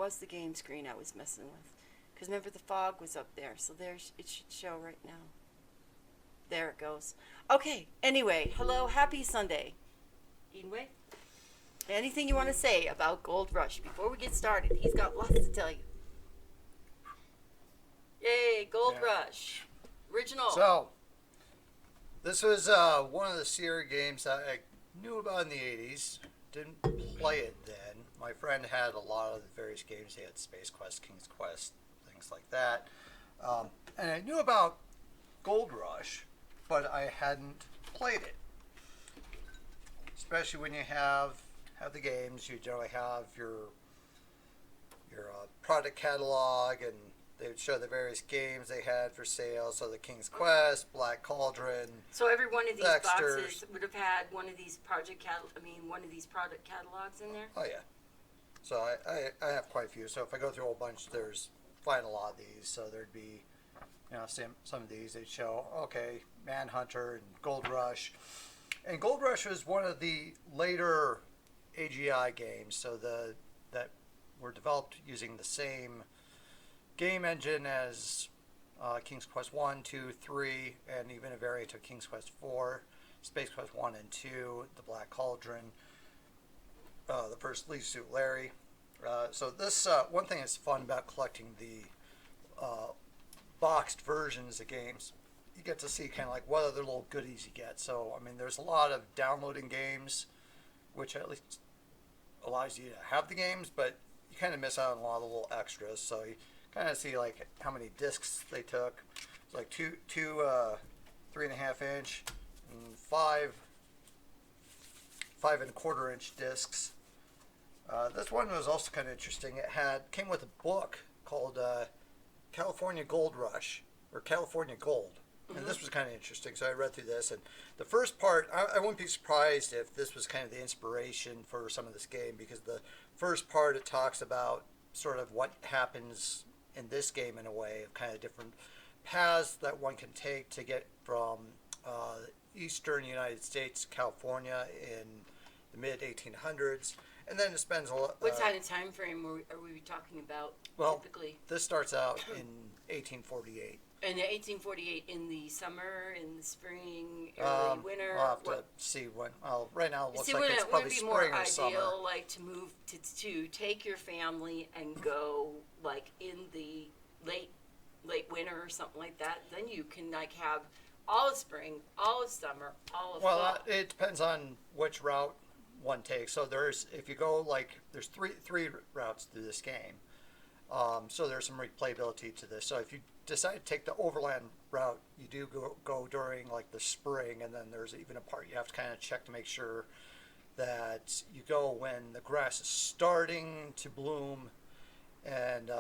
was the game screen I was messing with. Because remember, the fog was up there. So there it should show right now. There it goes. Okay, anyway, hello, happy Sunday. Edenwaith? Anything you want to say about GoldRush before we get started? He's got lots to tell you. Yay, GoldRush. Original. So, this was one of the Sierra games that I knew about in the 80s. Didn't play it then. My friend had a lot of the various games. He had Space Quest, King's Quest, things like that. And I knew about GoldRush, but I hadn't played it. Especially when you have the games, you generally have your product catalog, and they would show the various games they had for sale. So the King's Quest, Black Cauldron. So every one of these Dexter's. boxes would have had one of these product catalogs in there. Oh yeah. So I have quite a few. So if I go through a whole bunch, find a lot of these. So there'd be, some of these they'd show. Okay, Manhunter and GoldRush, and GoldRush was one of the later AGI games. So that were developed using the same game engine as King's Quest 1, 2, 3, and even a variant of King's Quest 4, Space Quest 1 and 2, the Black Cauldron, the first Leisure Suit Larry. So this one thing that's fun about collecting the boxed versions of games, you get to see kind of like what other little goodies you get. So I mean, there's a lot of downloading games, which at least allows you to have the games, but you kind of miss out on a lot of the little extras. So you kind of see like how many discs they took. It's like two 3.5 inch and 5.25 inch discs. This one was also kind of interesting. It came with a book called California GoldRush, or California Gold. And this was kind of interesting, so I read through this. And the first part, I wouldn't be surprised if this was kind of the inspiration for some of this game, because the first part, it talks about sort of what happens in this game in a way, of kind of different paths that one can take to get from eastern United States, California, in the mid-1800s. And then it spends a lot... What kind of time frame are we talking about, typically? This starts out in 1848. In 1848, in the summer, in the spring, early winter? I'll have to see when... right now it looks like it's probably spring or summer. Would it be more ideal, like, to move to take your family and go, like, in the late winter or something like that? Then you can, like, have all of spring, all of summer, all of fall. Well, it depends on which route one takes. So there's three routes through this game. So there's some replayability to this. So if you decide to take the overland route, you do go during like the spring, and then there's even a part you have to kind of check to make sure that you go when the grass is starting to bloom, and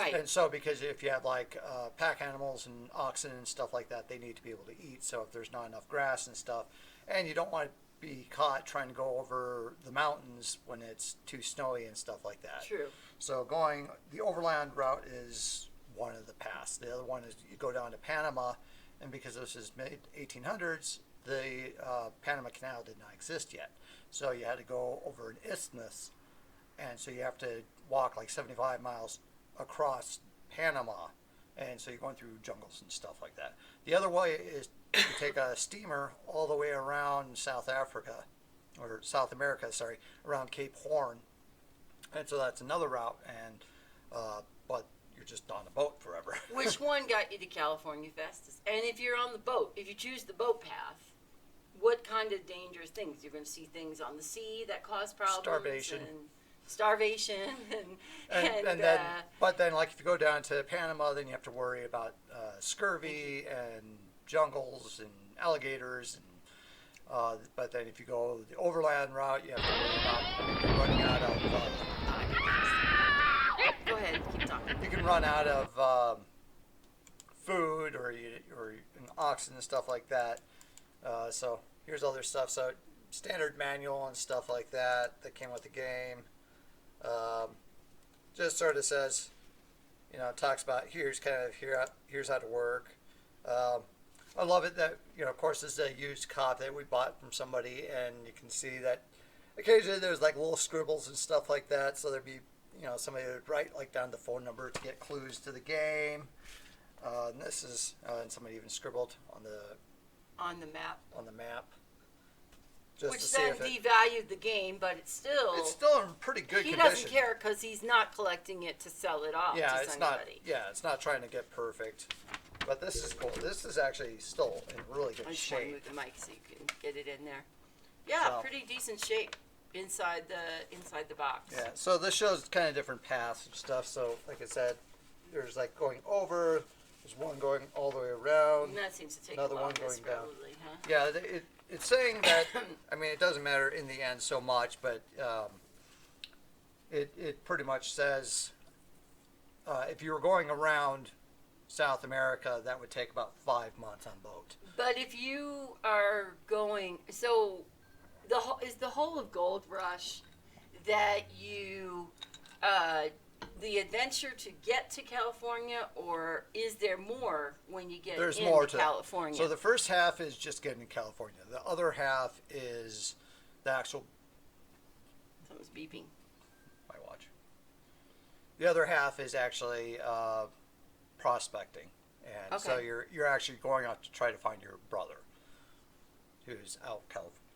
right. And so because if you have like pack animals and oxen and stuff like that, they need to be able to eat. So if there's not enough grass and stuff, and you don't want to be caught trying to go over the mountains when it's too snowy and stuff like that. True. So going the overland route is one of the paths. The other one is you go down to Panama, and because this is mid-1800s, the Panama Canal did not exist yet. So you had to go over an isthmus, and so you have to walk like 75 miles across Panama, and so you're going through jungles and stuff like that. The other way is you take a steamer all the way around South America, around Cape Horn, and so that's another route, and but you're just on a boat forever. Which one got you to California fastest? And if you're on the boat, if you choose the boat path, what kind of dangerous things? You're going to see things on the sea that cause problems. Starvation and then, but then, like if you go down to Panama, then you have to worry about scurvy and jungles and alligators, and but then if you go the overland route, you have to worry about running out of. Go ahead, keep talking. You can run out of food or an oxen and stuff like that. So here's other stuff. So standard manual and stuff like that came with the game. Just sort of says, it talks about here's how to work. I love it that of course this is a used copy that we bought from somebody, and you can see that occasionally there's like little scribbles and stuff like that. So there'd be somebody would write like down the phone number to get clues to the game. And this is, and somebody even scribbled on the map. Just Which to see then if devalued the game, but it's still in pretty good he condition. doesn't care because he's not collecting it to sell it off to It's not. somebody. Yeah, it's not trying to get perfect. But this is cool. This is actually still in really good I just want to shape. move the mic so you can get it in there. Yeah, So- pretty decent shape inside the box. Yeah. So this shows kind of different paths and stuff. So like I said, there's like going over. There's one going all the way around. And that seems to take Another the one longest, going down. probably, huh? Yeah. It's saying that. I mean, it doesn't matter in the end so much, but it pretty much says if you were going around South America, that would take about 5 months on boat. But if you are going, so is the whole of GoldRush that you the adventure to get to California, or is there more when you get There's into more to California? So the first half is just getting to California. The other half is the actual Something's beeping. my watch. The other half is actually prospecting, and so Okay. you're actually going out to try to find your brother, who's out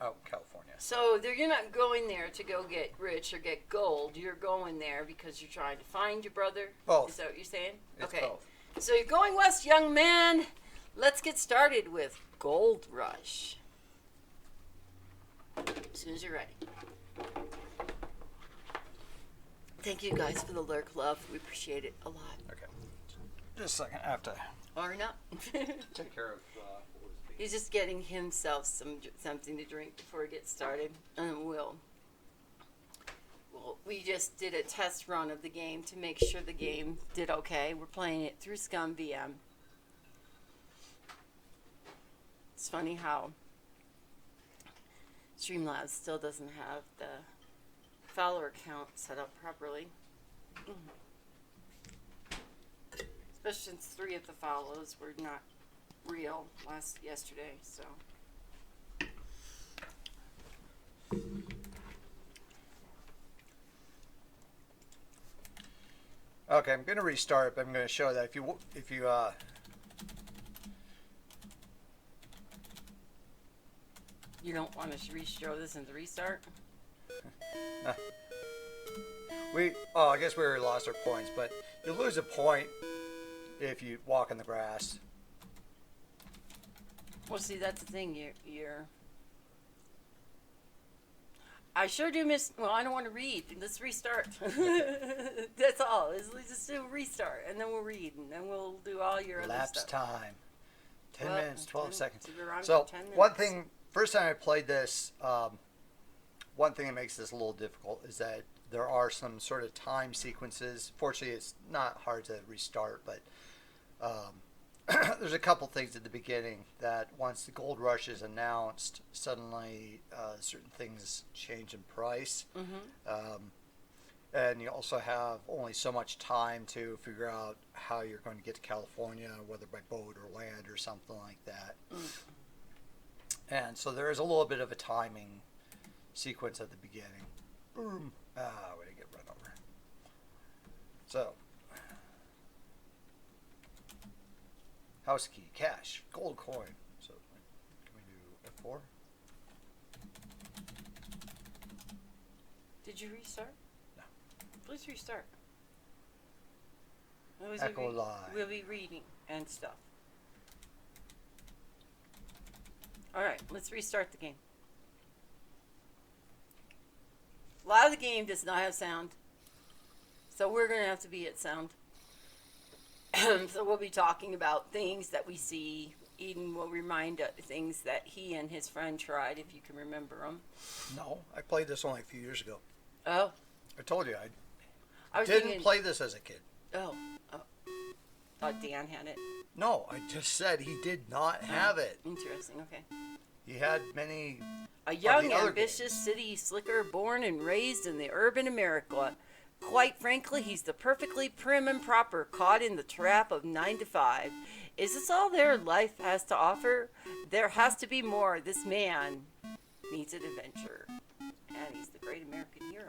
in California. So you're not going there to go get rich or get gold. You're going there because you're trying to find your brother. Both. Is that what you're saying? It's okay. both. So you're going west, young man. Let's get started with GoldRush. As soon as you're ready. Thank you guys for the lurk, love. We appreciate it a lot. Okay. Just a second. I have to Or not. take care of what was being. He's just getting himself something to drink before he gets started, and we just did a test run of the game to make sure the game did okay. We're playing it through Scum VM. It's funny how Streamlabs still doesn't have the follower count set up properly. Especially since 3 of the follows were not real yesterday, so. Okay, I'm going to restart, but I'm going to show that if you You don't want to re-show this in the restart? I guess we already lost our points, but you lose a point if you walk in the grass. Well, see, that's the thing. You're. I sure do miss. Well, I don't want to read. Let's restart. That's all. Let's just do a restart, and then we'll read, and then we'll do all your other Lapse stuff. time. 10 Well, minutes, 12 seconds. we're on So, for 10 one minutes. thing, first time I played this, one thing that makes this a little difficult is that there are some sort of time sequences. Fortunately, it's not hard to restart, but there's a couple things at the beginning that once the gold rush is announced, suddenly certain things change in price. Mm-hmm. And you also have only so much time to figure out how you're going to get to California, whether by boat or land or something like that. And so there is a little bit of a timing sequence at the beginning. Boom. Way to get run over. So, house key, cash, gold coin. So, can we do F4? Did you restart? No. Please restart. Otherwise Echo live. We'll be reading and stuff. All right, let's restart the game. A lot of the game does not have sound, so we're going to have to be at sound. So we'll be talking about things that we see. Eden will remind us things that he and his friend tried, if you can remember them. No, I played this only a few years ago. Oh, I told you I was didn't thinking, play this as a kid. Oh, Dan had it. No, I just said he did not have it. Interesting. Okay. He had many. A young, the other ambitious city slicker born and raised in the urban America. Quite frankly, he's the perfectly prim and proper, caught in the trap of 9 to 5. Is this all their life has to offer? There has to be more. This man needs an adventure. And he's the great American hero.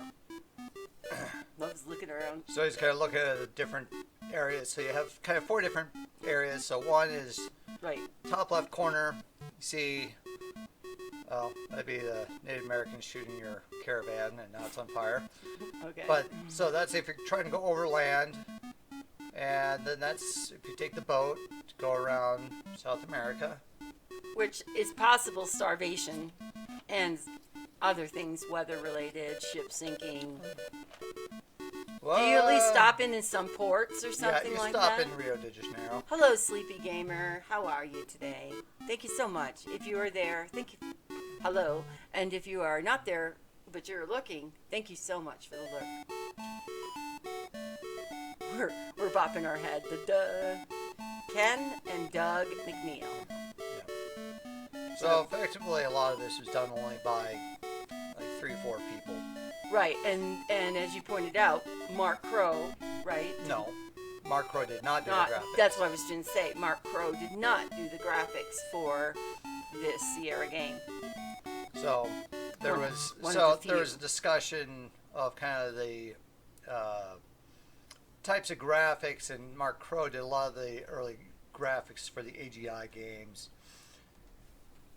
Loves looking around. So he's kind of looking at the different areas. So you have kind of 4 different areas. So one is Right. top left corner. You see, that'd be the Native Americans shooting your caravan, and now it's on fire. Okay. But so that's if you're trying to go overland, and then that's if you take the boat to go around South America. Which is possible starvation and other things, weather related, ship sinking. Well, Do you at least stop in some ports or something like that? Yeah, you stop in Rio de Janeiro. Hello, Sleepy Gamer. How are you today? Thank you so much. If you are there, thank you. Hello. And if you are not there, but you're looking, thank you so much for the look. We're bopping our head. The duh. Ken and Doug McNeil. So effectively, a lot of this was done only by like 3 or 4 people. Right, and as you pointed out, Mark Crow, right? No, Mark Crow did not do the graphics. That's what I was going to say. Mark Crow did not do the graphics for this Sierra game. So there was a discussion of kind of the types of graphics, and Mark Crow did a lot of the early graphics for the AGI games.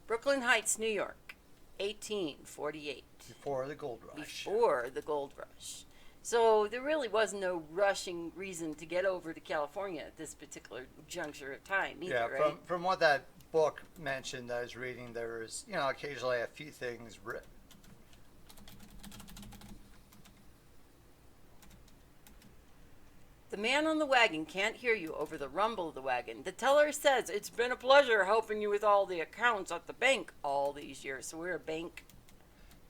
Brooklyn Heights, New York, 1848. Before the Gold Rush. Before the Gold Rush. So there really was no rushing reason to get over to California at this particular juncture of time either, Yeah, right? from what that book mentioned that I was reading, there was, occasionally a few things written. The man on the wagon can't hear you over the rumble of the wagon. The teller says, "It's been a pleasure helping you with all the accounts at the bank all these years." So we're a bank.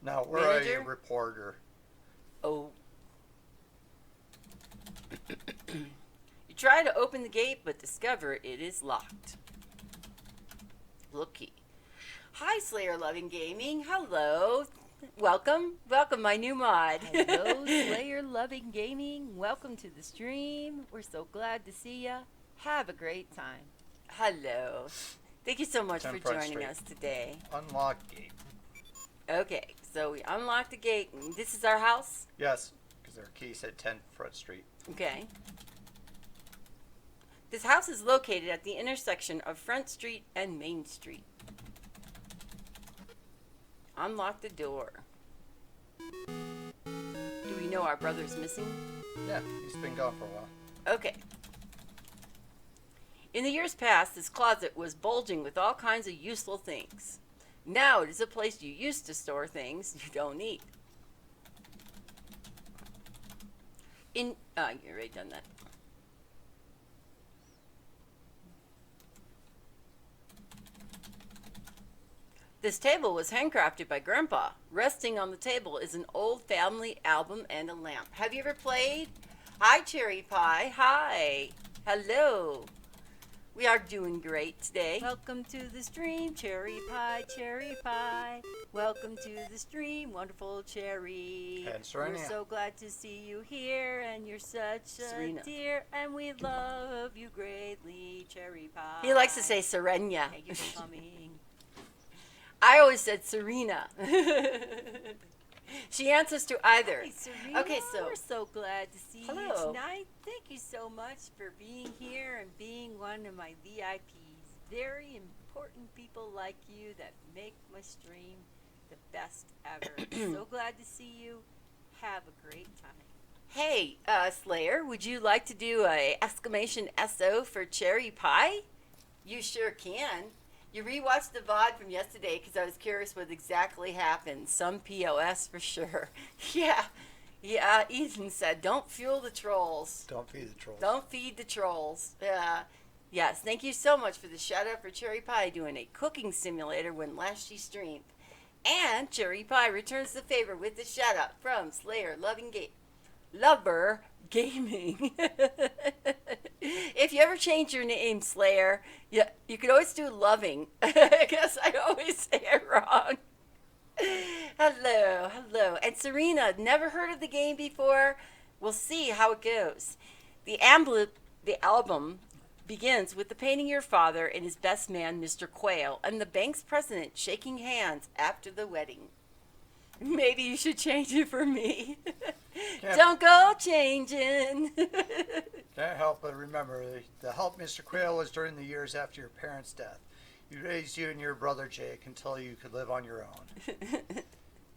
No, we're Manager? a reporter. Oh. You try to open the gate, but discover it is locked. Looky. Hi, Slayer Loving Gaming. Hello. Welcome, my new mod. Hello, Slayer Loving Gaming. Welcome to the stream. We're so glad to see ya. Have a great time. Hello. Thank you so much for 10 Front joining Street. us today. Unlock gate. Okay, so we unlocked the gate. And this is our house? Yes, because their key said 10 Front Street. Okay. This house is located at the intersection of Front Street and Main Street. Unlock the door. Do we know our brother's missing? Yeah, he's been gone for a while. Okay. In the years past, this closet was bulging with all kinds of useful things. Now it is a place you used to store things you don't need. You already done that. This table was handcrafted by Grandpa. Resting on the table is an old family album and a lamp. Have you ever played? Hi, Cherry Pie. Hi. Hello. We are doing great today. Welcome to the stream, Cherry Pie, Cherry Pie. Welcome to the stream, wonderful Cherry. And Serena. We're so glad to see you here, and you're such a dear, and we love you greatly, Cherry Pie. He likes to say Serena. Thank you for coming. I always said Serena. She answers to either. Hi, Serena. Okay, so we're so glad to see you tonight. Thank you so much for being here and being one of my VIPs. Very important people like you that make my stream the best ever. So glad to see you. Have a great time. Hey, Slayer, would you like to do a exclamation SO for Cherry Pie? You sure can. You rewatched the VOD from yesterday because I was curious what exactly happened. Some POS for sure. Yeah, Ethan said, don't fuel the trolls. Don't feed the trolls. Don't feed the trolls. Yes, thank you so much for the shout out for Cherry Pie doing a cooking simulator when last she streamed. And Cherry Pie returns the favor with the shout out from Slayer Lover Gaming. If you ever change your name, Slayer, you could always do Loving. Because I always say it wrong. Hello. And Serena, never heard of the game before? We'll see how it goes. The album begins with the painting of your father and his best man, Mr. Quayle, and the bank's president shaking hands after the wedding. Maybe you should change it for me. Can't- Don't go changing. Can't help but remember, the help Mr. Quayle was during the years after your parents' death. He raised you and your brother Jake until you could live on your own.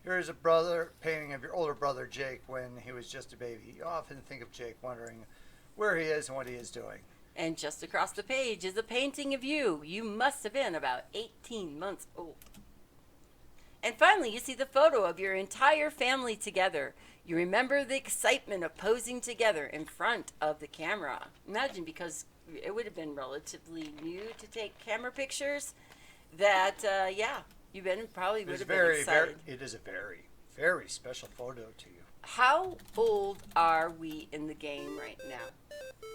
Here's a brother painting of your older brother Jake when he was just a baby. You often think of Jake wondering where he is and what he is doing. And just across the page is a painting of you. You must have been about 18 months old. And finally, you see the photo of your entire family together. You remember the excitement of posing together in front of the camera. Imagine, because it would have been relatively new to take camera pictures, that, you probably would have been excited. It is a very, very special photo to you. How old are we in the game right now?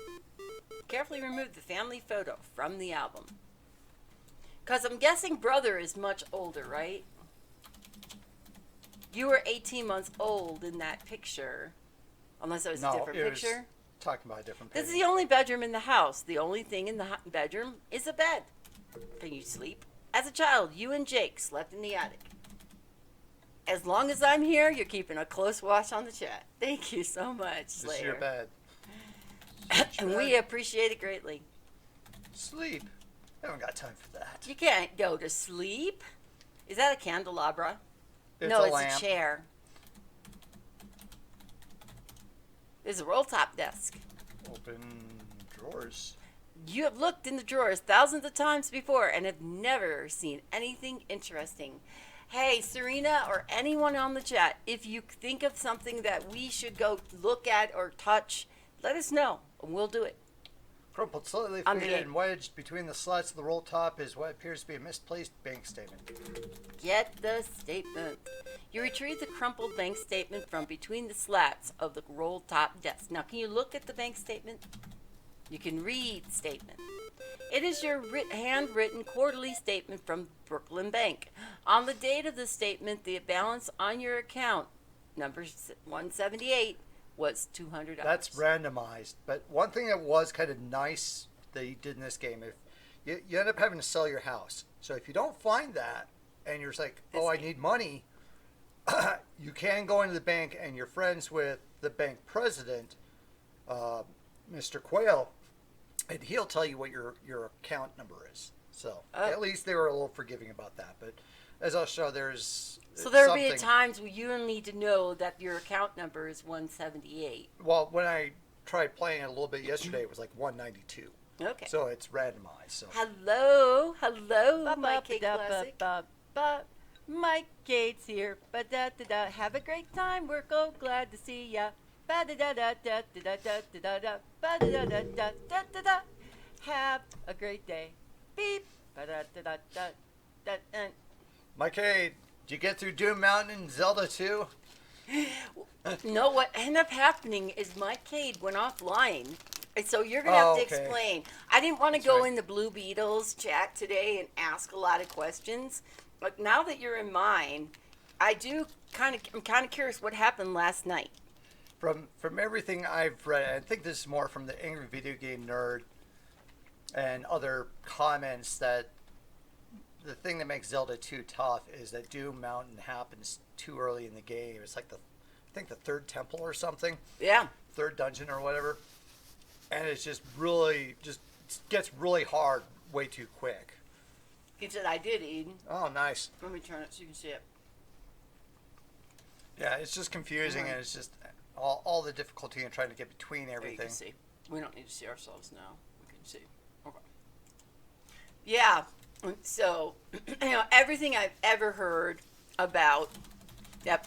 Carefully remove the family photo from the album. Because I'm guessing brother is much older, right? You were 18 months old in that picture. Unless it was a different picture. Talking about a different This is picture. the only bedroom in the house. The only thing in the bedroom is a bed. Can you sleep? As a child, you and Jake slept in the attic. As long as I'm here, you're keeping a close watch on the chat. Thank you so much, Slayer. This is your bed. And we appreciate it greatly. Sleep. I haven't got time for that. You can't go to sleep. Is that a candelabra? It's No, a it's lamp. a chair. There's a roll top desk. Open drawers. You have looked in the drawers thousands of times before and have never seen anything interesting. Hey, Serena or anyone on the chat, if you think of something that we should go look at or touch, let us know and we'll do it. Crumpled, slightly On the faded, game. and wedged between the slats of the roll top is what appears to be a misplaced bank statement. Get the statement. You retrieve the crumpled bank statement from between the slats of the roll top desk. Now, can you look at the bank statement? You can read the statement. It is your handwritten quarterly statement from Brooklyn Bank. On the date of the statement, the balance on your account, number 178, was $200. That's randomized. But one thing that was kind of nice that you did in this game, if you end up having to sell your house. So if you don't find that and you're just like, I need money, you can go into the bank and you're friends with the bank president, Mr. Quayle, and he'll tell you what your account number is. So at least they were a little forgiving about that. But as I'll show, there's so there'll be times where you need to know that your account number is 178. Well, when I tried playing it a little bit yesterday, it was like 192. Okay. So it's randomized. So Hello, Mike K Classic. Mike Gates here. Have a great time. We're so glad to see ya. Have a great day. Beep. Mike, hey, did you get through Doom Mountain and Zelda 2? No, what ended up happening is Mike Cade went offline. And so you're going to have to explain. I didn't want to go in the Blue Beetles chat today and ask a lot of questions. But now that you're in mine, I'm kind of curious what happened last night. From everything I've read, I think this is more from the Angry Video Game Nerd and other comments, that the thing that makes Zelda 2 tough is that Doom Mountain happens too early in the game. It's like I think the third temple or something. Yeah. Third dungeon or whatever. And it's just really, gets really hard way too quick. He said, I did, Eden. Oh, nice. Let me turn it so you can see it. Yeah, it's just confusing, and it's just all the difficulty in trying to get between everything. There you can see. We don't need to see ourselves now. We can see. Okay. Yeah. So, everything I've ever heard about,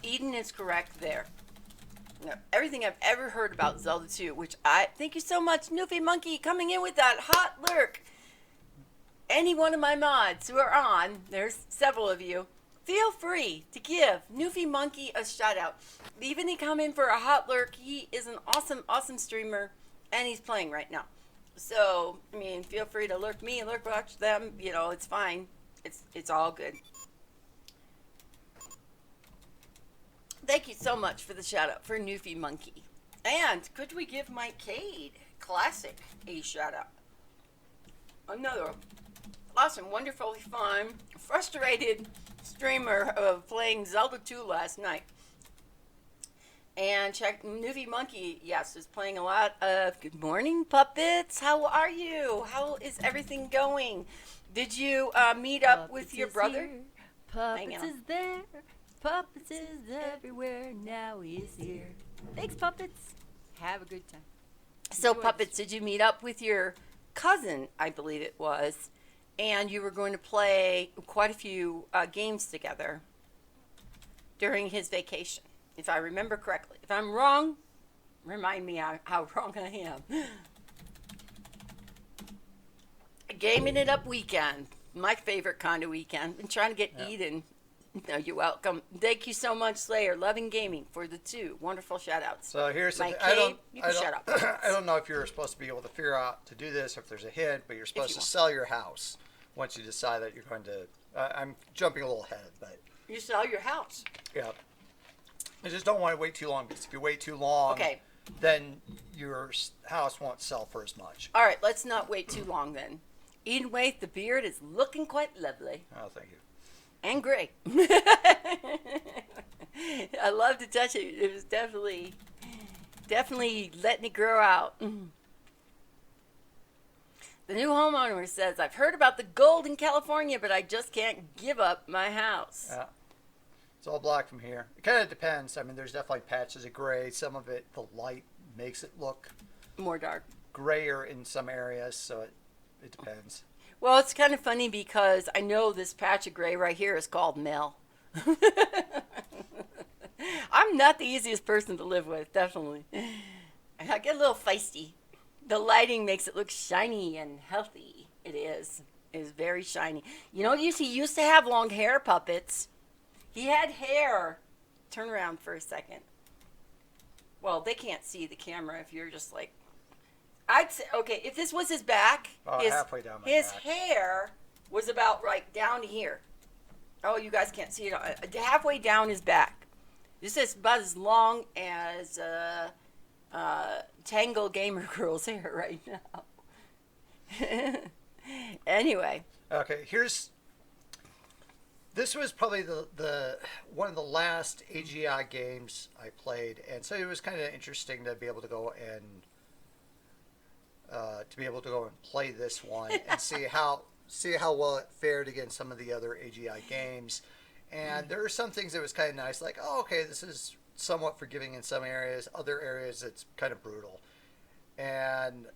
Eden is correct there. Everything I've ever heard about Zelda 2, which thank you so much, Newfie Monkey, coming in with that hot lurk. Any one of my mods who are on, there's several of you, feel free to give Newfie Monkey a shout out. Even he come in for a hot lurk, he is an awesome streamer, and he's playing right now. So, feel free to lurk me, watch them, it's fine. It's all good. Thank you so much for the shout out for Newfie Monkey. And could we give Mike Cade Classic a shout out? Another awesome, wonderfully fun, frustrated streamer of playing Zelda 2 last night. And check Newbie Monkey, yes, is playing a lot of Good Morning Puppets. How are you? How is everything going? Did you meet up with your brother? Here. Puppets is there. Puppets is everywhere. Now he's here. Thanks, Puppets. Have a good time. So, Enjoy Puppets, did you meet up with your cousin, I believe it was, and you were going to play quite a few games together during his vacation, if I remember correctly. If I'm wrong, remind me how wrong I am. A gaming it up weekend. My favorite kind of weekend. Been trying to get Eden. No, you're welcome. Thank you so much, Slayer. Loving Gaming for the 2 wonderful shout-outs. So here's My something. Cape, you can shut up. I don't know if you're supposed to be able to figure out to do this, or if there's a hint, but you're supposed you to want. sell your house once you decide that you're going to. I'm jumping a little ahead, but You sell your house. yeah. I just don't want to wait too long, because if you wait too long, Okay. then your house won't sell for as much. All right, let's not wait too long then. Edenwaith, the beard is looking quite lovely. Oh, thank you. And gray. I love to touch it. It was definitely letting it grow out. The new homeowner says, I've heard about the gold in California, but I just can't give up my house. Yeah. It's all black from here. It kind of depends. I mean, there's definitely patches of gray. Some of it, the light makes it look More dark. grayer in some areas, so it depends. Well, it's kind of funny because I know this patch of gray right here is called Mel. I'm not the easiest person to live with, definitely. I get a little feisty. The lighting makes it look shiny and healthy. It is. It is very shiny. You know, he used to have long hair, Puppets. He had hair. Turn around for a second. Well, they can't see the camera if you're just like... I'd say, okay, if this was his back, Halfway down my his back. hair was about right down to here. Oh, you guys can't see it. Halfway down his back. This is about as long as Tangle Gamer Girl's hair right now. Anyway. Okay, this was probably the one of the last AGI games I played, and so it was kind of interesting to be able to go and play this one and see how well it fared against some of the other AGI games. And there are some things that was kind of nice, like, oh, okay, this is somewhat forgiving in some areas. Other areas, it's kind of brutal. And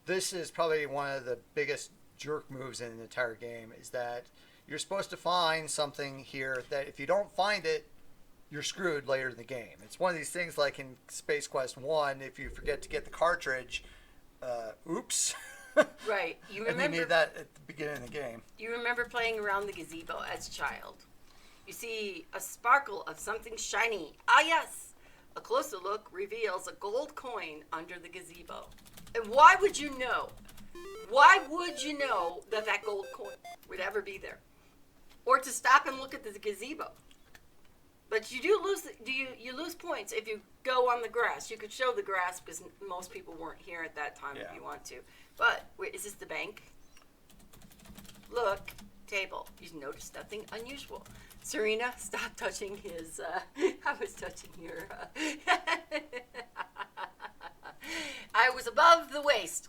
this is probably one of the biggest jerk moves in the entire game, is that you're supposed to find something here that if you don't find it, you're screwed later in the game. It's one of these things like in Space Quest 1, if you forget to get the cartridge, oops. Right. You And remember you need that at the beginning of the game. You remember playing around the gazebo as a child. You see a sparkle of something shiny. Ah, yes. A closer look reveals a gold coin under the gazebo. And why would you know? Why would you know that that gold coin would ever be there? Or to stop and look at the gazebo? But you do lose. You lose points if you go on the grass. You could show the grass because most people weren't here at that time. Yeah. If you want to. But wait, is this the bank? Look, table. You noticed nothing unusual. Serena, stop touching his. I was touching your. I was above the waist.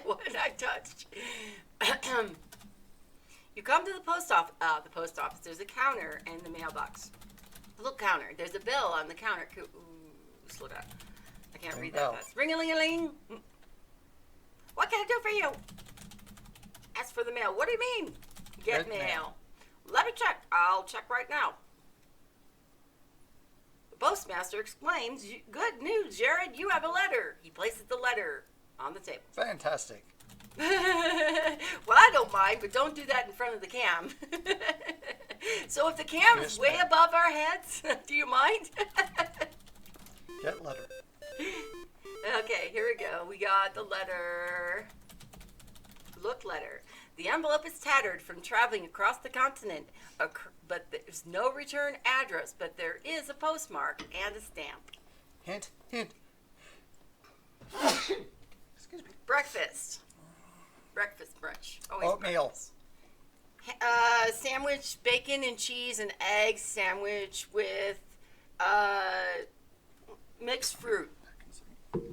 What did I touch? You come to the post office. The post office. There's a counter and the mailbox. Look, counter. There's a bell on the counter. Ooh, slow down. I can't read that fast. Ring-a-ling-a-ling. What can I do for you? Ask for the mail. What do you mean? Get mail. Let me check. I'll check right now. The postmaster exclaims, "Good news, Jared. You have a letter." He places the letter on the table. Fantastic. Well, I don't mind, but don't do that in front of the cam. So if the cam is way above our heads, do you mind? Get letter. Okay, here we go. We got the letter. Look, letter. The envelope is tattered from traveling across the continent, but there's no return address, but there is a postmark and a stamp. Hint, hint. Excuse me. Breakfast. Breakfast brunch. Always Oatmeal. breakfast. Sandwich, bacon and cheese and eggs sandwich with mixed fruit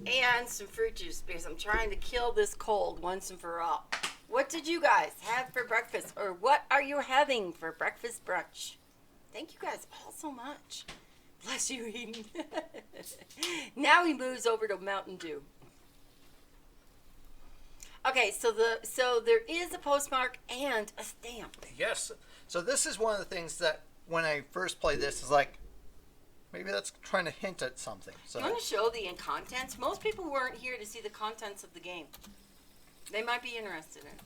and some fruit juice because I'm trying to kill this cold once and for all. What did you guys have for breakfast, or what are you having for breakfast brunch? Thank you guys all so much. Bless you, Eden. Now he moves over to Mountain Dew. Okay, so there is a postmark and a stamp. Yes. So this is one of the things that when I first played this is like, maybe that's trying to hint at something. So You want to show the contents? Most people weren't here to see the contents of the game. They might be interested in it.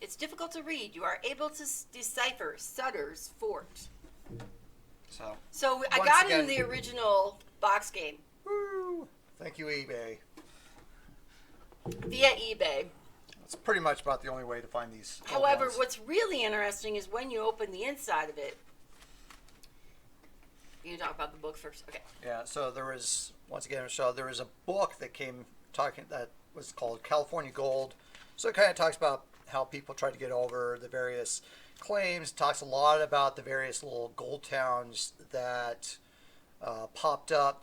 It's difficult to read. You are able to decipher Sutter's Fort. So I once got it in again- the original box game woo, thank you, eBay. via eBay. It's pretty much about the only way to find these. old However, ones. what's really interesting is when you open the inside of it. You talk about the book first. Okay. Yeah, so there was, once again, so there was a book that came talking that was called California Gold. So it kind of talks about how people try to get over the various claims. Talks a lot about the various little gold towns that popped up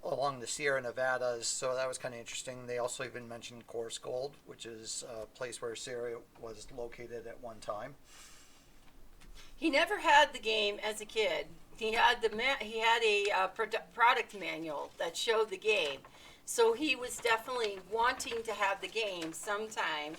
along the Sierra Nevadas. So that was kind of interesting. They also even mentioned Coarse Gold, which is a place where Sierra was located at one time. He never had the game as a kid. He had a product manual that showed the game, so he was definitely wanting to have the game sometime.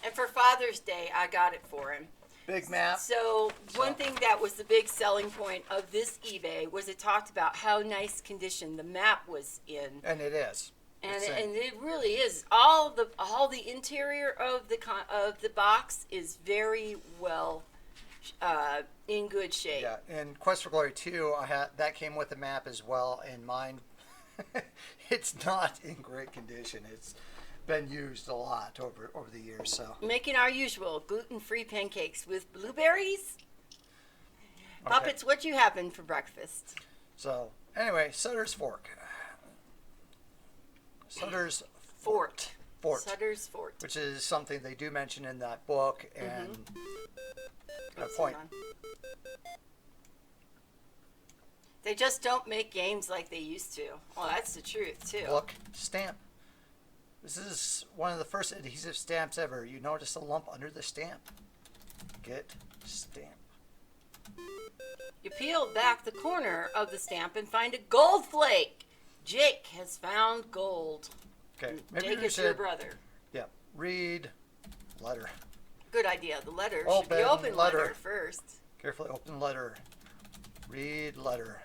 And for Father's Day, I got it for him. Big map. So one thing that was the big selling point of this eBay was it talked about how nice condition the map was in. And it is. And It's it really is. All the interior of the box is very well in good shape. Yeah, in Quest for Glory 2, that came with the map as well, and mine, it's not in great condition. It's been used a lot over the years. So Making our usual gluten-free pancakes with blueberries. Okay. Puppets, what you having for breakfast? So anyway, Sutter's Fork. Sutter's Fort. Fort, Sutter's Fort. which is something they do mention in that book, and got a Oops, point. hold on. They just don't make games like they used to. Well, that's the truth too. Look, stamp. This is one of the first adhesive stamps ever. You notice a lump under the stamp. Get stamp. You peel back the corner of the stamp and find a gold flake. Jake has found gold. Okay, maybe Jake we is your should. brother. Yeah, read letter. Good idea. The letter should Open be open letter letter. first. Carefully open letter. Read letter.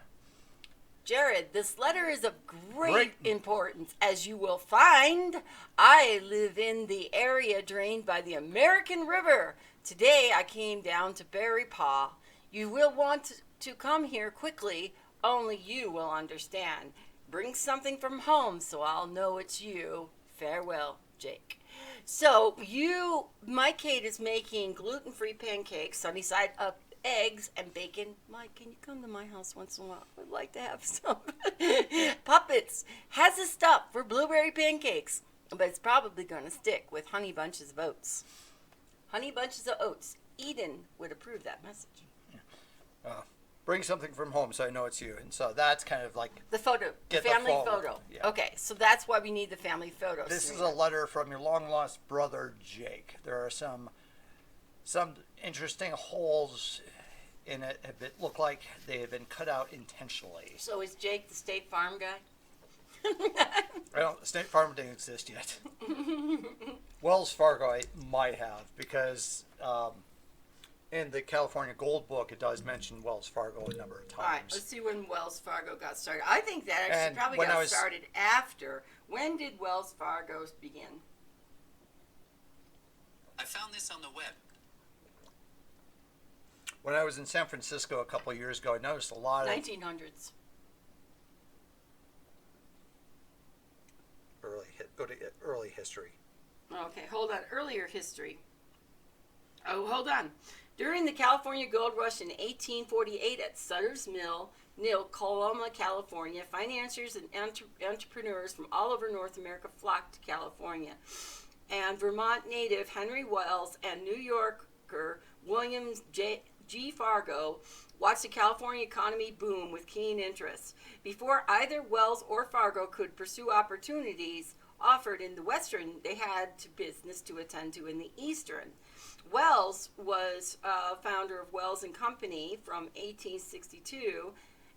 Jared, this letter is of great Great. importance. As you will find, I live in the area drained by the American River. Today I came down to Berry Paw. You will want to come here quickly. Only you will understand. Bring something from home so I'll know it's you. Farewell, Jake. So my Kate is making gluten-free pancakes, sunny side up, eggs and bacon. Mike, can you come to my house once in a while? I'd like to have some. Puppets has the stuff for blueberry pancakes, but it's probably going to stick with honey bunches of oats. Honey bunches of oats. Eden would approve that message. Bring something from home so I know it's you. And so that's kind of like, The photo, the Get the family photo. photo. Yeah. Okay, so that's why we need the family photo. this is a Serena. letter from your long lost brother, Jake. There are some interesting holes in it that look like they have been cut out intentionally. So is Jake the State Farm guy? Well, State Farm didn't exist yet. Wells Fargo I might have, because in the California Gold book it does mention Wells Fargo a number of All right, times. let's see when Wells Fargo got started. I think that actually And probably when I got was- started after. When did Wells Fargo begin? I found this on the web. When I was in San Francisco a couple of years ago, I noticed a lot of 1900s. go to early history. Okay, hold on. Earlier history. Oh, hold on. During the California Gold Rush in 1848 at Sutter's Mill, near Coloma, California, financiers and entrepreneurs from all over North America flocked to California. And Vermont native Henry Wells and New Yorker William G. Fargo watched the California economy boom with keen interest. Before either Wells or Fargo could pursue opportunities offered in the Western, they had business to attend to in the Eastern. Wells was founder of Wells and Company from 1862,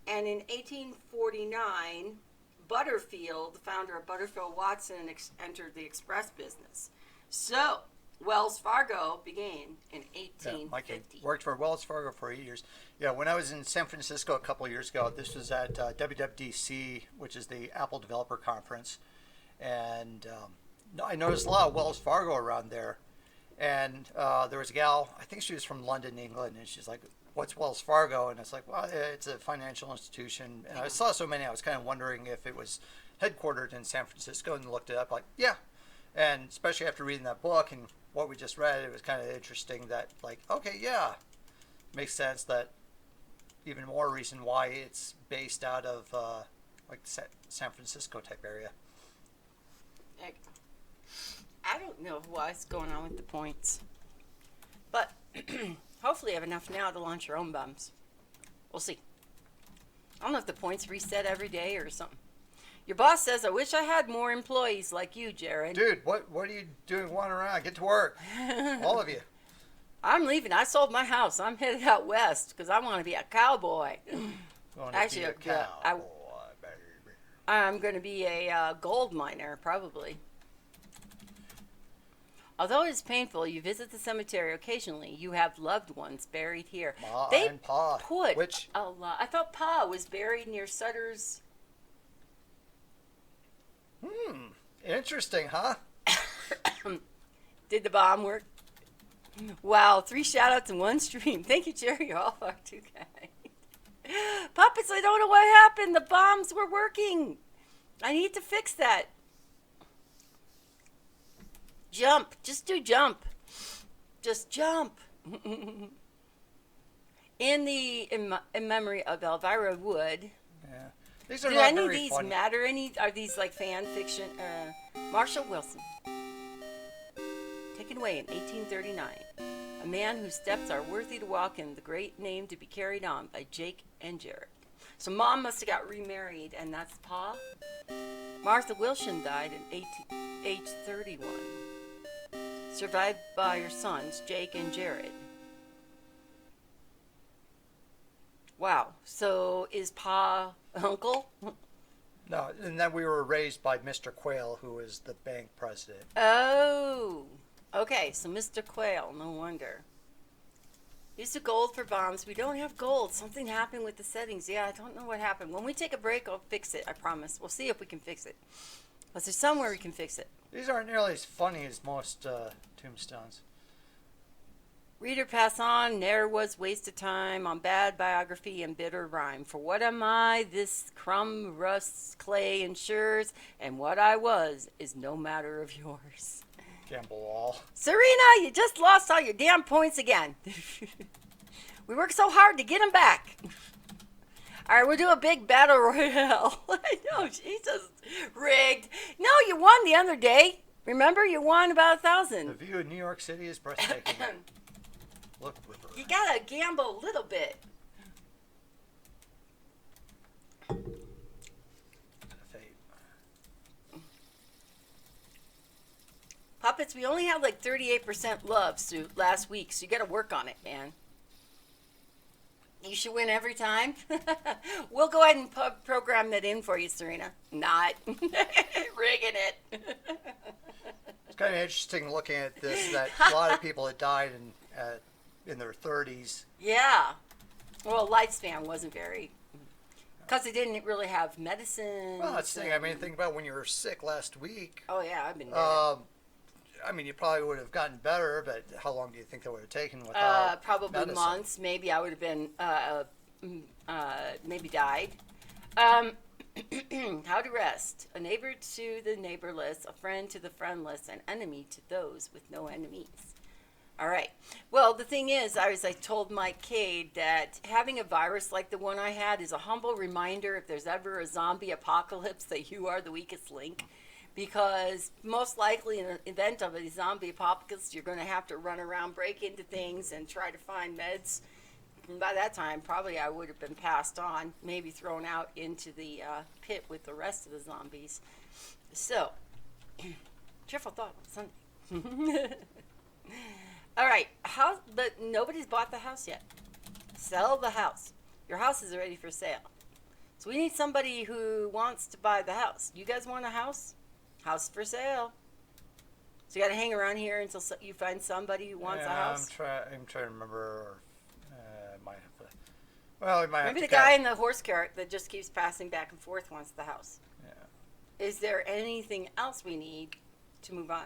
and in 1849, Butterfield, the founder of Butterfield Watson, entered the express business. So, Wells Fargo began in 1850. Mike worked for Wells Fargo for 8 years. Yeah, when I was in San Francisco a couple of years ago, this was at WWDC, which is the Apple Developer Conference, and I noticed a lot of Wells Fargo around there. And there was a gal, I think she was from London, England, and she's like, "What's Wells Fargo?" And it's like, well, it's a financial institution. And I saw so many, I was kind of wondering if it was headquartered in San Francisco, and looked it up, like, yeah. And especially after reading that book and what we just read, it was kind of interesting that, like, okay, yeah, makes sense that even more reason why it's based out of, like, San Francisco type area. I don't know what's going on with the points, but hopefully I have enough now to launch your own bums. We'll see. I don't know if the points reset every day or something. Your boss says, "I wish I had more employees like you, Jared." Dude, what are you doing wandering around? Get to work. All of you. I'm leaving. I sold my house. I'm headed out west because I want to be a cowboy. Actually, I'm going to be a gold miner, probably. Although it is painful, you visit the cemetery occasionally. You have loved ones buried here. Ma They and Pa. put Which? a lot. I thought Pa was buried near Sutter's. Interesting, huh? Did the bomb work? Wow, 3 shout-outs in one stream. Thank you, Jerry. You're all far too kind. Puppets, I don't know what happened. The bombs were working. I need to fix that. Jump. Just do jump. Just jump. In memory of Elvira Wood. Yeah. These are Do not any of very these funny. matter? Are these like fan fiction? Marshall Wilson. Taken away in 1839. A man whose steps are worthy to walk in, the great name to be carried on by Jake and Jared. So Mom must have got remarried, and that's Pa. Martha Wilson died at age 31. Survived by her sons, Jake and Jared. Wow. So is Pa uncle? No, and then we were raised by Mr. Quayle, who was the bank president. Oh. Okay, so Mr. Quayle, no wonder. Use the gold for bombs. We don't have gold. Something happened with the settings. Yeah, I don't know what happened. When we take a break, I'll fix it. I promise. We'll see if we can fix it. But there's somewhere we can fix it. These aren't nearly as funny as most tombstones. Reader, pass on. Ne'er was wasted time on bad biography and bitter rhyme. For what am I? This crumb, rust, clay ensures, and what I was is no matter of yours. Gamble all. Serena, you just lost all your damn points again. We worked so hard to get them back. All right, we'll do a big battle royale. I know, Jesus, rigged. No, you won the other day. Remember, you won about 1,000. The view of New York City is breathtaking. Look, River. You gotta gamble a little bit. Puppets, we only had like 38% love last week, so you gotta work on it, man. You should win every time. We'll go ahead and program that in for you, Serena. Not rigging it. It's kind of interesting looking at this, that a lot of people had died in their 30s. Yeah. Well, lifespan wasn't very... Because they didn't really have medicine. Well, that's the thing. I mean, think about when you were sick last week. Oh, yeah, I've been dead. I mean, you probably would have gotten better, but how long do you think that would have taken without probably medicine? months. Maybe I would have been, maybe died. How to rest. A neighbor to the neighborless, a friend to the friendless, an enemy to those with no enemies. All right. Well, the thing is, I told Mike Cade that having a virus like the one I had is a humble reminder if there's ever a zombie apocalypse that you are the weakest link. Because most likely in an event of a zombie apocalypse, you're going to have to run around, break into things, and try to find meds. And by that time, probably I would have been passed on, maybe thrown out into the pit with the rest of the zombies. So, cheerful thought on Sunday. All right, but nobody's bought the house yet. Sell the house. Your house is ready for sale. So we need somebody who wants to buy the house. You guys want a house? House for sale. So you got to hang around here until you find somebody who wants a house. I'm trying to remember. Might have to. Well, we might Maybe have the to. guy in the horse cart that just keeps passing back and forth wants the house. Yeah. Is there anything else we need to move on?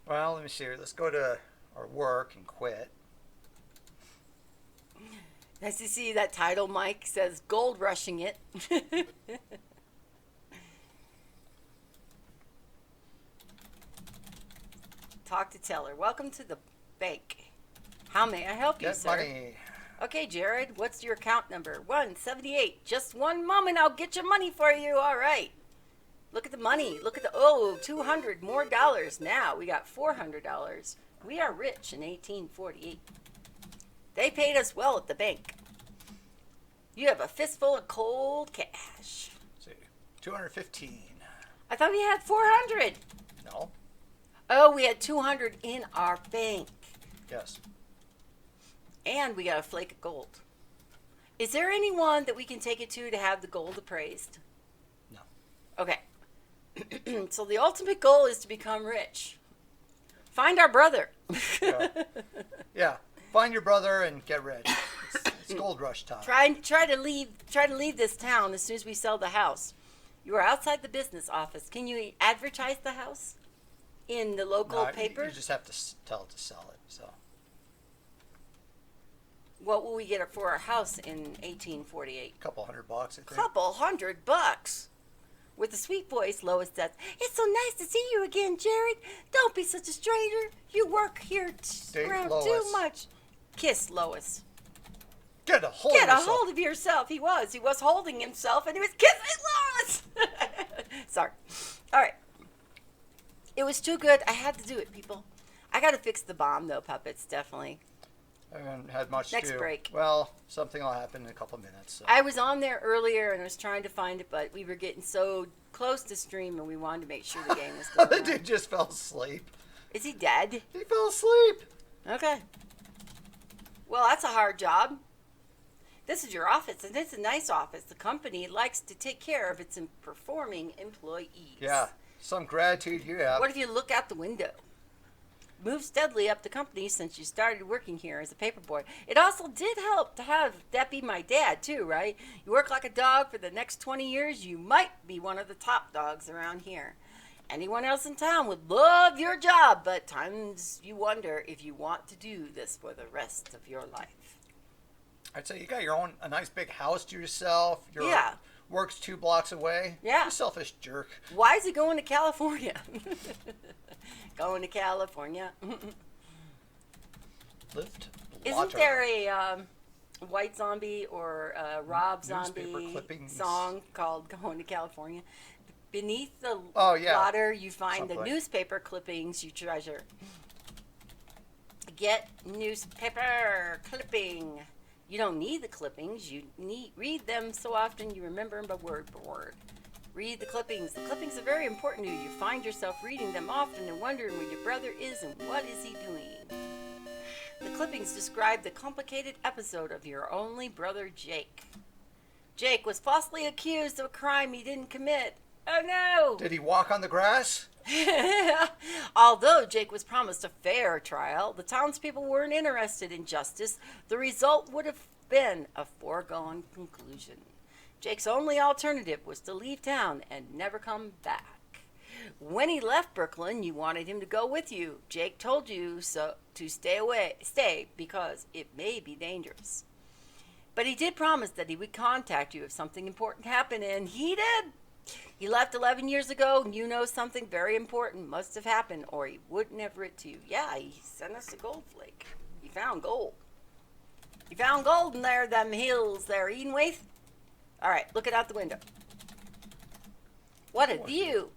Well, let me see here. Let's go to our work and quit. Nice to see that title, Mike. Says gold rushing it. Talk to teller. Welcome to the bank. How may I help you, Get sir? money. Okay, Jared, what's your account number? 178. Just one moment, I'll get your money for you. All right. Look at the money. Look at the, 200 more dollars now. We got $400. We are rich in 1848. They paid us well at the bank. You have a fistful of cold cash. Let's see, 215. I thought we had 400. No. Oh, we had 200 in our bank. Yes. And we got a flake of gold. Is there anyone that we can take it to have the gold appraised? No. Okay. So the ultimate goal is to become rich. Find our brother. Yeah. Find your brother and get rich. It's gold rush time. Try to leave this town as soon as we sell the house. You are outside the business office. Can you advertise the house in the local paper? You just have to tell it to sell it. So. What will we get for our house in 1848? A couple $100, I think. Couple $100. With a sweet voice, Lois says, "It's so nice to see you again, Jared. Don't be such a stranger. You work here around Lois. too much." Kiss Lois. Get a hold of yourself. He was holding himself, and he was kissing Lois. Sorry. All right. It was too good. I had to do it, people. I got to fix the bomb, though, puppets, definitely. I haven't had much Next to do. break. Well, something will happen in a couple minutes. So. I was on there earlier, and I was trying to find it, but we were getting so close to stream, and we wanted to make sure the game was The going dude on. just fell asleep. Is he dead? He fell asleep. Okay. Well, that's a hard job. This is your office, and it's a nice office. The company likes to take care of its performing employees. Yeah. Some gratitude you have. What if you look out the window? Moved steadily up the company since you started working here as a paperboy. It also did help to have that be my dad, too, right? You work like a dog for the next 20 years, you might be one of the top dogs around here. Anyone else in town would love your job, but times you wonder if you want to do this for the rest of your life. I'd say you got a nice big house to yourself. Your Yeah. work's 2 blocks away. Yeah. You selfish jerk. Why is he going to California? Going to California. Lift Isn't water. there a White Zombie or Rob Newspaper Zombie clippings. song called Going to California? Beneath the Oh, yeah. water, you find the Something. newspaper clippings you treasure. Get newspaper clipping. You don't need the clippings. You read them so often you remember them by word for word. Read the clippings. The clippings are very important to you. You find yourself reading them often and wondering where your brother is and what is he doing. The clippings describe the complicated episode of your only brother, Jake. Jake was falsely accused of a crime he didn't commit. Oh no! Did he walk on the grass? Although Jake was promised a fair trial, the townspeople weren't interested in justice. The result would have been a foregone conclusion. Jake's only alternative was to leave town and never come back. When he left Brooklyn, you wanted him to go with you. Jake told you so to stay because it may be dangerous. But he did promise that he would contact you if something important happened, and he did. He left 11 years ago, and you know something very important must have happened, or he wouldn't have written to you. Yeah, he sent us a gold flake. He found gold. He found gold in there, them hills there, Edenwaith. All right, look it out the window. What a view.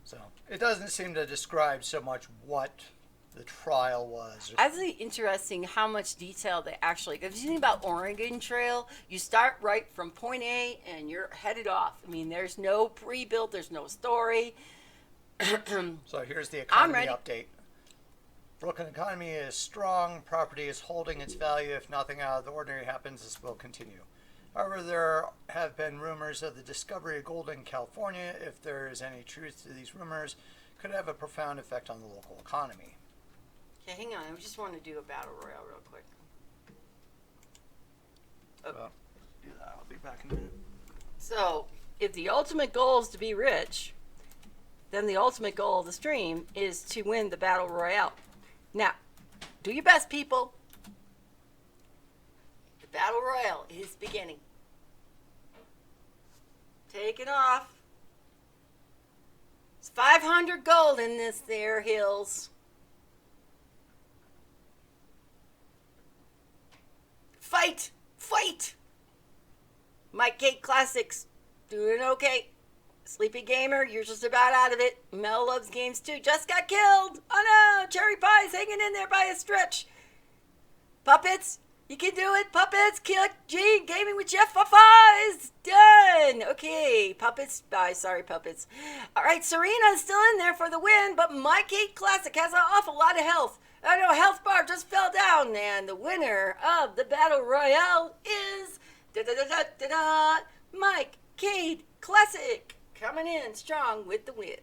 So it doesn't seem to describe so much what the trial was. I think it's interesting how much detail they actually. If you think about Oregon Trail, you start right from point A and you're headed off. I mean, there's no pre-built, there's no story. So here's the economy ready. update. Brooklyn economy is strong. Property is holding its value. If nothing out of the ordinary happens, this will continue. However, there have been rumors of the discovery of gold in California. If there is any truth to these rumors, could have a profound effect on the local economy. Okay, hang on. I just want to do a battle royale real quick. Okay. Well, do that. I'll be back in a minute. So, if the ultimate goal is to be rich, then the ultimate goal of the stream is to win the battle royale. Now, do your best, people. The battle royale is beginning. Take it off. It's 500 gold in this there hills. Fight! Fight! Mike Kate Classics, doing okay. Sleepy Gamer, you're just about out of it. Mel loves games too. Just got killed. Oh no, Cherry Pie's hanging in there by a stretch. Puppets, you can do it. Puppets, kill G. Gaming with Jeff is done. Okay, Puppets, bye. Sorry, Puppets. All right, Serena's still in there for the win, but Mike Kate Classic has an awful lot of health. Oh no, health bar just fell down, and the winner of the battle royale is Mike Cade Classic, coming in strong with the wind.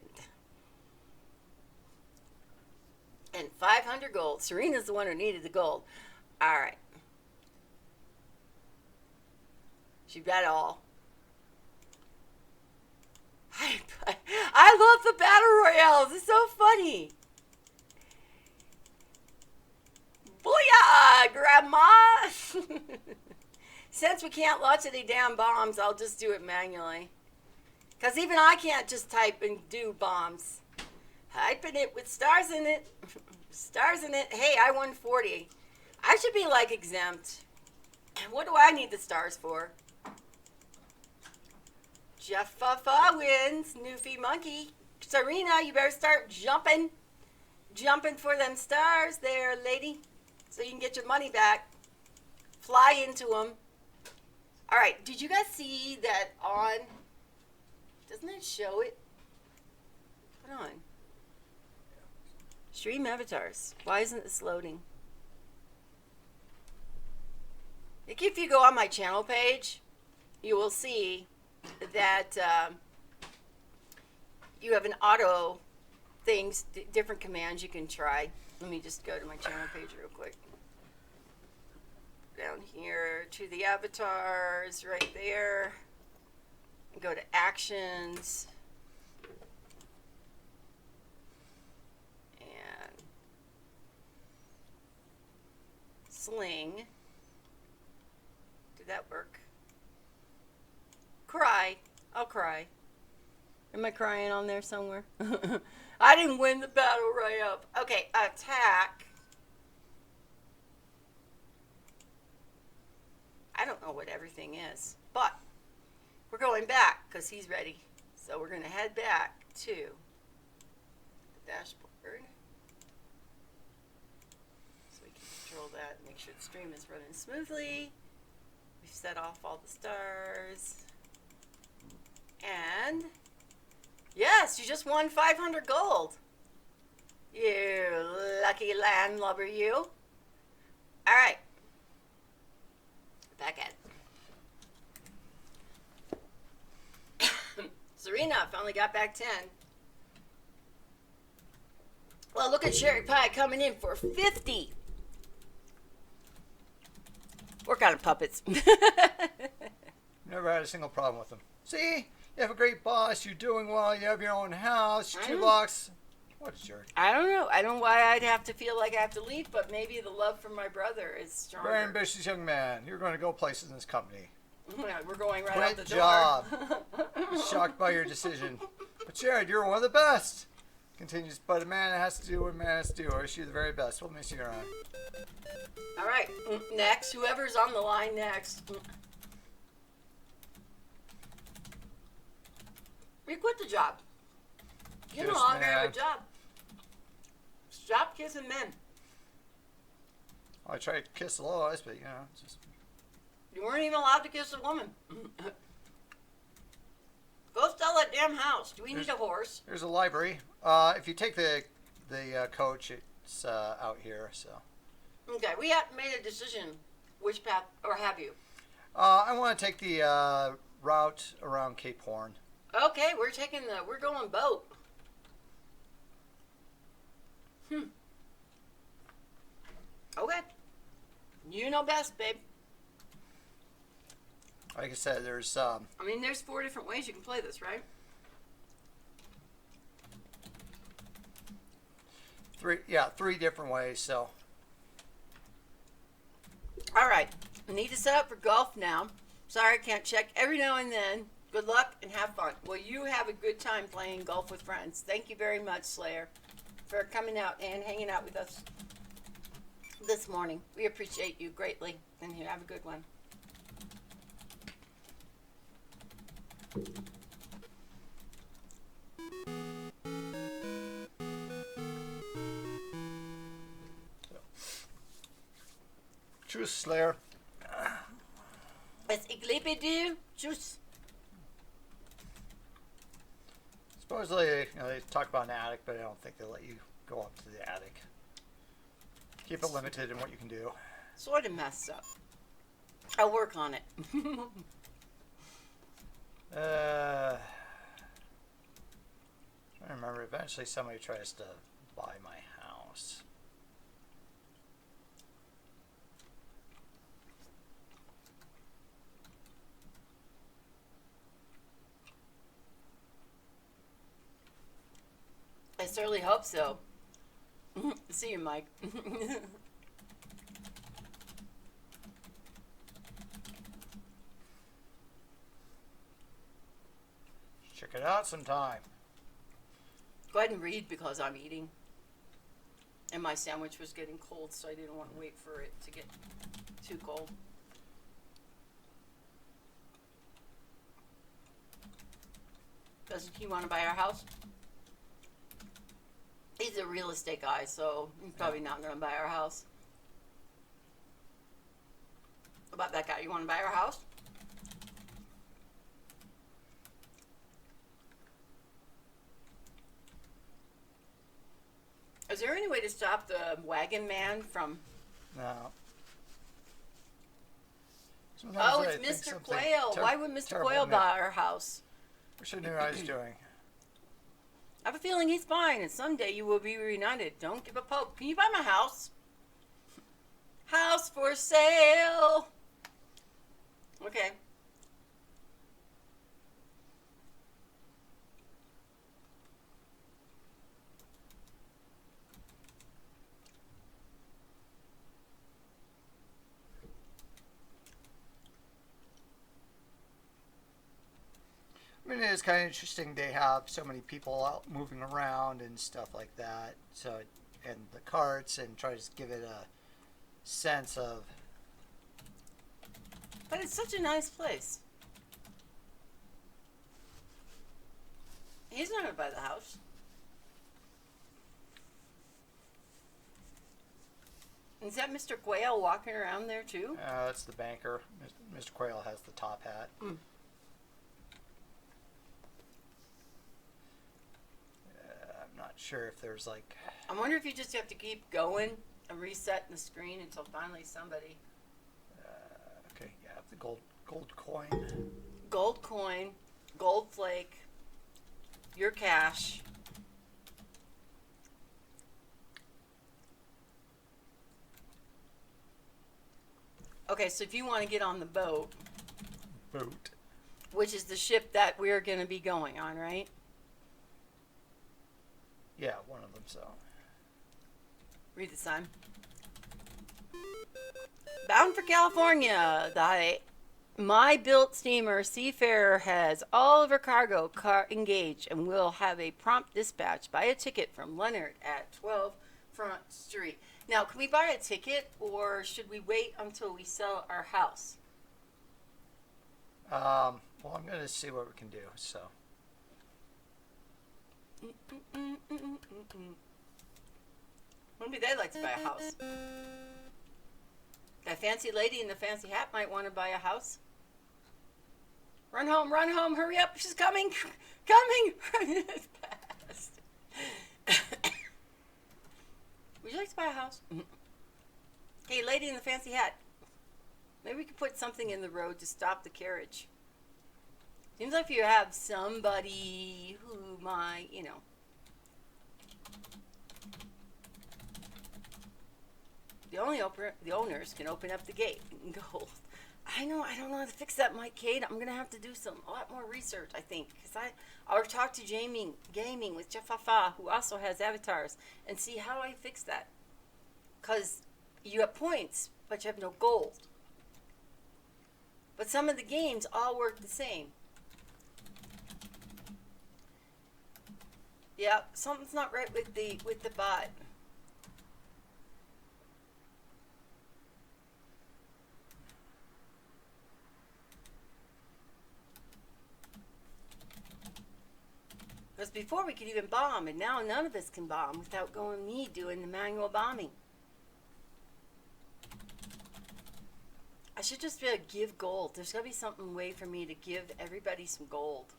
And 500 gold. Serena's the one who needed the gold. All right. She got it all. I love the battle royales. It's so funny. Booyah, Grandma! Since we can't launch any damn bombs, I'll just do it manually. Because even I can't just type and do bombs. Typing it with stars in it. Stars in it. Hey, I won 40. I should be like exempt. What do I need the stars for? Jeff wins. Newfie Monkey. Serena, you better start jumping. Jumping for them stars there, lady. So you can get your money back. Fly into them. All right, did you guys see that on? Doesn't it show it? Put on. Stream avatars. Why isn't this loading? If you go on my channel page, you will see that you have an auto things, different commands you can try. Let me just go to my channel page real quick. Down here to the avatars, right there. Go to actions. And sling. Did that work? Cry. I'll cry. Am I crying on there somewhere? I didn't win the battle royale. Okay, attack. I don't know what everything is, but we're going back because he's ready. So we're going to head back to the dashboard. So we can control that and make sure the stream is running smoothly. We've set off all the stars. And yes, you just won 500 gold. You lucky landlubber, you. All right. Back at it. Serena finally got back 10. Well, look at Sherry Pie coming in for 50. Work on it, puppets. Never had a single problem with them. See? You have a great boss. You're doing well. You have your own house. 2 blocks. What a jerk. I don't know. I don't know why I'd have to feel like I have to leave, but maybe the love for my brother is stronger. Very ambitious young man. You're going to go places in this company. We're going right out the Great door. job. Shocked by your decision. But Jared, you're one of the best. Continues, but a man has to do what a man has to do. I wish you the very best. We'll miss you around. All right, next. Whoever's on the line next. We quit the job. You no Yes, longer have a man. job. Stop kissing men. I tried to kiss Lois, but it's just You weren't even allowed to kiss a woman. Go sell that damn house. Do we need a horse? there's a library. If you take the coach, it's out here. So Okay, we haven't made a decision which path, or have you? I want to take the route around Cape Horn. Okay, we're going boat. Okay. You know best, babe. Like I said, there's I mean, there's 4 different ways you can play this, right? three different ways. So All right. I need to set up for golf now. Sorry, I can't check every now and then. Good luck and have fun. Well, you have a good time playing golf with friends. Thank you very much, Slayer, for coming out and hanging out with us this morning. We appreciate you greatly, and you have a good one. Truce, Slayer. As ik liep do, juice. Supposedly, they talk about an attic, but I don't think they'll let you go up to the attic. Keep it limited in what you can do. Sort of messed up. I'll work on it. I remember eventually somebody tries to buy my house. I certainly hope so. See you, Mike. Check it out sometime. Go ahead and read because I'm eating. And my sandwich was getting cold, so I didn't want to wait for it to get too cold. Doesn't he want to buy our house? He's a real estate guy, so he's probably not going to buy our house. What about that guy? You want to buy our house? Is there any way to stop the wagon man from... No. Oh, it's Mr. Quail. Why would Mr. Quail buy our house? Wish I knew what I was doing. I have a feeling he's fine, and someday you will be reunited. Don't give a poke. Can you buy my house? House for sale. Okay. I mean, it is kind of interesting they have so many people out moving around and stuff like that. So, and the carts, and try to give it a sense of. But it's such a nice place. He's not going to buy the house. Is that Mr. Quail walking around there too? That's the banker. Mr. Quail has the top hat. Mm. I'm not sure if there's like. I wonder if you just have to keep going and resetting the screen until finally somebody. Okay, yeah, the gold coin. Gold coin, gold flake, your cash. Okay, so if you want to get on the boat, which is the ship that we're going to be going on, right? Yeah, one of them. So. Read the sign. Bound for California. My built steamer Seafarer has all of her cargo engaged and will have a prompt dispatch. Buy a ticket from Leonard at 12 Front Street. Now, can we buy a ticket or should we wait until we sell our house? Well, I'm going to see what we can do. So. Maybe they'd like to buy a house. That fancy lady in the fancy hat might want to buy a house. Run home, hurry up, she's coming, coming. It's past. Would you like to buy a house? Hey, lady in the fancy hat. Maybe we could put something in the road to stop the carriage. Seems like you have somebody who might, you know. The owners can open up the gate and go. I don't know how to fix that, Mike Cade. I'm gonna have to do a lot more research, I think, because I'll talk to Gaming with Jeff Fafa, who also has avatars, and see how I fix that. Because you have points, but you have no gold. But some of the games all work the same. Yeah, something's not right with the bot. Because before we could even bomb, and now none of us can bomb without me doing the manual bombing. I should just be able to give gold. There's got to be something way for me to give everybody some gold.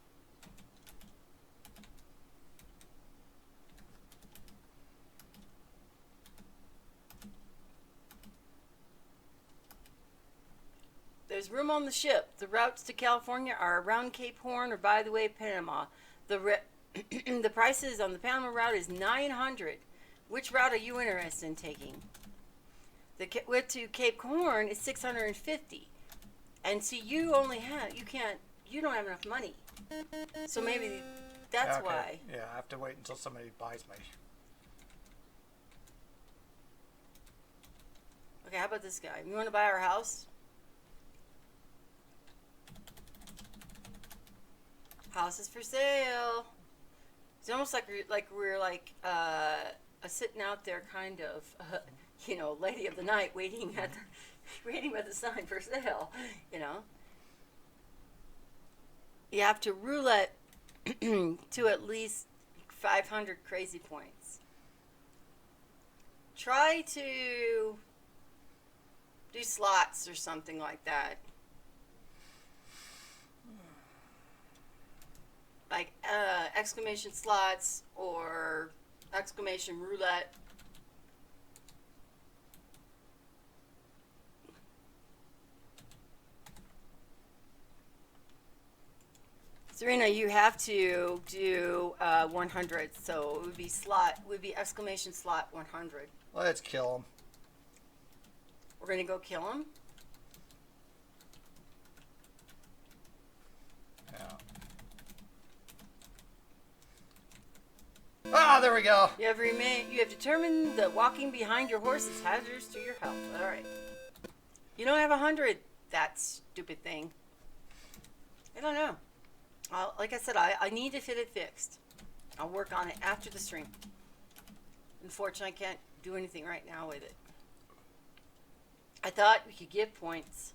There's room on the ship. The routes to California are around Cape Horn or by the way of Panama. The prices on the Panama route is $900. Which route are you interested in taking? The route to Cape Horn is $650. And see, you don't have enough money. So maybe that's why. Yeah, I have to wait until somebody buys my. Okay, how about this guy? You want to buy our house? House is for sale. It's almost like we're a sitting out there kind of, lady of the night waiting at the sign for sale. You know. You have to roulette to at least 500 crazy points. Try to do slots or something like that. Like exclamation slots or exclamation roulette. Serena, you have to do 100, so it would be exclamation slot 100. Let's kill him. We're gonna go kill him. Ah, there we go. You have determined that walking behind your horse is hazardous to your health. All right. You don't have 100. That stupid thing. I don't know. Like I said, I need to get it fixed. I'll work on it after the stream. Unfortunately, I can't do anything right now with it. I thought we could give points.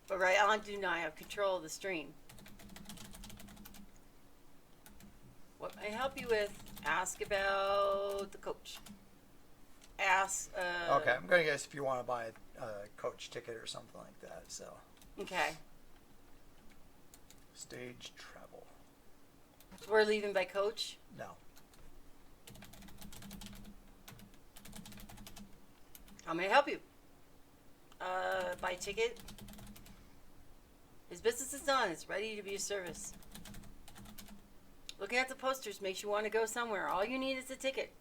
But right on, do not have control of the stream. What may I help you with? Ask about the coach. Ask. Okay, I'm going to guess if you want to buy a coach ticket or something like that. So. Okay. Stage travel. So we're leaving by coach? No. How may I help you? Buy a ticket. His business is done. It's ready to be of service. Looking at the posters makes you want to go somewhere. All you need is a ticket.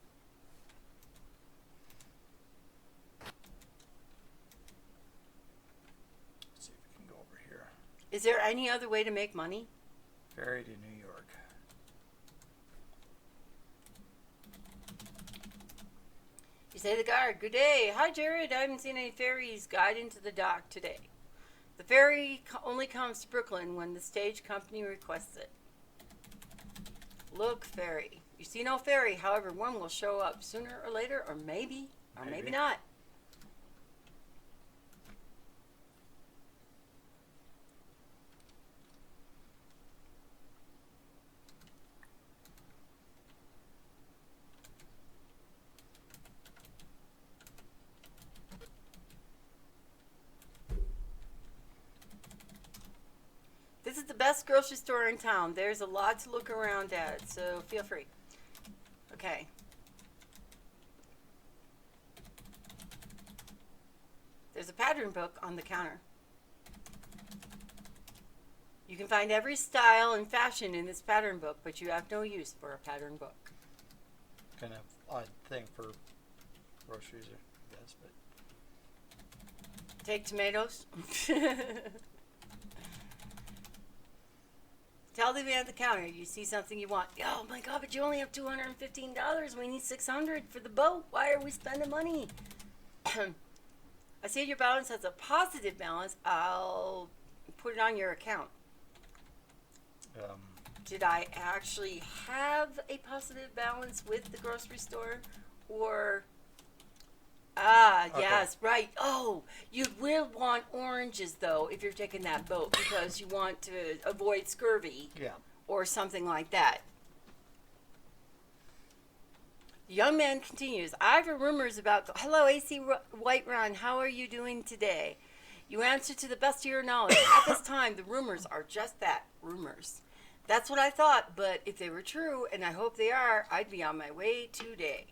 Let's see if we can go over here. Is there any other way to make money? Ferry to New York. You say the guard, good day. Hi, Jared. I haven't seen any ferries guide into the dock today. The ferry only comes to Brooklyn when the stage company requests it. Look, ferry. You see no ferry, however, one will show up sooner or later, or maybe not. This is the best grocery store in town. There's a lot to look around at, so feel free. Okay. There's a pattern book on the counter. You can find every style and fashion in this pattern book, but you have no use for a pattern book. Kind of odd thing for groceries, I guess, but Take tomatoes. Tell the man at the counter you see something you want. Oh my God, but you only have $215. We need $600 for the boat. Why are we spending money? I see your balance has a positive balance. I'll put it on your account. Did I actually have a positive balance with the grocery store? Or... Okay. Yes, right. Oh, you will want oranges, though, if you're taking that boat, because you want to avoid scurvy. Yeah. Or something like that. The young man continues, I've heard rumors about... Hello, AC Whiterun. How are you doing today? You answer to the best of your knowledge. At this time, the rumors are just that, rumors. That's what I thought, but if they were true, and I hope they are, I'd be on my way today.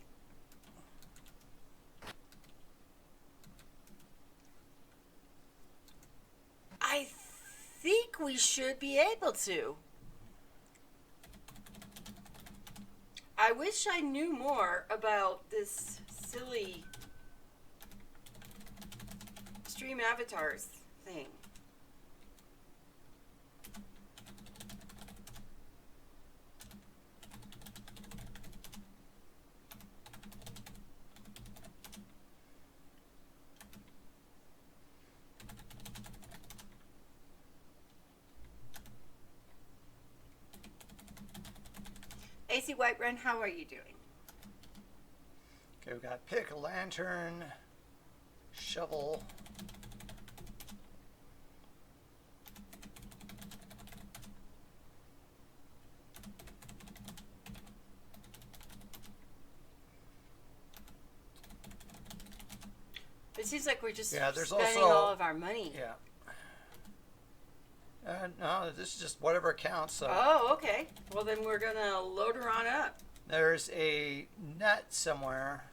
I think we should be able to. I wish I knew more about this silly stream avatars thing. AC Whiterun, how are you doing? Okay, we got pick a lantern, shovel. It seems like we're just There's spending also, all of our money. Yeah. No, this is just whatever counts. So. Oh, okay. Well, then we're going to load her on up. There's a net somewhere.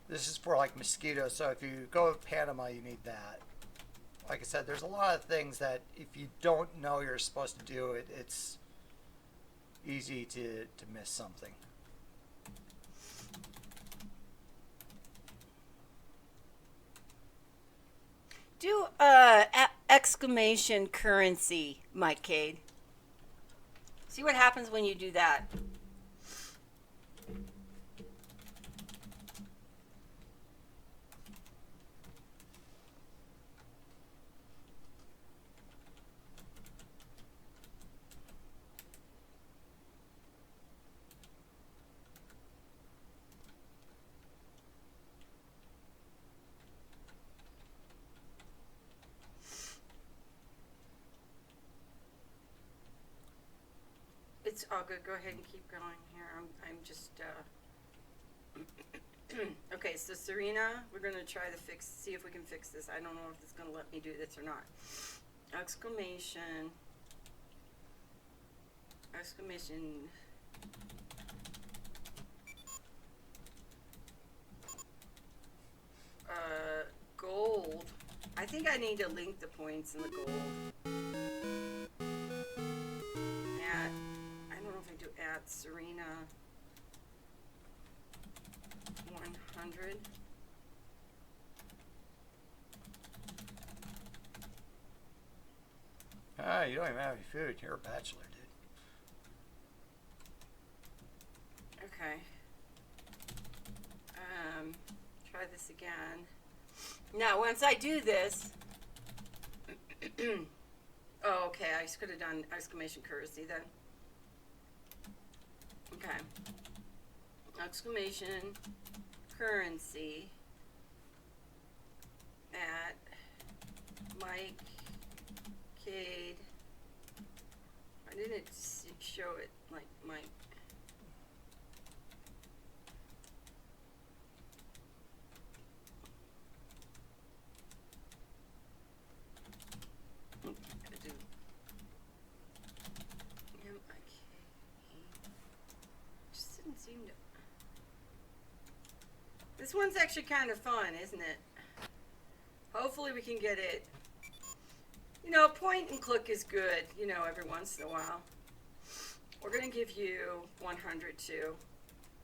This is for like mosquitoes, so if you go to Panama, you need that. Like I said, there's a lot of things that if you don't know you're supposed to do it, it's easy to miss something. Do exclamation currency, Mike Cade. See what happens when you do that. It's all good. Go ahead and keep going here. I'm just, okay, so Serena, we're going to try to see if we can fix this. I don't know if it's going to let me do this or not. Exclamation. Gold. I think I need to link the points in the gold. At Serena 100. You don't even have any food. You're a bachelor, dude. Okay. this again. Now, once I do this, oh, okay, I could have done exclamation currency then. Okay. Exclamation currency at Mike Cade. I didn't show it like Mike. Just didn't seem to. This one's actually kind of fun, isn't it? Hopefully we can get it. You know, point and click is good, you know, every once in a while. We're going to give you 100 too.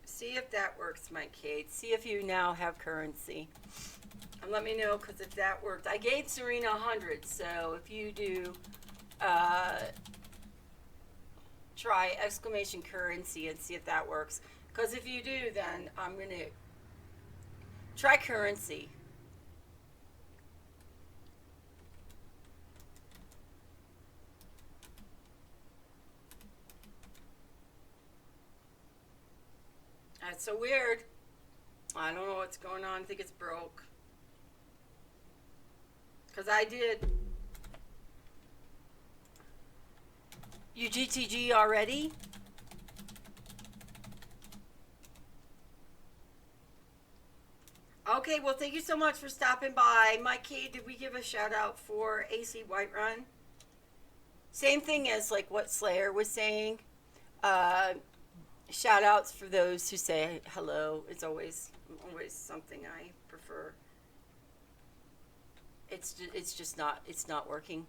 See if that works, Mike Kate. See if you now have currency. And let me know, because if that worked. I gave Serena 100, so if you do try exclamation currency and see if that works. Because if you do, then I'm going to try currency. That's so weird. I don't know what's going on. I think it's broke. Because I did. You GTG already? Okay, well, thank you so much for stopping by. Mikey, did we give a shout out for AC Whiterun? Same thing as like what Slayer was saying. Shout outs for those who say hello. It's always something I prefer. It's just not working.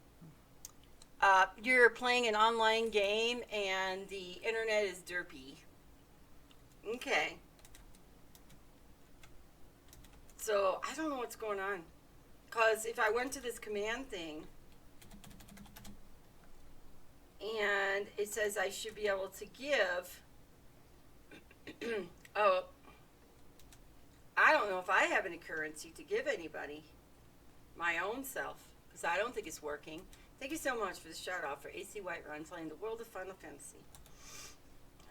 You're playing an online game and the internet is derpy. Okay. So I don't know what's going on. Because if I went to this command thing and it says I should be able to give. Oh, I don't know if I have any currency to give anybody. My own self. Because I don't think it's working. Thank you so much for the shout out for AC Whiterun playing the world of Final Fantasy.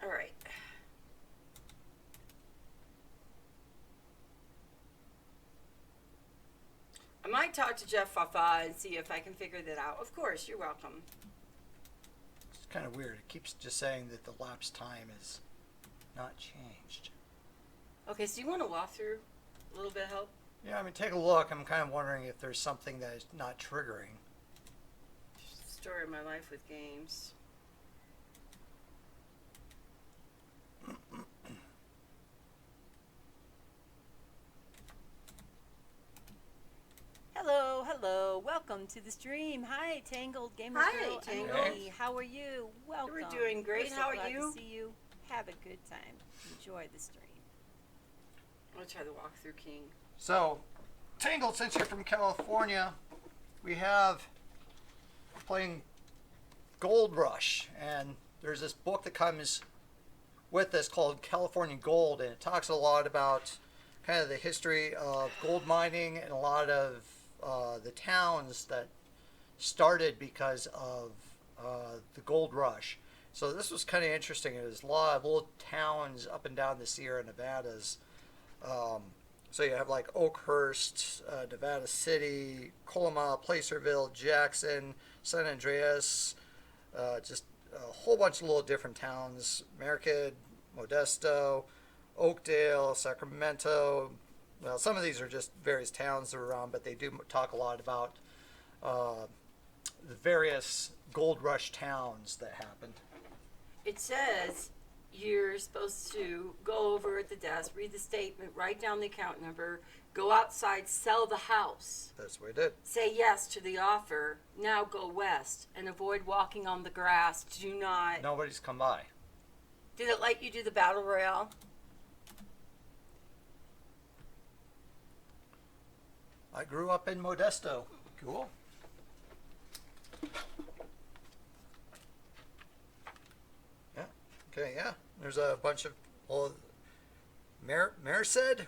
Alright. I might talk to Jeff Fafa and see if I can figure that out. Of course, you're welcome. It's kind of weird. It keeps just saying that the lapse time is not changed. Okay, so you want to walk through a little bit of help? Yeah, I mean, take a look. I'm kind of wondering if there's something that is not triggering. Story of my life with games. Hello. Welcome to the stream. Hi, Tangled Gamer Hi, Girl. Tangled. Hey, how are you? Welcome. We're doing great. We're so How are glad you? to see you. Have a good time. Enjoy the stream. I'll try the walkthrough king. So, Tangled, since you're from California, we have playing GoldRush, and there's this book that comes with this called California Gold, and it talks a lot about kind of the history of gold mining and a lot of the towns that started because of the gold rush. So this was kind of interesting. There's a lot of little towns up and down the Sierra Nevadas. So you have like Oakhurst, Nevada City, Coloma, Placerville, Jackson, San Andreas, just a whole bunch of little different towns. Merced, Modesto, Oakdale, Sacramento. Well, some of these are just various towns that are around, but they do talk a lot about the various gold rush towns that happened. It says you're supposed to go over at the desk, read the statement, write down the account number, go outside, sell the house. That's what we did. Say yes to the offer, now go west, and avoid walking on the grass. Do not. Nobody's come by. Did it let you do the battle royale? I grew up in Modesto. Cool. Yeah. Okay, yeah. There's a bunch of, well, Merced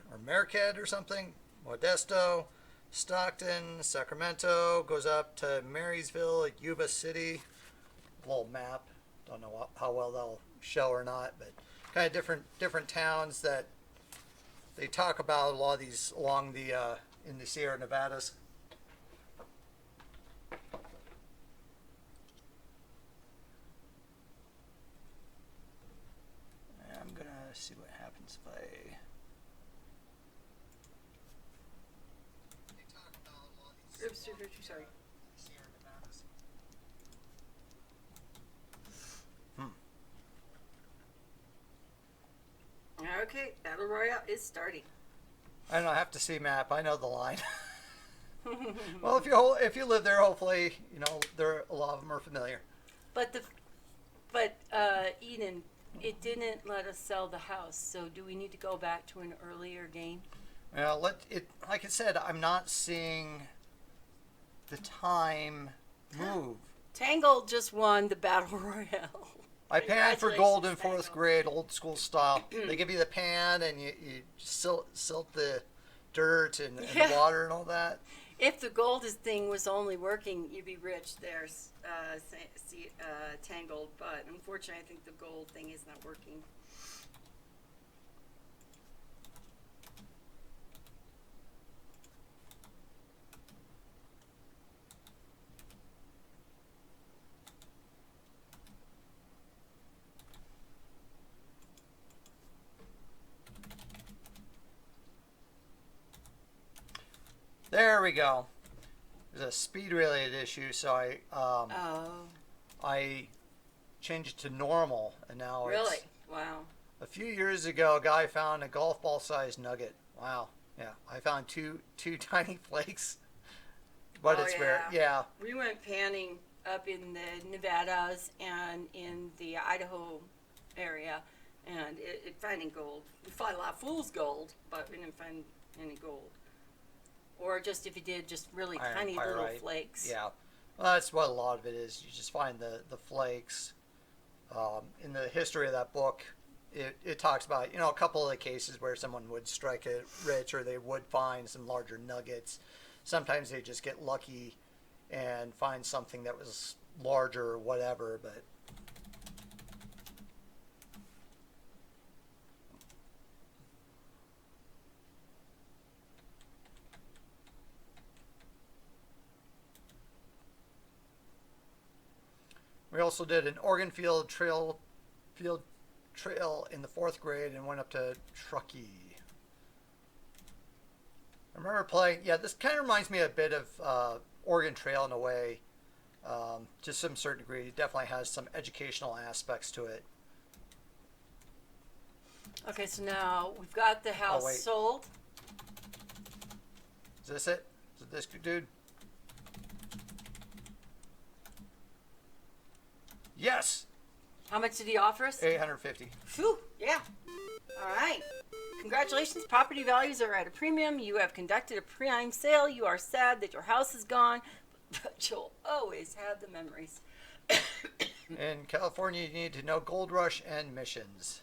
or something. Modesto, Stockton, Sacramento, goes up to Marysville, Yuba City. Little map. Don't know how well that'll show or not, but kind of different towns that they talk about. A lot of these along the in the Sierra Nevadas. I'm gonna see what happens if I. Oops, sorry. Okay, Battle Royale is starting. I don't have to see map. I know the line. Well, if you live there, hopefully you know a lot of them are familiar. But Eden, it didn't let us sell the house. So do we need to go back to an earlier game? Like I said, I'm not seeing the time move. Tangled just won the Battle Royale. I panned for gold in Tangled. 4th grade, old school style. They give you the pan and you silt the dirt and the water and all that. If the gold thing was only working, you'd be rich. There's Tangled, but unfortunately, I think the gold thing is not working. There we go. There's a speed related issue, so I changed it to normal, and now Really? it's. Wow. A few years ago, a guy found a golf ball sized nugget. Wow. Yeah, I found two tiny flakes, but it's rare. Yeah. We went panning up in the Nevadas and in the Idaho area, and it finding gold. We found a lot of fool's gold, but we didn't find any gold. Or just if you did, just really Iron tiny little pyrite. flakes. Yeah. Well, that's what a lot of it is. You just find the flakes. In the history of that book, it talks about, a couple of the cases where someone would strike it rich or they would find some larger nuggets. Sometimes they just get lucky and find something that was larger or whatever, but we also did an Oregon field trail in the 4th grade and went up to Truckee. I remember playing. Yeah, this kind of reminds me a bit of Oregon Trail in a way, to some certain degree. It definitely has some educational aspects to it. Okay, so now we've got the house wait. sold. Is this it? Is it this dude? Yes. How much did he offer us? $850. Phew, yeah. All right. Congratulations. Property values are at a premium. You have conducted a prime sale. You are sad that your house is gone, but you'll always have the memories. In California, you need to know GoldRush and missions.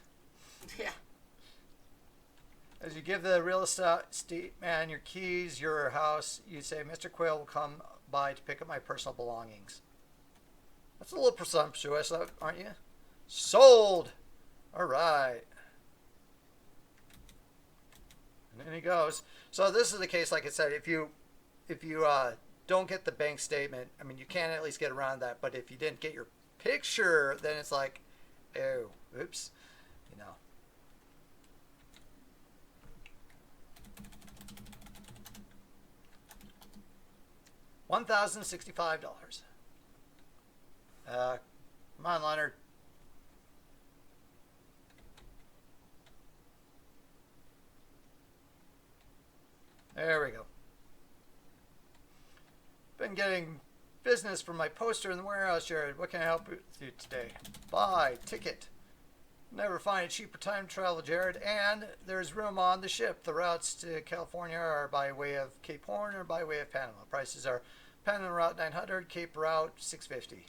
Yeah. As you give the real estate man your keys, your house, you say, Mr. Quayle will come by to pick up my personal belongings. That's a little presumptuous, aren't you? Sold! All right. And then he goes. So this is the case, like I said, if you don't get the bank statement, I mean, you can at least get around that. But if you didn't get your picture, then it's like, oh, oops, $1,065. Come on, Leonard. There we go. Been getting business from my poster in the warehouse, Jared. What can I help you today? Buy ticket. Never find a cheaper time to travel, Jared. And there's room on the ship. The routes to California are by way of Cape Horn or by way of Panama. Prices are Panama Route 900, Cape Route 650.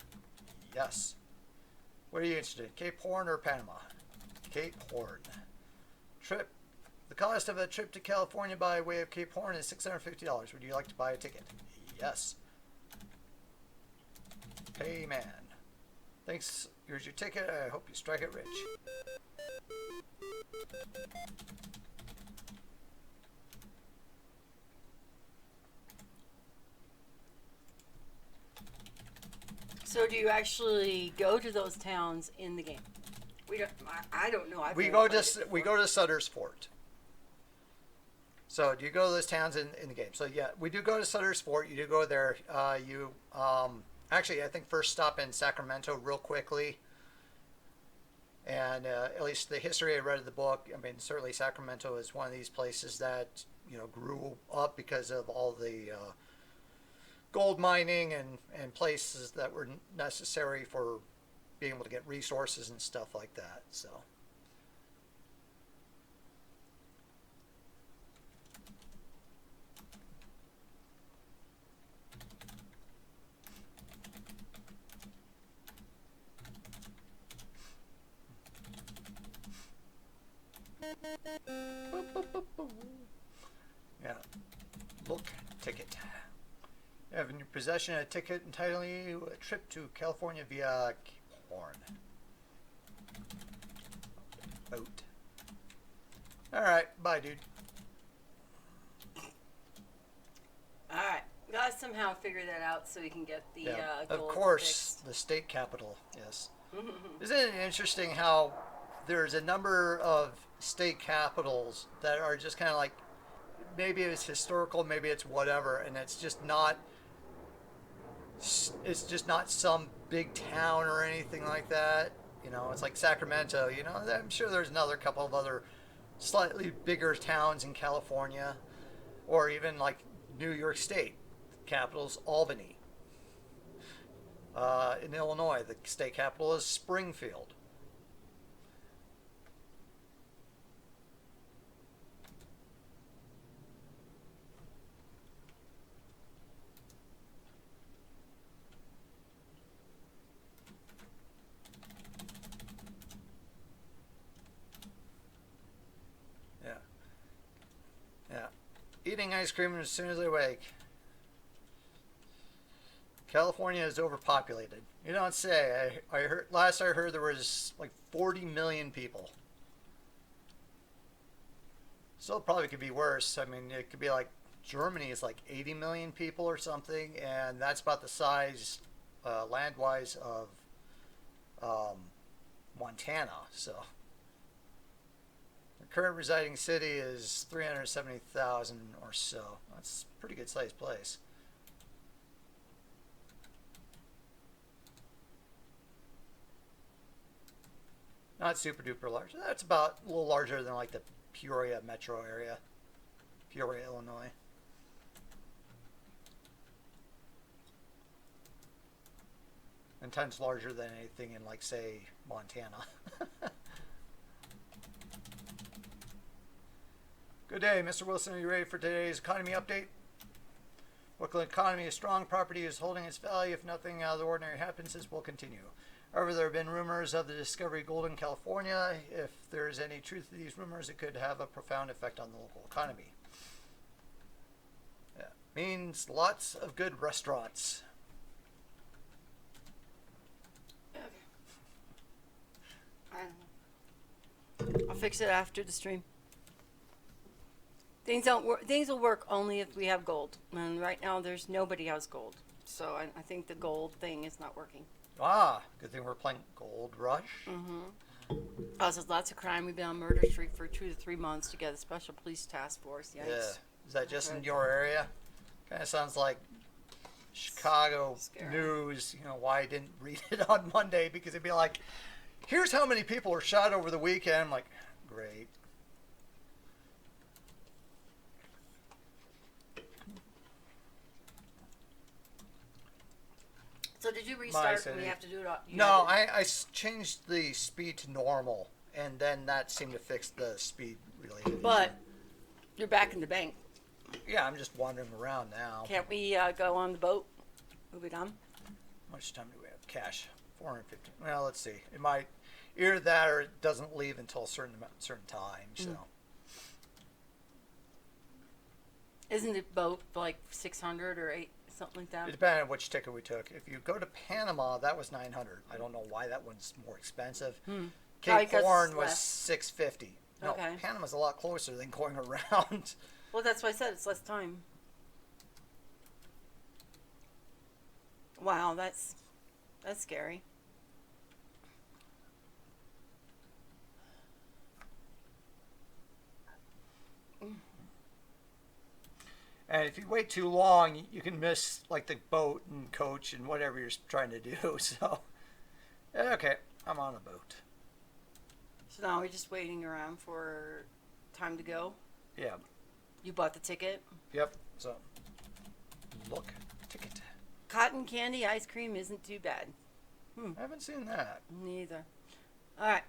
Yes. What are you interested in? Cape Horn or Panama? Cape Horn. Trip. The cost of a trip to California by way of Cape Horn is $650. Would you like to buy a ticket? Yes. Hey, man. Thanks. Here's your ticket. I hope you strike it rich. So do you actually go to those towns in the game? We don't. I don't know. We go to Sutter's Fort. So do you go to those towns in the game? So yeah, we do go to Sutter's Fort. You do go there. Actually, I think first stop in Sacramento real quickly. And at least the history I read of the book, I mean, certainly Sacramento is one of these places that, grew up because of all the gold mining and places that were necessary for being able to get resources and stuff like that. So. Yeah. Look, ticket. You have in your possession a ticket entitling you a trip to California via Cape Horn. Boat. Alright, bye, dude. Alright. Gotta somehow figure that out so we can get the gold of course, fixed. the state capital, yes. Isn't it interesting how there's a number of state capitals that are just kind of like, maybe it's historical, maybe it's whatever, and it's just not some big town or anything like that. It's like Sacramento. I'm sure there's another couple of other slightly bigger towns in California, or even like New York State. The capital's Albany. In Illinois, the state capital is Springfield. Yeah. Eating ice cream as soon as I wake. California is overpopulated. You don't say. I heard last I heard there was like 40 million people. Still probably could be worse. I mean, it could be like Germany is like 80 million people or something, and that's about the size land-wise of Montana. So the current residing city is 370,000 or so. That's a pretty good sized place. Not super duper large. That's about a little larger than like the Peoria metro area. Peoria, Illinois. And tons larger than anything in, like, say, Montana. Good day, Mr. Wilson. Are you ready for today's economy update? Local economy is strong. Property is holding its value. If nothing out of the ordinary happens, this will continue. However, there have been rumors of the discovery of gold in California. If there is any truth to these rumors, it could have a profound effect on the local economy. Yeah. Means lots of good restaurants. Okay. I don't know. I'll fix it after the stream. Things don't work. Things will work only if we have gold. And right now, there's nobody has gold. So I think the gold thing is not working. Ah, good thing we're playing GoldRush. Mm-hmm. Causes lots of crime. We've been on murder street for 2 to 3 months to get a special police task force. Yikes. Yeah. Is that just in your area? Kind of sounds like Chicago news. Why I didn't read it on Monday, because it'd be like, here's how many people were shot over the weekend. I'm like, great. So did you restart and we have to do it all? No, I changed the speed to normal, and then that seemed to fix the speed related But issue. you're back in the bank. Yeah, I'm just wandering around now. Can't we go on the boat? Are we done? How much time do we have? Cash, 450. Well, let's see. It might either that or it doesn't leave until a certain time. So Isn't it boat like 600 or 8, something like that? It depended on which ticket we took. If you go to Panama, that was 900. I don't know why that one's more expensive. Probably Cape 'cause Horn it's was less. 650. No, Okay. Panama's a lot closer than going around. Well, that's why I said it's less time. Wow, that's scary. And if you wait too long, you can miss like the boat and coach and whatever you're trying to do. So, okay, I'm on a boat. So now we're just waiting around for time to go. Yeah. You bought the ticket. Yep. So, look, ticket. Cotton candy ice cream isn't too bad. I haven't seen that. Neither. All right,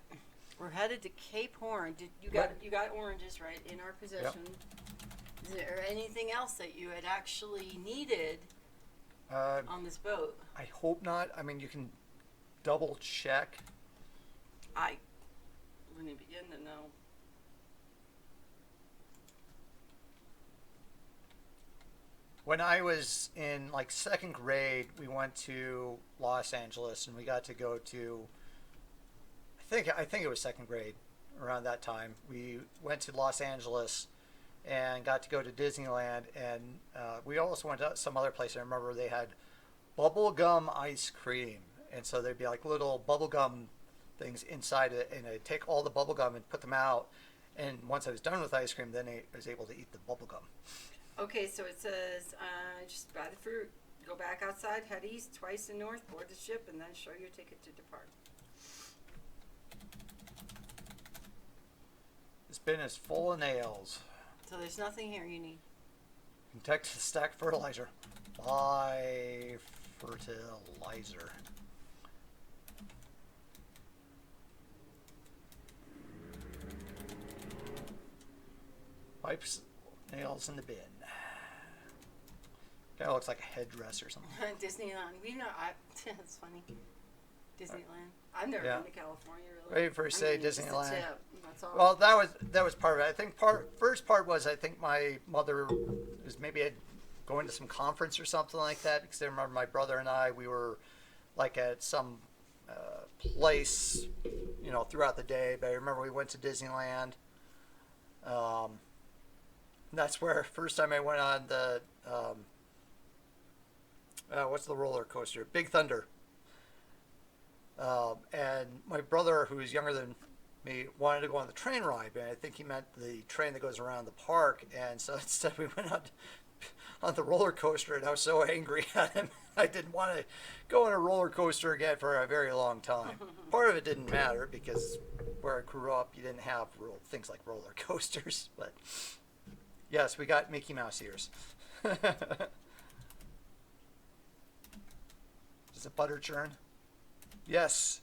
we're headed to Cape Horn. You got oranges right in our possession. Is there anything else that you had actually needed on this boat? I hope not. I mean, you can double check. I wouldn't begin to know. When I was in like second grade, we went to Los Angeles and we got to go to. I think it was second grade. Around that time, we went to Los Angeles and got to go to Disneyland, and we also went to some other place. I remember they had bubblegum ice cream, and so there'd be like little bubblegum things inside it, and I'd take all the bubblegum and put them out, and once I was done with ice cream, then I was able to eat the bubblegum. Okay, so it says just buy the fruit, go back outside, head east, twice in north, board the ship, and then show your ticket to depart. This bin is full of nails. So there's nothing here you need. Protect stack fertilizer. Buy fertilizer. Pipes, nails in the bin. Kind of looks like a headdress or something. Disneyland. That's funny. Disneyland. I've never Yeah. been to California really. Wait for you to say Just a Disneyland. tip, that's all. Well, that was part of it. I think first part was I think my mother was maybe going to some conference or something like that, because I remember my brother and we were like at some place, throughout the day. But I remember we went to Disneyland. That's where first time I went on the what's the roller coaster? Big Thunder. And my brother, who was younger than me, wanted to go on the train ride, but I think he meant the train that goes around the park. And so instead we went on the roller coaster, and I was so angry at him. I didn't want to go on a roller coaster again for a very long time. Part of it didn't matter because where I grew up, you didn't have things like roller coasters. But yes, we got Mickey Mouse ears. Is it butter churn? Yes.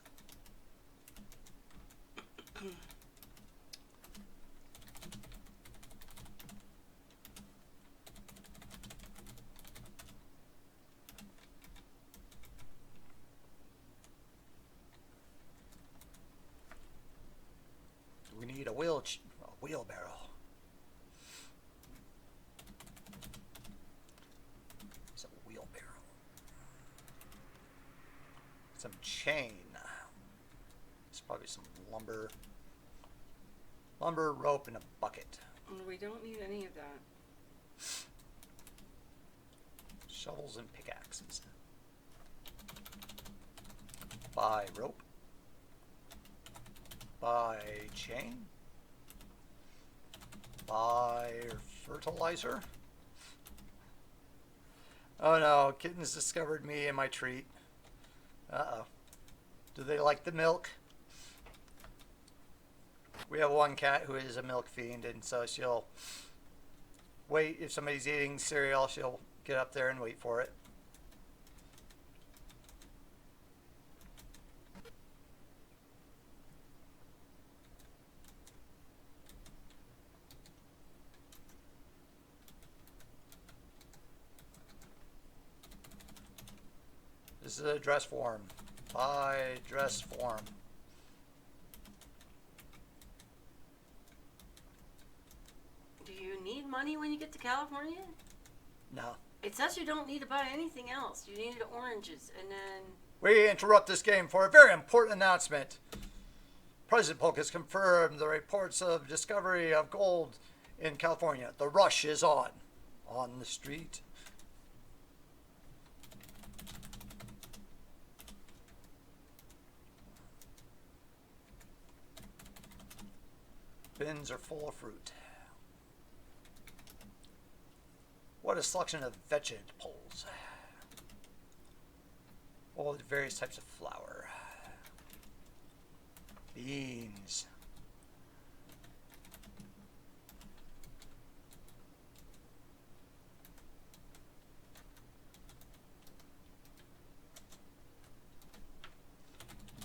We need a wheelbarrow. It's a wheelbarrow. Some chain. It's probably some lumber, rope, and a bucket. We don't need any of that. Shovels and pickaxes. Buy rope. Buy chain. Buy fertilizer. Oh no, kittens discovered me and my treat. Uh-oh. Do they like the milk? We have one cat who is a milk fiend, and so she'll wait. If somebody's eating cereal, she'll get up there and wait for it. This is a dress form. Buy dress form. Do you need money money when you get to California? No. It says you don't need to buy anything else. You need oranges, and then... We interrupt this game for a very important announcment. President Polk has confirmed the reports of discovery of gold in California. The rush is on the street. Bins are full of fruit. What a selection of vegetables. All the various types of flour. Beans.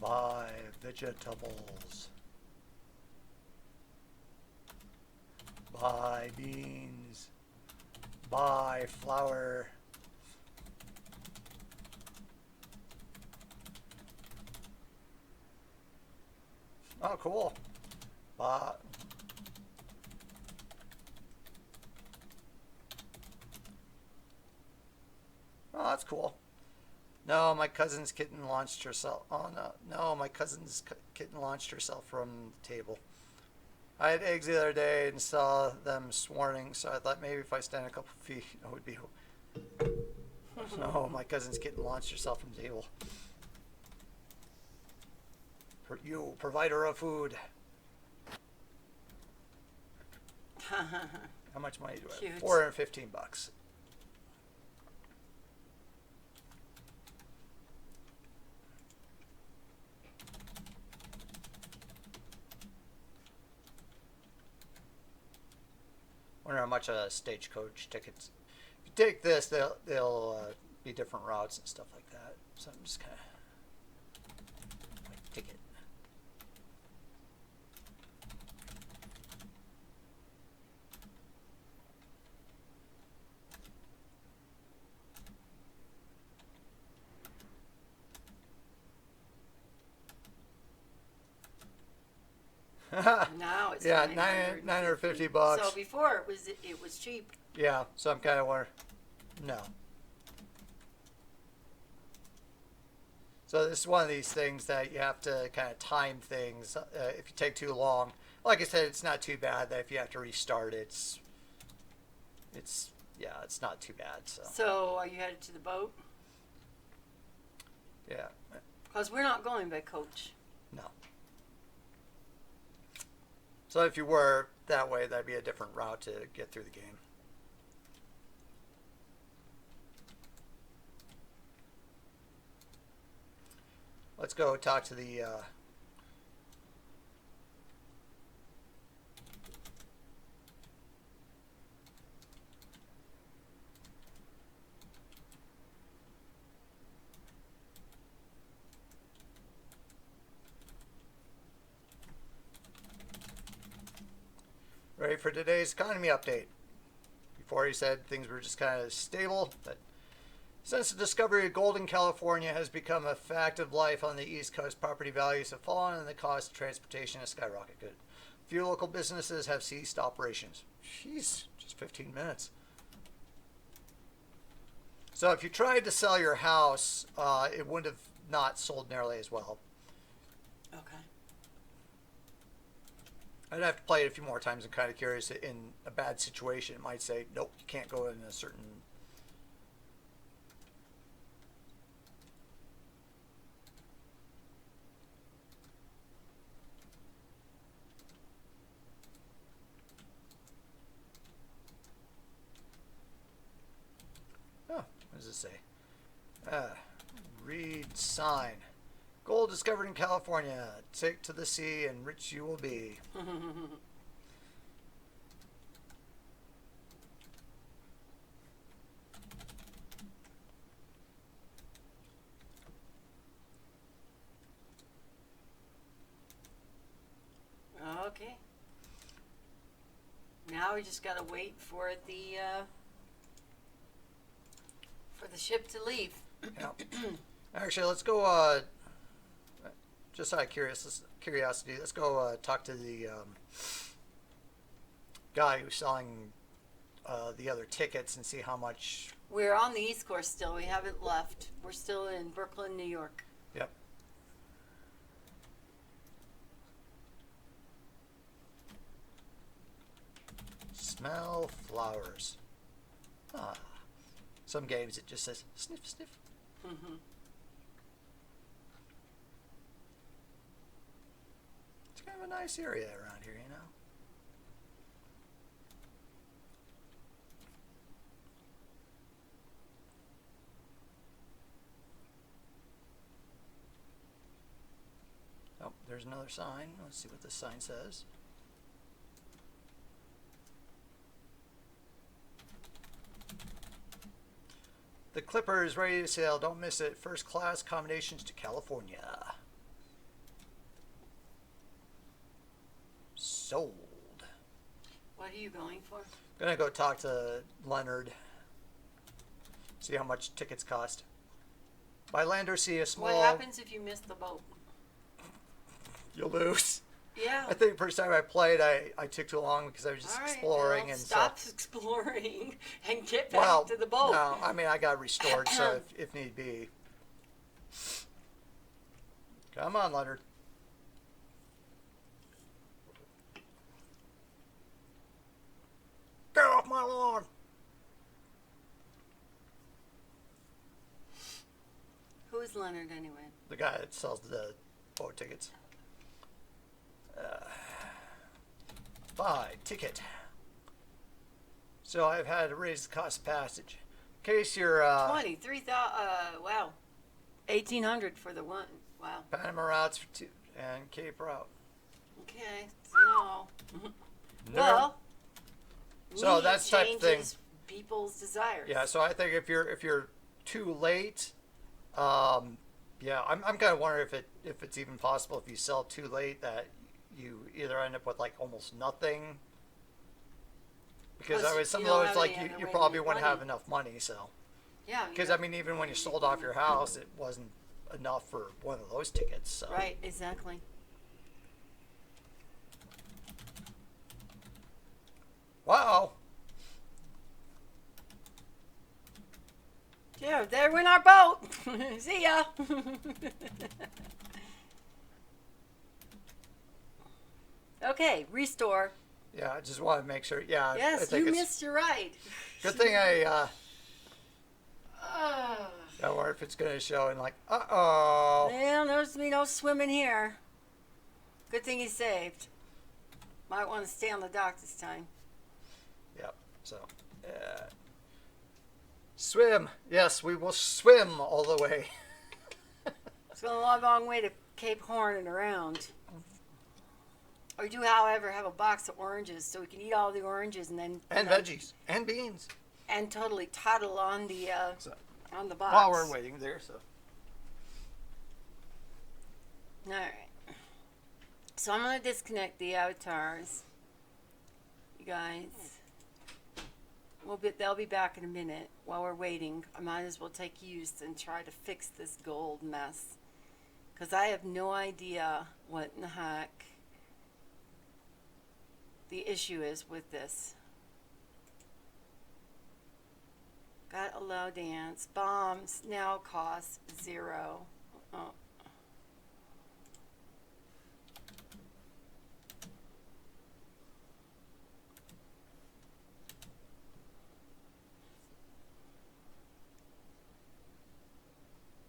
Buy vegetables. Buy beans. Buy flour. Oh, cool. Buy. Oh, that's cool. No, my cousin's kitten launched herself. Oh, no. No, my cousin's kitten launched herself from the table. I had eggs the other day and saw them swarming, so I thought maybe if I stand a couple feet, it would be... No, my cousin's kitten launched herself from the table. For you, provider of food. How much money do I have? $415. Wonder how much stagecoach tickets. If you take this, they'll be different routes and stuff like that. So I'm just kind of like ticket. Now it's Yeah, $950. So before it was cheap. Yeah, so I'm kind of wondering. No. So this is one of these things that you have to kind of time things. If you take too long, like I said, it's not too bad. That if you have to restart, it's not too bad. So are you headed to the boat? Yeah. Because we're not going by coach. No. So if you were that way, that'd be a different route to get through the game. Let's go talk to the ready for today's economy update. Before he said things were just kind of stable, but since the discovery of gold in California has become a fact of life on the East Coast, property values have fallen and the cost of transportation has skyrocketed. Few local businesses have ceased operations. Jeez, just 15 minutes. So if you tried to sell your house, it wouldn't have not sold nearly as well. Okay. I'd have to play it a few more times. I'm kind of curious. In a bad situation, it might say, nope, you can't go in a certain... Oh, what does it say? Read sign. Gold discovered in California. Take to the sea and rich you will be. Okay. Now we just gotta wait for the ship to leave. Yeah. Actually, let's go. Just out of curiosity, let's go talk to the guy who's selling the other tickets and see how much. We're on the East Coast still. We haven't left. We're still in Brooklyn, New York. Yep. Smell flowers. Ah. Some games it just says sniff, sniff. Mm-hmm. It's kind of a nice area around here, you know. Oh, there's another sign. Let's see what this sign says. The Clipper is ready to sail. Don't miss it. First class accommodations to California. Sold. What are you going for? Gonna go talk to Leonard. See how much tickets cost. By land or sea, a small. What happens if you miss the boat? You'll lose. Yeah. I think the first time I played, I took too long because I was just All right, exploring well, and stop so. exploring and get back Well, to the boat. no, I mean I got restored, so if need be. Come on, Leonard. Get off my lawn. Who is Leonard anyway? The guy that sells the boat tickets. Buy ticket. So I've had to raise the cost of passage. In case you're 23,000. Wow. 1,800 for the one. Wow. Panama routes for two and Cape route. Okay. So no. Well. So that's the type of thing. Changes people's desires. Yeah. So I think if you're too late, yeah, I'm kind of wondering if it's even possible if you sell too late that you either end up with like almost nothing. Because Plus, I was some you of don't those have like any you other way probably to make wouldn't money. have enough money. So Yeah. because I mean even when you sold off your house, it wasn't enough for one of those tickets. So. Right. Exactly. Wow. Yeah, there went our boat. See ya. Okay, restore. Yeah, I just want to make sure. Yeah. I Yes, think you it's missed your ride. good thing I. Ah. I wonder if it's gonna show and like, uh-oh. Well, there's me no swimming here. Good thing he saved. Might want to stay on the dock this time. Yep. So, swim. Yes, we will swim all the way. It's going a long way to Cape Horn and around. Or do, however, have a box of oranges so we can eat all the oranges and then And veggies and beans. and totally toddle on the So, box. while we're waiting there, so. All right. So I'm gonna disconnect the avatars. You guys. They'll be back in a minute. While we're waiting, I might as well take use and try to fix this gold mess. Because I have no idea what in the heck the issue is with this. Got allow dance. Bombs now cost 0. Oh.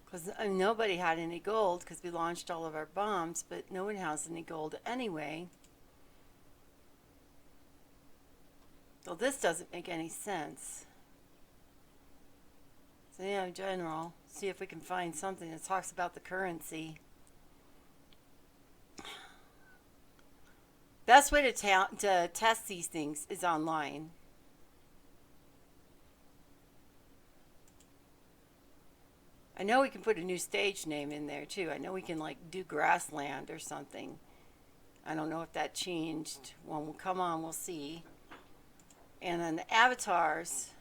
Because nobody had any gold because we launched all of our bombs, but no one has any gold anyway. So this doesn't make any sense. So yeah, in general, see if we can find something that talks about the currency. Best way to test these things is online. I know we can put a new stage name in there too. I know we can like do grassland or something. I don't know if that changed. When we come on, we'll see. And then the avatars.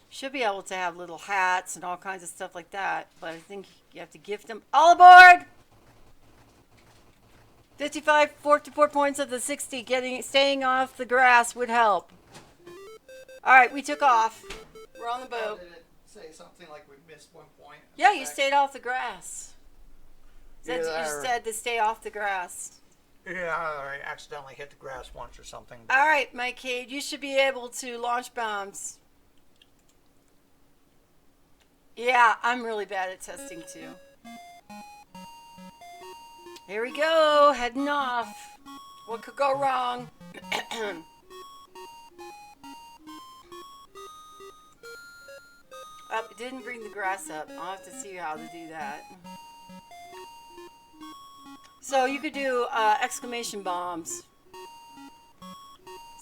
Should be able to have little hats and all kinds of stuff like that, but I think you have to gift them. All aboard! 55, 44 points of the 60. Staying off the grass would help. All right, we took off. We're on the boat. Did it say something like we missed 1 point? Yeah, you stayed off the grass. You Yeah, said to stay off the grass. Yeah, I accidentally hit the grass once or something. All right, Mike Cade, you should be able to launch bombs. Yeah, I'm really bad at testing too. Here we go, heading off. What could go wrong? Oh, it didn't bring the grass up. I'll have to see how to do that. So you could do exclamation bombs.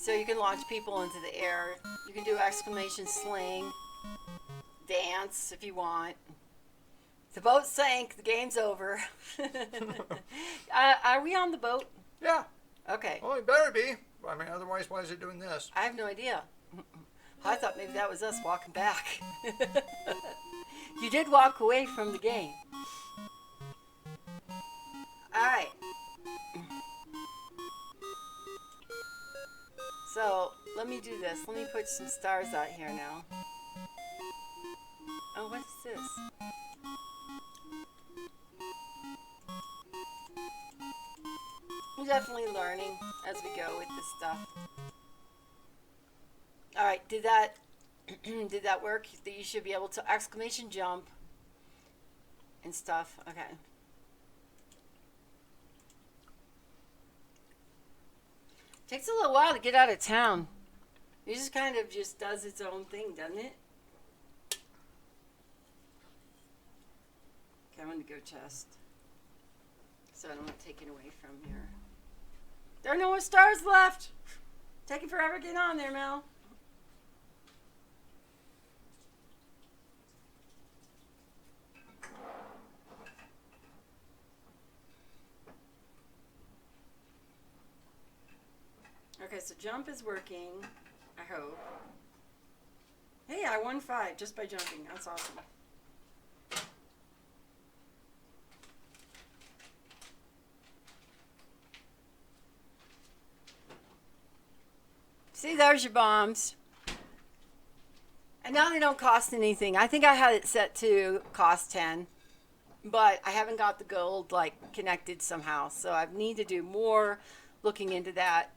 So you can launch people into the air. You can do exclamation sling, dance if you want. The boat sank. The game's over. Are we on the boat? Yeah. Okay. Well, it better be. I mean, otherwise, why is it doing this? I have no idea. I thought maybe that was us walking back. You did walk away from the game. All right. So let me do this. Let me put some stars out here now. Oh, what is this? We're definitely learning as we go with this stuff. All right, did that did that work? You should be able to exclamation jump and stuff. Okay. Takes a little while to get out of town. It just kind of just does its own thing, doesn't it? Okay, I'm going to go chest. So I don't want to take it away from here. There are no more stars left. Taking forever to get on there, Mel. Okay, so jump is working, I hope. Hey, I won 5 just by jumping. That's awesome. See, there's your bombs. And now they don't cost anything. I think I had it set to cost 10. But I haven't got the gold, like, connected somehow. So I need to do more looking into that.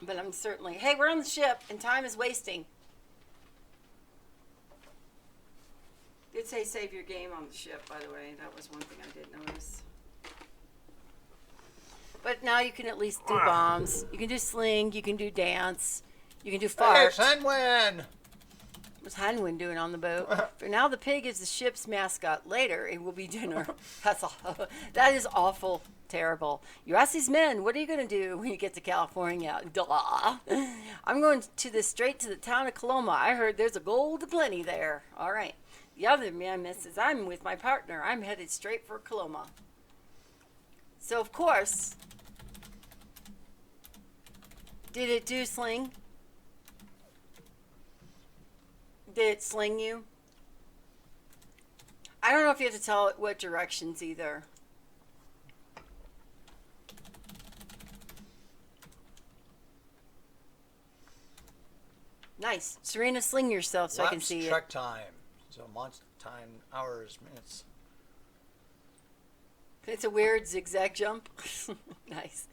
But I'm certainly... Hey, we're on the ship, and time is wasting. Did say save your game on the ship, by the way. That was one thing I did notice. But now you can at least do bombs. You can do sling. You can do dance. You can do fart. Hey, Sunwin! What's Hanwin doing on the boat? For now, the pig is the ship's mascot. Later, it will be dinner. That's all. That is awful. Terrible. You ask these men, what are you going to do when you get to California? Duh. I'm going straight to the town of Coloma. I heard there's a gold aplenty there. All right. The other man says, I'm with my partner. I'm headed straight for Coloma. So, of course, did it do sling? Did it sling you? I don't know if you have to tell it what directions either. Nice. Serena, sling yourself so I can see Trek it. time. So months, time, hours, minutes. It's a weird zigzag jump. Nice.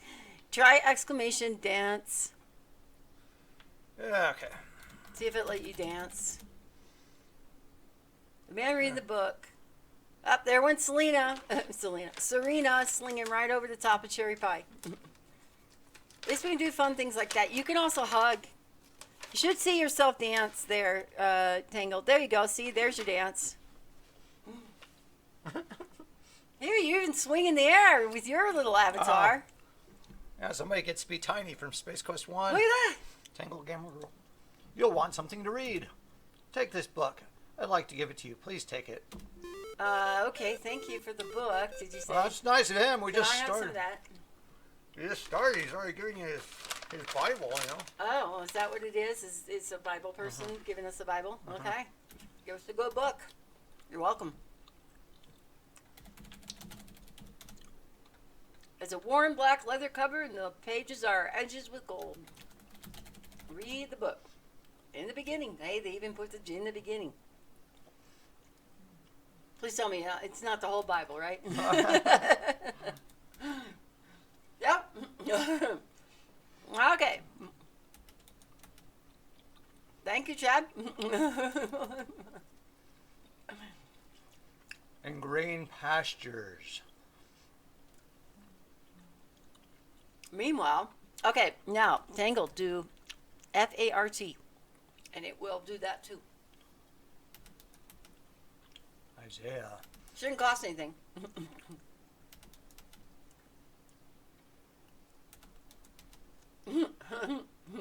Try exclamation dance. Yeah, okay. See if it let you dance. The man reading the book. Up there went Serena slinging right over the top of cherry pie. At least we can do fun things like that. You can also hug. You should see yourself dance there, Tangled. There you go. See, there's your dance. Here, you even swing in the air with your little avatar. Yeah, somebody gets to be Tiny from Space Quest 1. Look at that. Tangled Gamma Girl. You'll want something to read. Take this book. I'd like to give it to you. Please take it. Okay, thank you for the book. Did you say? Well, that's nice of him. We Can just I have some started. of that? We just started. He's already giving you his Bible, you know. Oh, is that what it is? Is a Bible person giving us a Bible? Okay. Give us a good book. You're welcome. It's a worn black leather cover, and the pages are edged with gold. Read the book. In the beginning. Hey, they even put the in the beginning. Please tell me it's not the whole Bible, right? Yep. Okay. Thank you, Chad. And green pastures. Meanwhile, okay, now Tangled do FART, and it will do that too. Isaiah. Shouldn't cost anything.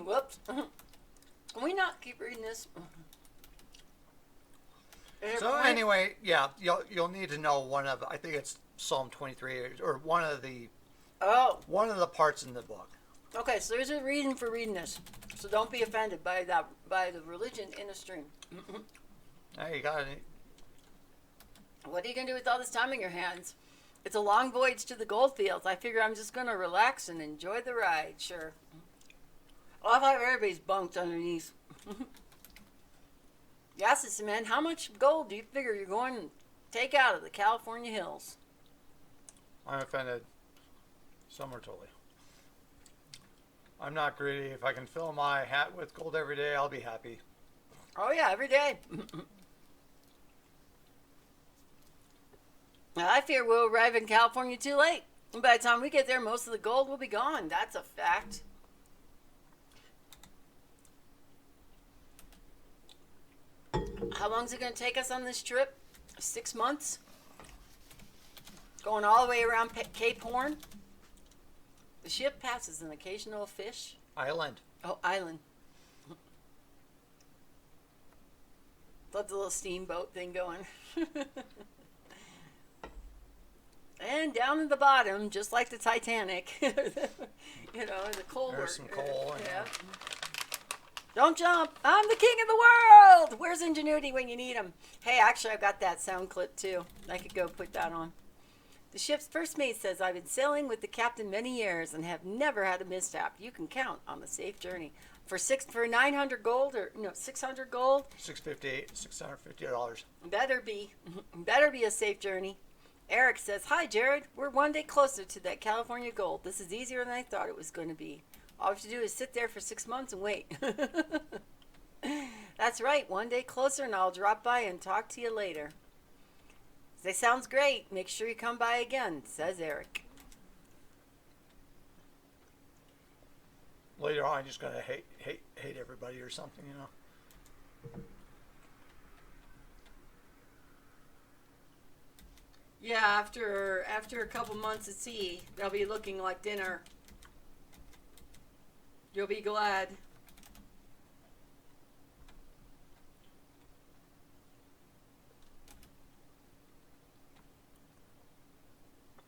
Whoops. Can we not keep reading this? So anyway, yeah, you'll need to know one of, I think it's Psalm 23 or one of the parts in the book. Okay, so there's a reason for reading this. So don't be offended by the religion in a stream. Now you got it. What are you gonna do with all this time in your hands? It's a long voyage to the gold fields. I figure I'm just gonna relax and enjoy the ride. Sure. Oh, I thought everybody's bunked underneath. Yes, it's man. How much gold do you figure you're going to take out of the California hills? I'm offended. Somewhere totally. I'm not greedy. If I can fill my hat with gold every day, I'll be happy. Oh yeah, every day. I fear we'll arrive in California too late. And by the time we get there, most of the gold will be gone. That's a fact. How long is it going to take us on this trip? 6 months? Going all the way around Cape Horn? The ship passes an occasional fish. Island. Oh, island. Love the little steamboat thing going. And down at the bottom, just like the Titanic, you know, the coal. There's some coal. Yeah. Don't jump. I'm the king of the world. Where's Ingenuity when you need him? Hey, actually, I've got that sound clip, too. I could go put that on. The ship's first mate says, I've been sailing with the captain many years and have never had a mishap. You can count on the safe journey. For 900 gold, or no, 600 gold. $650. Better be a safe journey. Eric says, hi, Jared. We're one day closer to that California gold. This is easier than I thought it was going to be. All we have to do is sit there for 6 months and wait. That's right. One day closer, and I'll drop by and talk to you later. Say, sounds great. Make sure you come by again, says Eric. Later on, I'm just going to hate everybody or something, you know. Yeah, after a couple months at sea, they'll be looking like dinner. You'll be glad.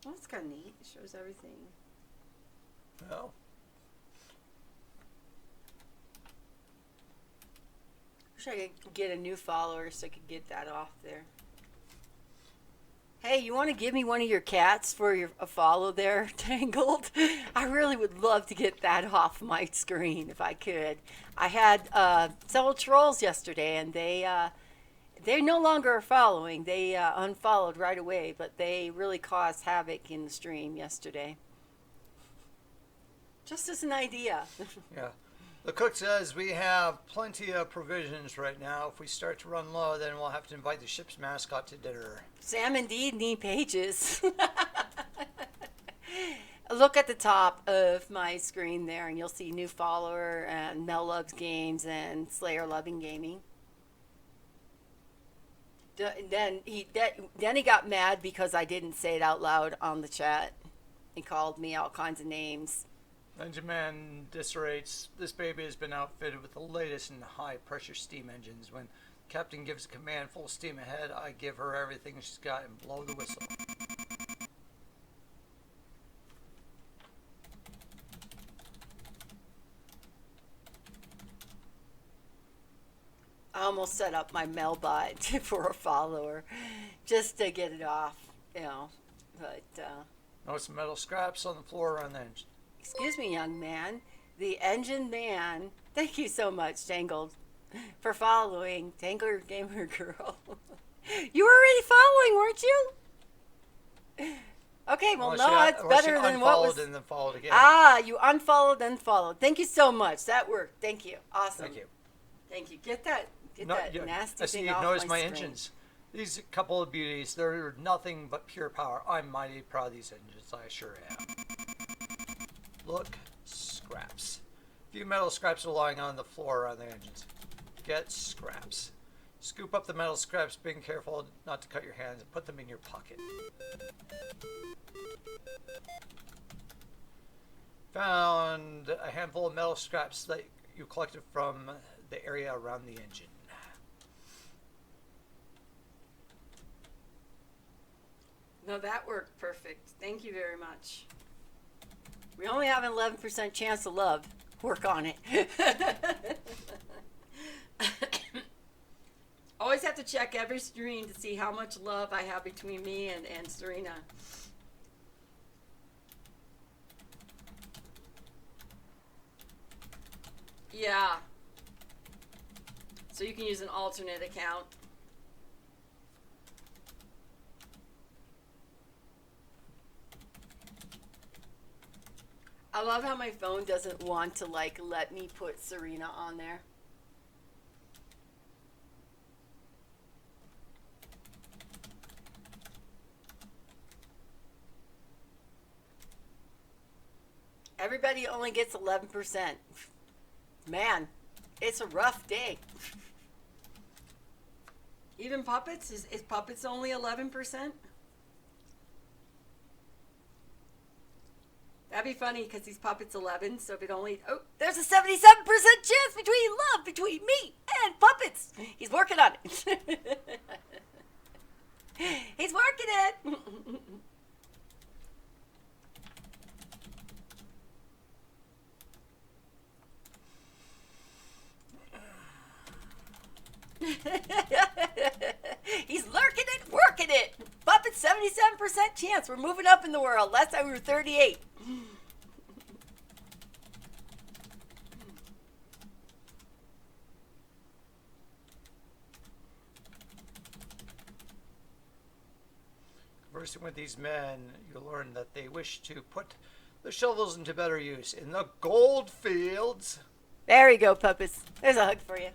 Well, that's kind of neat. It shows everything. Well. Wish I could get a new follower so I could get that off there. Hey, you want to give me one of your cats for a follow there, Tangled? I really would love to get that off my screen if I could. I had several trolls yesterday, and they no longer are following. They unfollowed right away, but they really caused havoc in the stream yesterday. Just as an idea. Yeah. The cook says we have plenty of provisions right now. If we start to run low, then we'll have to invite the ship's mascot to dinner. Sam indeed need pages. Look at the top of my screen there, and you'll see new follower and Mel Loves Games and Slayer Loving Gaming. Then he got mad because I didn't say it out loud on the chat. He called me all kinds of names. Benjamin disrates, this baby has been outfitted with the latest in high-pressure steam engines. When the captain gives a command full steam ahead, I give her everything she's got and blow the whistle. I almost set up my mailbot for a follower just to get it off, you know, but Notice some metal scraps on the floor around the engine. Excuse me, young man. The engine man. Thank you so much, Tangled, for following Tangler Gamer Girl. You were already following, weren't you? Okay, well, no, it's better than what was. And then followed again. Ah, you unfollowed and followed. Thank you so much. That worked. Thank you. Awesome. Thank you. Thank you. Get that nasty I see thing you've off noticed my screen. engines. These couple of beauties, they're nothing but pure power. I'm mighty proud of these engines. I sure am. Look, scraps. A few metal scraps are lying on the floor around the engines. Get scraps. Scoop up the metal scraps, being careful not to cut your hands, and put them in your pocket. Found a handful of metal scraps that you collected from the area around the engine. No, that worked perfect. Thank you very much. We only have an 11% chance of love. Work on it. Always have to check every stream to see how much love I have between me and Serena. Yeah. So you can use an alternate account. I love how my phone doesn't want to let me put Serena on there. Everybody only gets 11%. Man, it's a rough day. Even Puppets? Is Puppets only 11%? That'd be funny because he's Puppets 11, so if it only... Oh, there's a 77% chance between me and Puppets. He's working on it. He's working it. He's lurking it, working it. Puppets 77% chance. We're moving up in the world. Last time we were 38. Conversing with these men, you learn that they wish to put the shovels into better use in the gold fields. There you go, Puppets. There's a hug for you.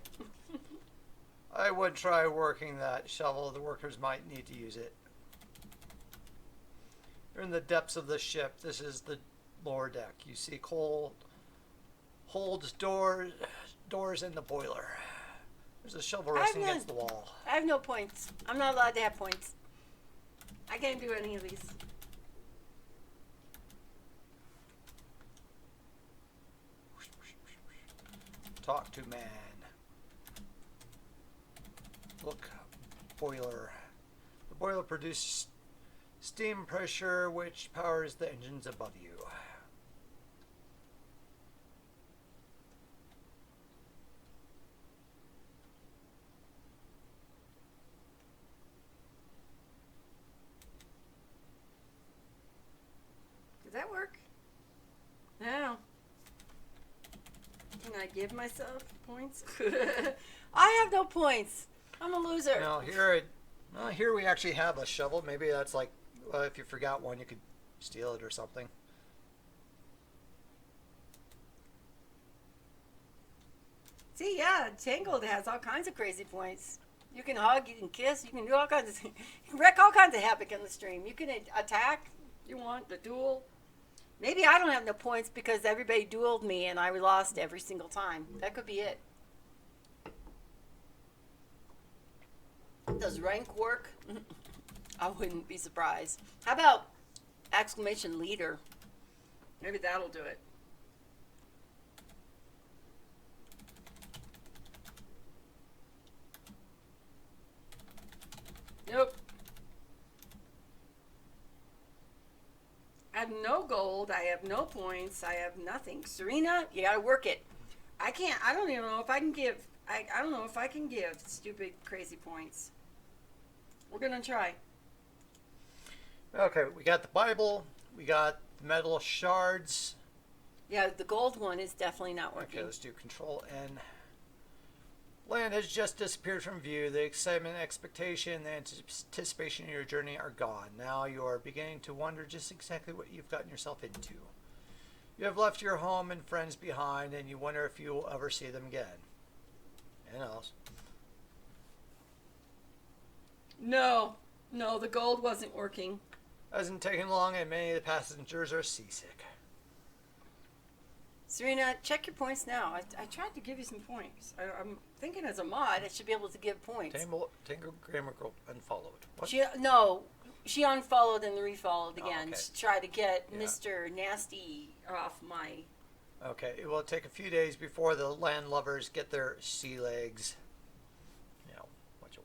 I would try working that shovel. The workers might need to use it. You're in the depths of the ship. This is the lower deck. You see coal holds doors in the boiler. There's a shovel resting against the wall. I have no points. I'm not allowed to have points. I can't do any of these. Talk to man. Look, boiler. The boiler produces steam pressure which powers the engines above you. Does that work? No. Can I give myself points? I have no points. I'm a loser. Now here we actually have a shovel. Maybe that's like if you forgot one, you could steal it or something. See, yeah, Tangled has all kinds of crazy points. You can hug, you can kiss, you can do all kinds of things. You can wreak all kinds of havoc in the stream. You can attack if you want, the duel. Maybe I don't have no points because everybody dueled me and I lost every single time. That could be it. Does rank work? I wouldn't be surprised. How about exclamation leader? Maybe that'll do it. Nope. I have no gold. I have no points. I have nothing. Serena, you gotta work it. I can't. I don't even know if I can give. I don't know if I can give stupid, crazy points. We're gonna try. Okay, we got the Bible, We got metal shards. Yeah, the gold one is definitely not working. Okay, let's do Control N. Land has just disappeared from view. The excitement, expectation, the anticipation of your journey are gone. Now you are beginning to wonder just exactly what you've gotten yourself into. You have left your home and friends behind, and you wonder if you will ever see them again. And else. No, the gold wasn't working. Hasn't taken long, and many of the passengers are seasick. Serena, check your points now. I tried to give you some points. I'm thinking as a mod, I should be able to give points. Tango Grammar Girl unfollowed. What? She unfollowed and refollowed again okay. to try to get Yeah. Mr. Nasty off my... Okay, it will take a few days before the land lovers get their sea legs. You know, bunch of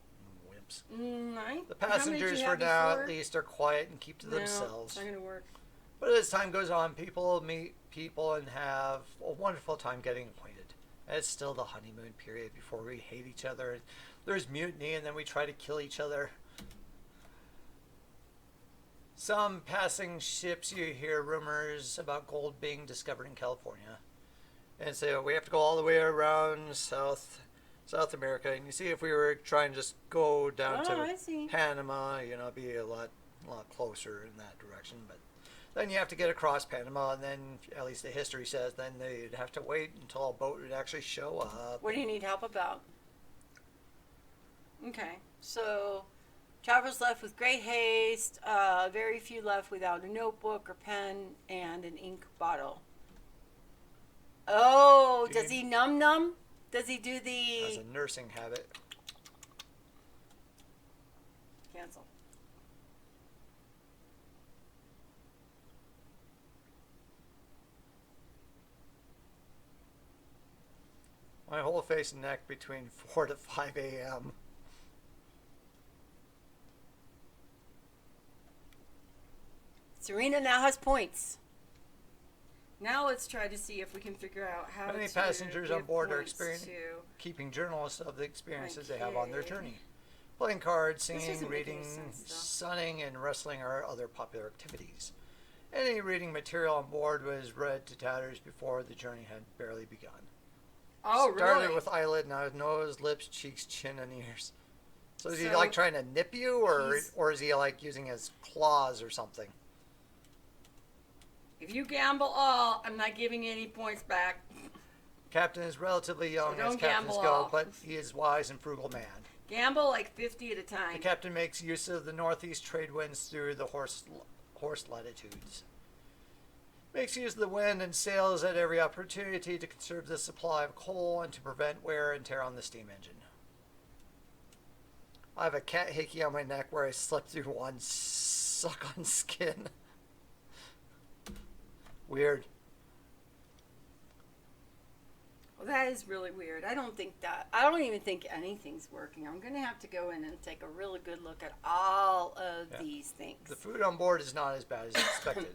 wimps. The passengers for now at least are quiet and keep to themselves. It's not going to work. But as time goes on, people meet people and have a wonderful time getting acquainted. And it's still the honeymoon period before we hate each other. There's mutiny and then we try to kill each other. Some passing ships, you hear rumors about gold being discovered in California. And so we have to go all the way around South America. And you see, if we were trying to just go down to Panama, it'd be a lot closer in that direction. But then you have to get across Panama, and then, at least the history says, then they'd have to wait until a boat would actually show up. What do you need help about? Okay, so travelers left with great haste, very few left without a notebook or pen and an ink bottle. Oh, does he num? Does he do the... As a nursing habit. Cancel. My whole face and neck between 4 to 5 a.m. Serena now has points. Now let's try to see if we can figure out how Many to passengers on give board are points keeping journals of the experiences they have on their journey. Playing cards, singing, doesn't make any reading, sense, though. sunning, and wrestling are other popular activities. Any reading material on board was read to tatters before the journey had barely begun. Oh, Started really? with eyelid, nose, lips, cheeks, chin, and ears. So is he So like trying to nip you, or is he like using his claws or something? If you gamble all, I'm not giving you any points back. Captain is relatively young don't as captains gamble go, all. but he is wise and frugal man. Gamble like 50 at a time. The captain makes use of the northeast trade winds through the horse latitudes. Makes use of the wind and sails at every opportunity to conserve the supply of coal and to prevent wear and tear on the steam engine. I have a cat hickey on my neck where I slept through one suck-on skin. Weird. Well, that is really weird. I don't even think anything's working. I'm going to have to go in and take a really good look at all of these things. The food on board is not as bad as expected.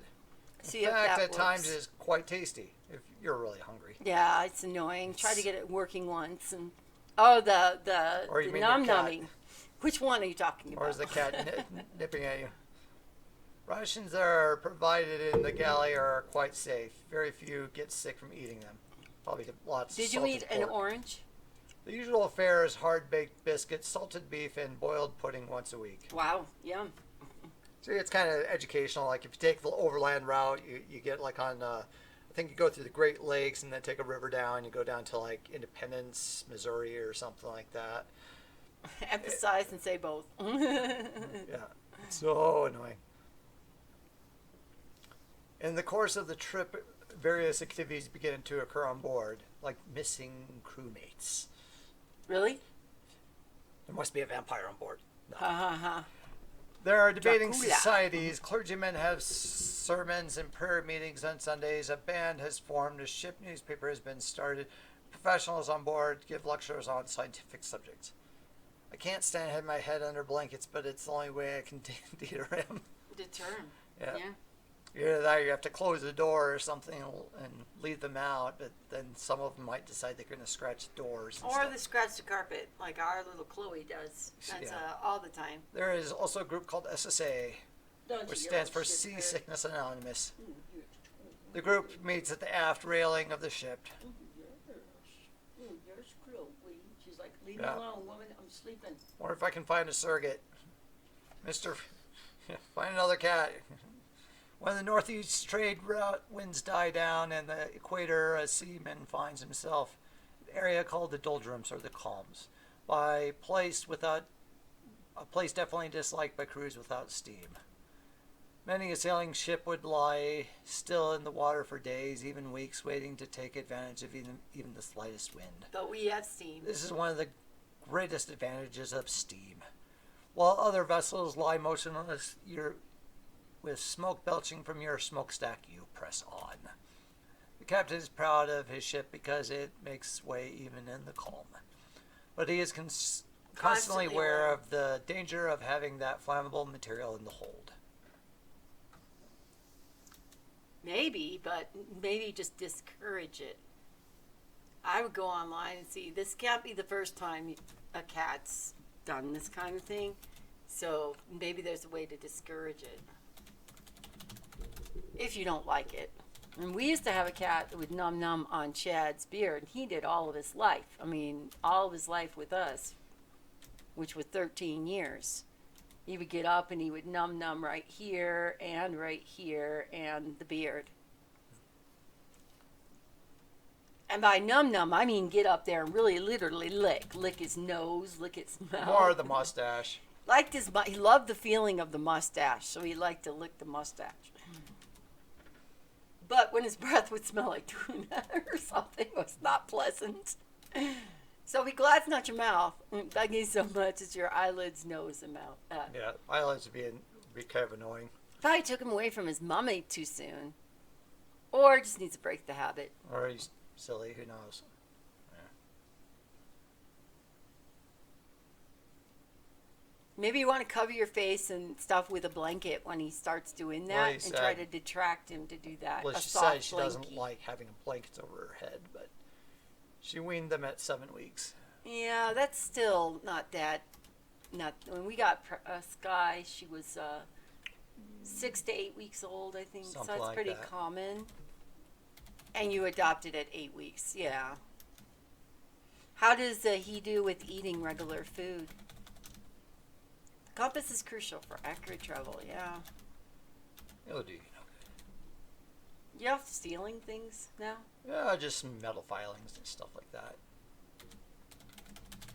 See In if fact, that at times works. it is quite tasty if you're really hungry. Yeah, it's annoying. Try to get it working once, and Or you the mean your cat. numbing. Which one are you talking about? Or is the cat nipping at you? Rations that are provided in the galley are quite safe. Very few get sick from eating them. Probably lots of Did you salted eat an pork. orange? The usual fare is hard-baked biscuits, salted beef, and boiled pudding once a week. Wow, yum. So it's kind of educational. Like if you take the overland route, you get like on, I think you go through the Great Lakes and then take a river down. You go down to like Independence, Missouri or something like that. Emphasize and say both. Yeah, so annoying. In the course of the trip, various activities begin to occur on board, like missing crewmates. Really? There must be a vampire on board. No. Ha ha ha. There are debating Dracula. societies. Clergymen have sermons and prayer meetings on Sundays. A band has formed. A ship newspaper has been started. Professionals on board give lectures on scientific subjects. I can't stand having my head under blankets, but it's the only way I can deter him. Deter him. Yeah. Yeah. Either that or you have to close the door or something and leave them out, but then some of them might decide they're going to scratch doors. And Or stuff. they scratch the carpet like our little Chloe does. That's Yeah. all the time. There is also a group called SSA. which stands for Seasickness Anonymous. The group meets at the aft railing of the ship. You're screwed, She's like, leave me alone, woman. I'm sleeping. Or if I can find a surrogate. Find another cat. When the northeast trade route winds die down and the equator, a seaman finds himself in an area called the doldrums or the calms, a place definitely disliked by crews without steam. Many a sailing ship would lie still in the water for days, even weeks, waiting to take advantage of even the slightest wind. But we have steam. This is one of the greatest advantages of steam. While other vessels lie motionless, with smoke belching from your smokestack, you press on. The captain is proud of his ship because it makes way even in the calm. But he is constantly aware of the danger of having that flammable material in the hold. Maybe, but maybe just discourage it. I would go online and see. This can't be the first time a cat's done this kind of thing. So maybe there's a way to discourage it. If you don't like it. And we used to have a cat that would num on Chad's beard. And he did all of his life. I mean, all of his life with us, which was 13 years. He would get up and he would num right here and the beard. And by num, I mean get up there and really literally lick his nose, lick his mouth. More the mustache. He loved the feeling of the mustache, so he liked to lick the mustache. But when his breath would smell like tuna or something, it was not pleasant. So be glad it's not your mouth. Bugging so much as your eyelids, nose, and mouth. Yeah, eyelids would be kind of annoying. Probably took him away from his mummy too soon. Or just needs to break the habit. Or he's silly, who knows. Maybe you want to cover your face and stuff with a blanket when he starts doing that and try to detract him to do that. Well, she said she doesn't like having blankets over her head, but she weaned them at 7 weeks. Yeah, that's still not that. When we got Sky, she was 6 to 8 weeks old, I think. Something so that's like pretty that. common. And you adopted at 8 weeks, yeah. How does he do with eating regular food? Compass is crucial for accurate travel, yeah. It'll do, You off stealing things now? Yeah, just some metal filings and stuff like that.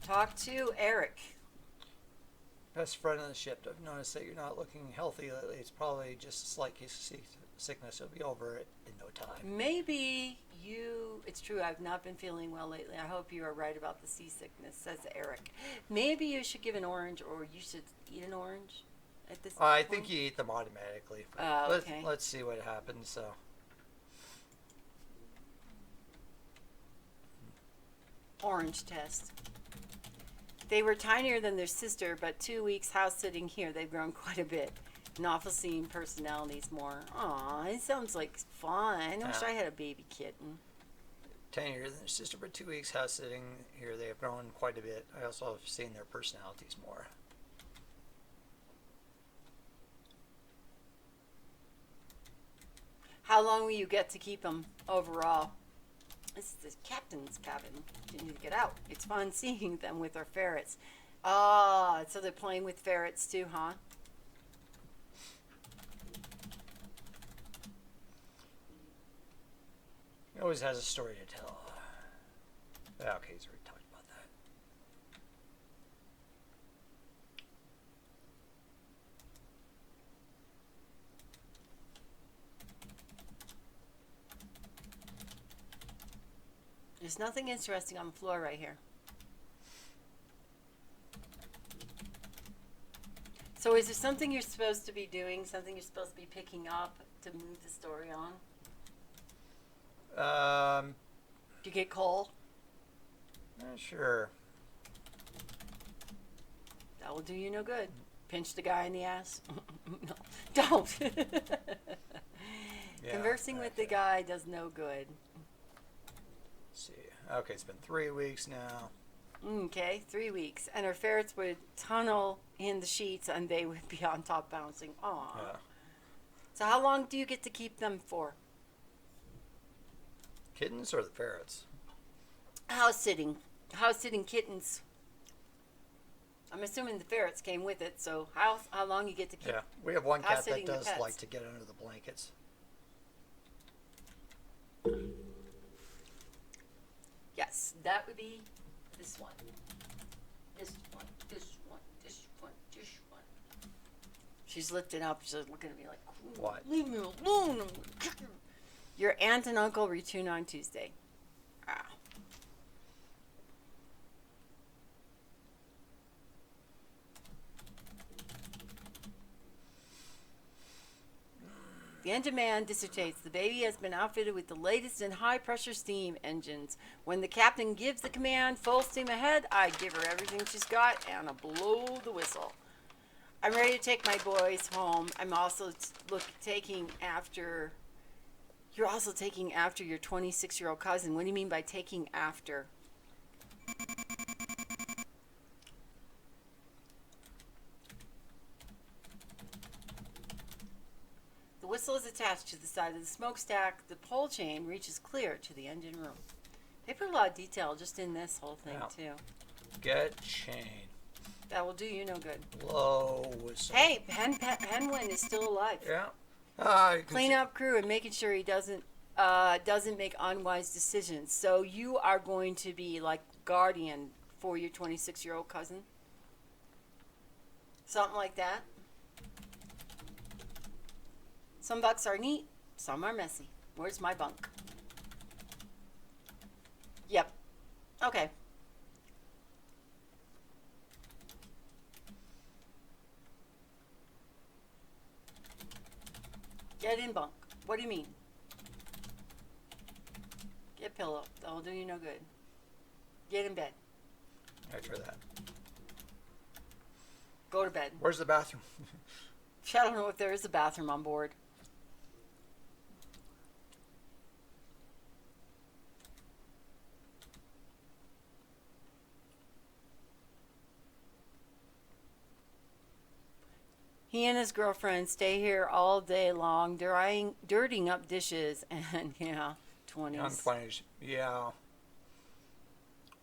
Talk to Eric. Best friend on the ship. I've noticed that you're not looking healthy lately. It's probably just a slight case of sickness. You'll be over it in no time. Maybe it's true, I've not been feeling well lately. I hope you are right about the seasickness, says Eric. Maybe you should give an orange, or you should eat an orange at this point. I think you eat them automatically. Okay. Let's see what happens. So. Orange test. They were tinier than their sister, but 2 weeks house sitting here, they've grown quite a bit. And awful seeing personalities more. Aw, it sounds like fun. I wish I had a baby kitten. 10 years than their sister, but 2 weeks house sitting here, they have grown quite a bit. I also have seen their personalities more. How long will you get to keep them overall? This is the captain's cabin. You need to get out. It's fun seeing them with our ferrets. Ah, so they're playing with ferrets too, huh? He always has a story to tell. Okay, he's already talked about that. There's nothing interesting on the floor right here. So is there something you're supposed to be doing, something you're supposed to be picking up to move the story on? Do you get coal? Sure. That will do you no good. Pinch the guy in the ass? No, don't. Yeah, Conversing with the guy does no good. Let's see. Okay, it's been 3 weeks now. Okay, 3 weeks. And her ferrets would tunnel in the sheets and they would be on top bouncing. Aw. Yeah. So how long do you get to keep them for? Kittens or the ferrets? House sitting. House sitting kittens. I'm assuming the ferrets came with it, so how long you get to keep? Yeah. We have one cat that House-sitting the does pets. like to get under the blankets. Yes, that would be This one. This one. This one. This one. This one. she's lifting up. She's looking at me like, What? leave me alone. I'm gonna kick you. Your aunt and uncle return on Tuesday. Ah. The engine man dissertates the baby has been outfitted with the latest in high pressure steam engines. When the captain gives the command full steam ahead, I give her everything she's got and I blow the whistle. I'm ready to take my boys home. I'm also taking after. You're also taking after your 26-year-old cousin. What do you mean by taking after? The whistle is attached to the side of the smokestack. The pole chain reaches clear to the engine room. They put a lot of detail just in this whole thing, Yeah. too. Get chain. That will do you no good. Blow whistle. Hey, Henwin is still alive. Yeah. You can Clean up crew and making sure he doesn't make unwise decisions. So you are going to be like guardian for your 26-year-old cousin? Something like that? Some bunks are neat, some are messy. Where's my bunk? Yep. Okay. Get in bunk. What do you mean? Get pillow. That'll do you no good. Get in bed. After that. Go to bed. Where's the bathroom? I don't know if there is a bathroom on board. He and his girlfriend stay here all day long, dirtying up dishes, and yeah, 20s. Young 20s. Yeah.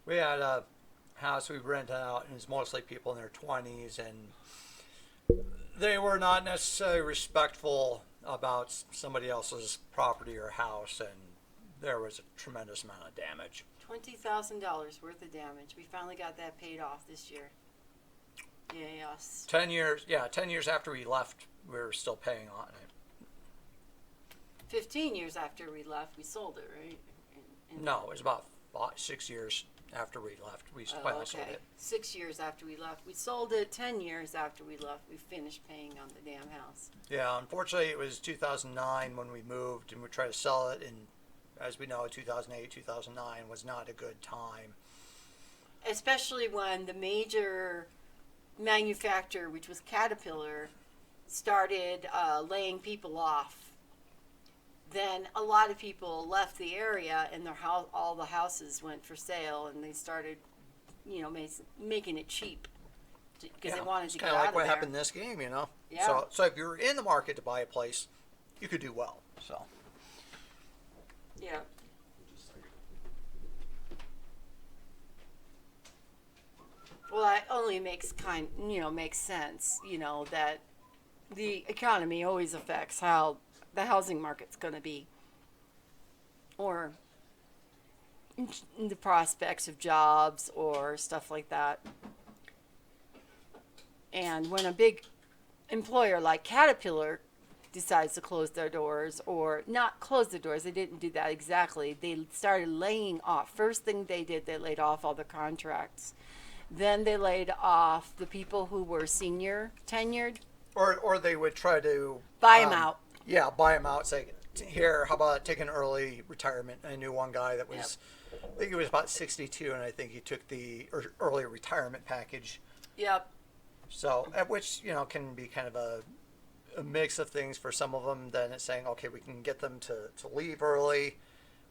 We had a house we rented out, and it's mostly people in their 20s, and they were not necessarily respectful about somebody else's property or house, and there was a tremendous amount of damage. $20,000 worth of damage. We finally got that paid off this year. Yes. 10 years, yeah, 10 years after we left, we were still paying on it. 15 years after we left, we sold it, right? No, it was about 6 years after we left. We finally sold it. 6 years after we left. We sold it 10 years after we left. We finished paying on the damn house. Yeah, unfortunately, it was 2009 when we moved, and we tried to sell it, and as we know, 2008, 2009 was not a good time. Especially when the major manufacturer, which was Caterpillar, started laying people off. Then a lot of people left the area, and all the houses went for sale, and they started, making it cheap because they wanted to get out of there. Kind of like what happened in this game, you know. Yeah. So if you're in the market to buy a place, you could do well. So. Yeah. Well, that only makes sense, that the economy always affects how the housing market's going to be, or the prospects of jobs or stuff like that. And when a big employer like Caterpillar decides to close their doors, or not close their doors, they didn't do that exactly. They started laying off. First thing they did, they laid off all the contracts. Then they laid off the people who were senior tenured. Or they would try to Buy them out. Yeah, buy them out. Say, here, how about taking early retirement? I knew one guy that was, I think he was about 62, and I think he took the early retirement package. Yep. So, which can be kind of a mix of things for some of them. Then it's saying, okay, we can get them to leave early.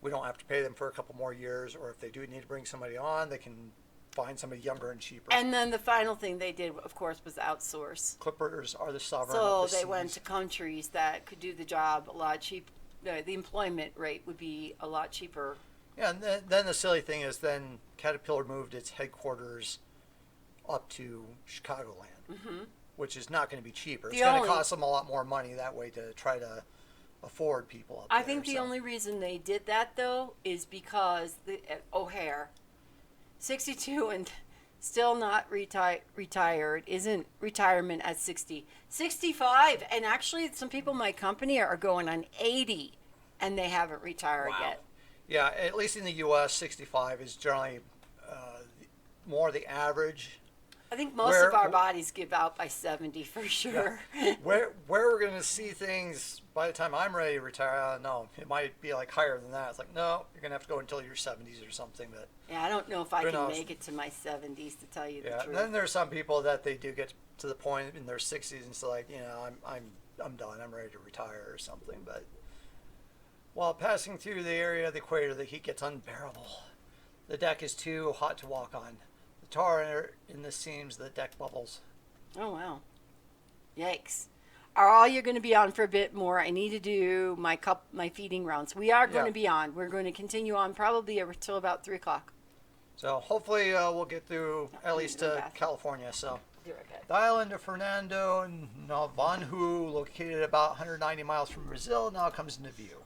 We don't have to pay them for a couple more years, or if they do need to bring somebody on, they can find somebody younger and cheaper. And then the final thing they did, of course, was outsource. Clippers are the sovereign So of the they seas. went to countries that could do the job a lot cheaper. The employment rate would be a lot cheaper. Yeah, and then the silly thing is then Caterpillar moved its headquarters up to Chicagoland, which is not going to be cheaper. It's going to cost them a lot more money that way to try to afford people up there. I think the only reason they did that, though, is because O'Hare, 62 and still not retired, isn't retirement at 60. 65, and actually some people in my company are going on 80, and they haven't retired yet. Yeah, at least in the U.S., 65 is generally more the average. I think most of our bodies give out by 70 for sure. Yeah. Where we're going to see things by the time I'm ready to retire, I don't know. It might be like higher than that. It's like, no, you're going to have to go until your 70s or something. But yeah, I don't know if I can make it to my 70s, to tell you the truth. And then there's some people that they do get to the point in their 60s and it's like, I'm done. I'm ready to retire or something. But while passing through the area of the equator, the heat gets unbearable. The deck is too hot to walk on. The tar in the seams, the deck bubbles. Oh, wow. Yikes. Are all you're going to be on for a bit more? I need to do my feeding rounds. We are going to be on. We're going to continue on probably until about 3 o'clock. So hopefully we'll get through at least to California. So the island of Fernando Noronha, located about 190 miles from Brazil, now comes into view.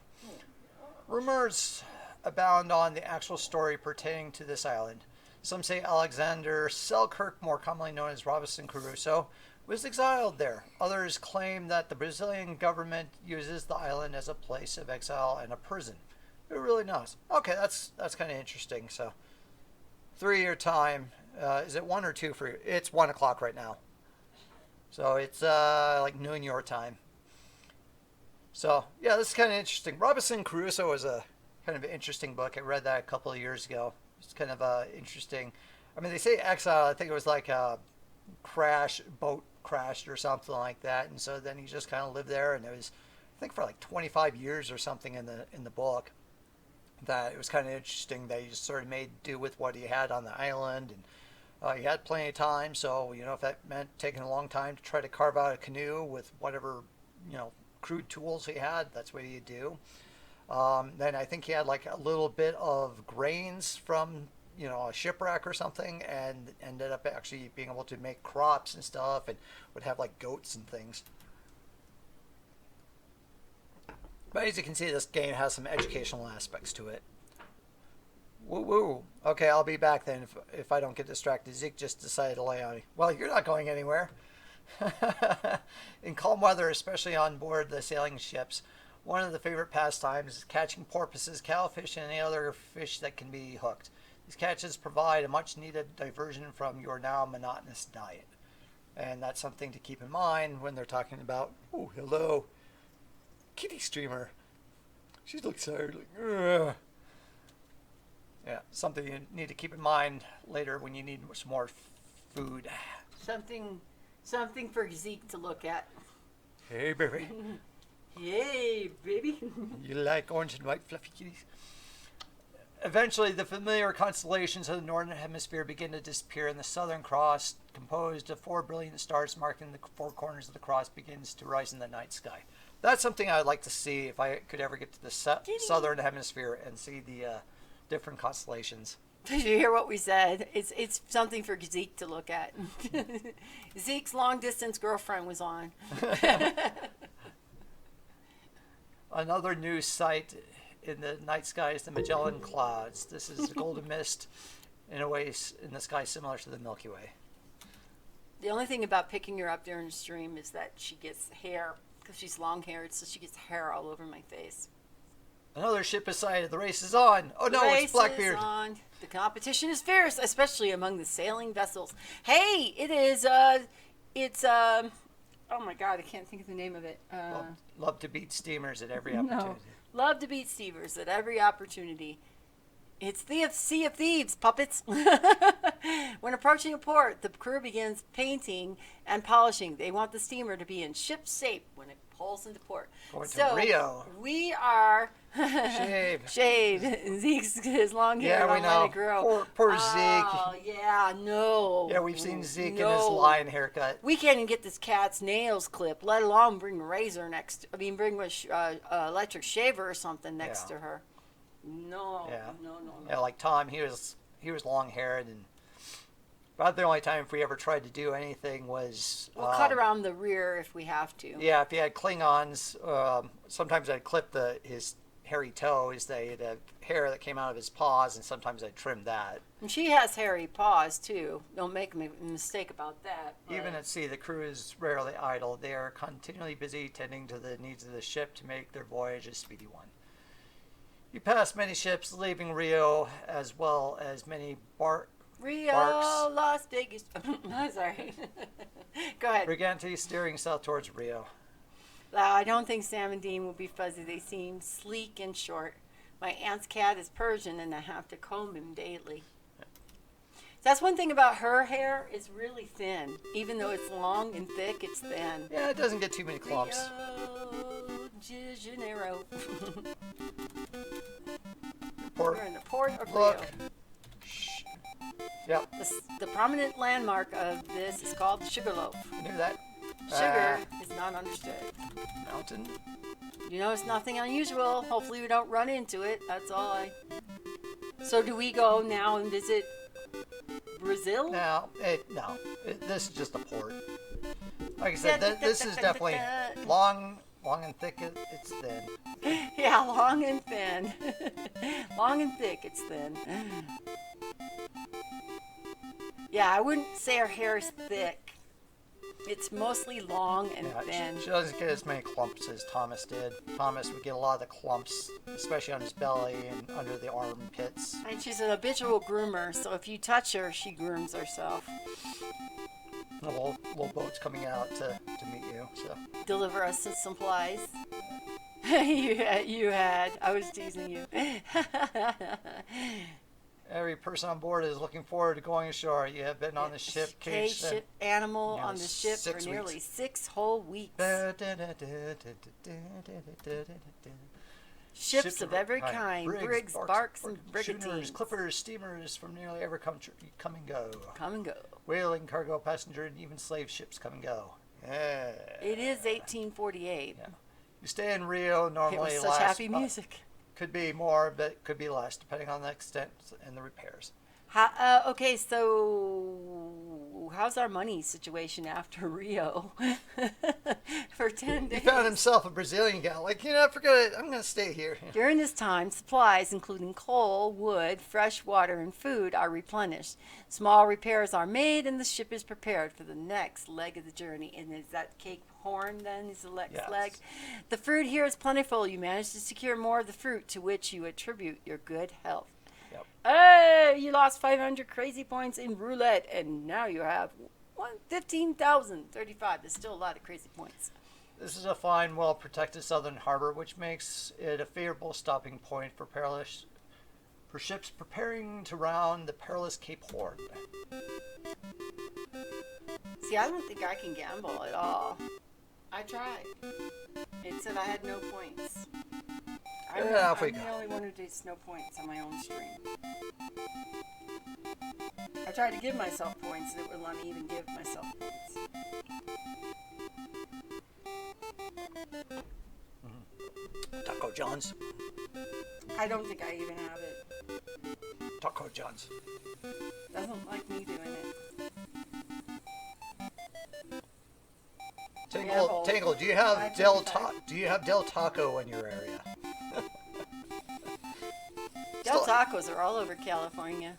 Rumors abound on the actual story pertaining to this island. Some say Alexander Selkirk, more commonly known as Robinson Crusoe, was exiled there. Others claim that the Brazilian government uses the island as a place of exile and a prison. Who really knows? Okay, that's kind of interesting. So 3 your time. Is it 1 or 2 for you? It's 1 o'clock right now. So it's like noon your time. So yeah, this is kind of interesting. Robinson Crusoe was a kind of an interesting book. I read that a couple of years ago. It's kind of interesting. I mean, they say exile. I think it was like a boat crashed or something like that, and so then he just kind of lived there. And it was, I think, for like 25 years or something in the book. That it was kind of interesting that he just sort of made do with what he had on the island, and he had plenty of time. So if that meant taking a long time to try to carve out a canoe with whatever crude tools he had, that's what he'd do. Then I think he had like a little bit of grains from a shipwreck or something, and ended up actually being able to make crops and stuff, and would have like goats and things. But as you can see, this game has some educational aspects to it. Woo. Okay, I'll be back then if I don't get distracted. Zeke just decided to lay on me. Well, you're not going anywhere. In calm weather, especially on board the sailing ships, one of the favorite pastimes is catching porpoises, catfish, and any other fish that can be hooked. These catches provide a much-needed diversion from your now monotonous diet. And that's something to keep in mind when they're talking about, oh, hello, kitty streamer. She looks tired, like, ugh. Yeah, something you need to keep in mind later when you need some more food. Something for Zeke to look at. Hey, baby. Yay, baby. You like orange and white fluffy kitties? Eventually, the familiar constellations of the northern hemisphere begin to disappear, and the Southern Cross, composed of 4 brilliant stars marking the 4 corners of the cross, begins to rise in the night sky. That's something I'd like to see if I could ever get to the Southern Hemisphere and see the different constellations. Did you hear what we said? It's something for Zeke to look at. Zeke's long-distance girlfriend was on. Another new sight in the night sky is the Magellan Clouds. This is a golden mist in a way in the sky similar to the Milky Way. The only thing about picking her up during the stream is that she gets hair, because she's long-haired, so she gets hair all over my face. Another ship is sighted. The race is on. Oh no, it's Blackbeard. Is on. The competition is fierce, especially among the sailing vessels. Hey, it is, oh my God, I can't think of the name of it. Love to beat steamers at every opportunity. No. Love to beat steamers at every opportunity. It's the Sea of Thieves, puppets. When approaching a port, the crew begins painting and polishing. They want the steamer to be in ship shape when it holes into port. Going to So Rio. we are Shave. Zeke's his long hair. Yeah, we don't let know. it grow. Poor Oh Zeke. yeah, no. Yeah, we've seen Zeke in his No. lion haircut. We can't even get this cat's nails clipped, let alone bring a razor next. Bring a electric shaver or something next Yeah. to her. No, Yeah. no. Yeah, like Tom, he was long haired, and about the only time if we ever tried to do anything was We'll cut around the rear if we have to. Yeah, if he had Klingons, sometimes I'd clip his hairy toes. They had hair that came out of his paws, and sometimes I'd trim that. And she has hairy paws too. Don't make a mistake about that. but- Even at sea, the crew is rarely idle. They are continually busy tending to the needs of the ship to make their voyage a speedy one. You pass many ships leaving Rio, as well as many Rio, barks. Las Vegas. I'm sorry. Go ahead. Briganti steering south towards Rio. I don't think Sam and Dean will be fuzzy. They seem sleek and short. My aunt's cat is Persian, and I have to comb him daily. That's one thing about her hair. It's really thin. Even though it's long and thick, it's thin. Yeah, it doesn't get too many clumps. Rio de Janeiro. Port. We're in the port of Look. Rio. Shh. Yep, The prominent landmark of this is called the Sugarloaf. I knew that. Sugar is not understood. Mountain. You know, it's nothing unusual. Hopefully we don't run into it. That's all So do we go now and visit Brazil? Now, this is just a port. Like I said, this is definitely long and thick. It's thin. Yeah, long and thin. Long and thick, it's thin. Yeah, I wouldn't say her hair is thick. It's mostly long and thin. She doesn't get as many clumps as Thomas did. Thomas would get a lot of the clumps, especially on his belly and under the armpits. And she's an habitual groomer, so if you touch her, she grooms herself. The little boat's coming out to meet you. So Deliver us some supplies. you had. I was teasing you. every person on board is looking forward to going ashore. You have been on the ship, cage ship animal on the ship for 6 nearly weeks. 6 whole weeks. Ships Ships of every kind, brigs, barks, and schooners, brigantines. clippers, steamers from nearly every country come and go. Come and go. Whaling, cargo, passenger, and even slave ships come and go. Yeah. It is 1848. Yeah. You stay in Rio, It normally was such happy music. could be more, but could be less, depending on the extent and the repairs. Okay, so how's our money situation after Rio? For 10 He days. found himself a Brazilian guy, like, forget it, I'm going to stay here. During this time, supplies, including coal, wood, fresh water, and food, are replenished. Small repairs are made, and the ship is prepared for the next leg of the journey. And is that Cape Horn, then, is the next Yes. leg? The fruit here is plentiful. You managed to secure more of the fruit, to which you attribute your good health. Yep. Hey, you lost 500 crazy points in roulette, and now you have 15,035. There's still a lot of crazy points. This is a fine, well-protected southern harbor, which makes it a favorable stopping point for ships preparing to round the perilous Cape Horn. See, I don't think I can gamble at all. I tried. It said I had no points. I'm the only one who does no points on my own stream. I tried to give myself points, and it wouldn't let me even give myself points. Taco John's. I don't think I even have it. Taco John's. Doesn't like me doing it. Tangle, do you have Del Taco in your area? Del Tacos are all over California.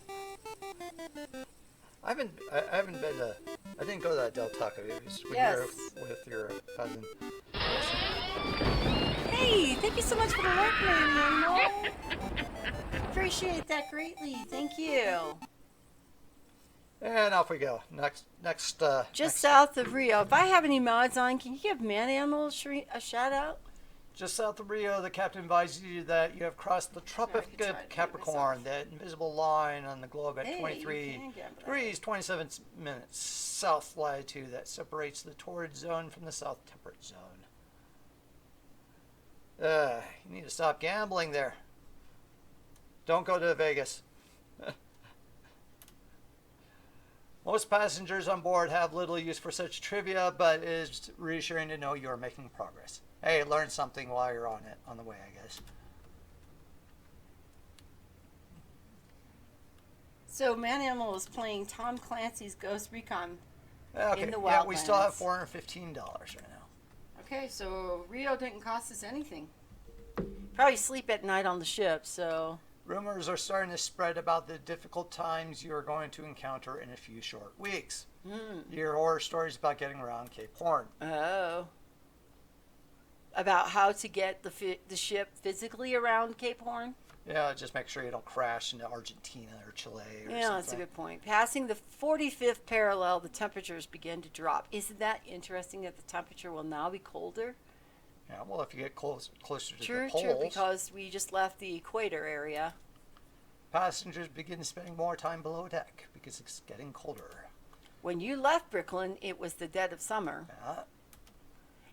I haven't been to. I didn't go to that Del Taco. It was when Yes. you were with your cousin. Hey, thank you so much for the work, man. Appreciate that greatly. Thank you. And off we go. Next. Just south of Rio. If I have any mods on, can you give Man Animal a shout out? Just south of Rio, the captain advises you that you have crossed the Tropic try to of do Capricorn, this that invisible line on the globe at Hey, you 23 can gamble. degrees 27 minutes south latitude that separates the torrid zone from the south temperate zone. You need to stop gambling there. Don't go to Vegas. Most passengers on board have little use for such trivia, but it is reassuring to know you are making progress. Hey, learn something while you're on the way, I guess. So Man Animal is playing Tom Clancy's Ghost Recon. Okay, In the yeah, we still have Wildlands. $415 right now. Okay, so Rio didn't cost us anything. Probably sleep at night on the ship, so... Rumors are starting to spread about the difficult times you are going to encounter in a few short weeks. You hear horror stories about getting around Cape Horn. Oh. About how to get the ship physically around Cape Horn? Yeah, just make sure you don't crash into Argentina or Chile or something. Yeah, that's a good point. Passing the 45th parallel, the temperatures begin to drop. Isn't that interesting that the temperature will now be colder? Yeah, well, if you get closer to True, the poles, true, because we just left the equator area. passengers begin spending more time below deck because it's getting colder. When you left Brooklyn, it was the dead of summer. Yeah.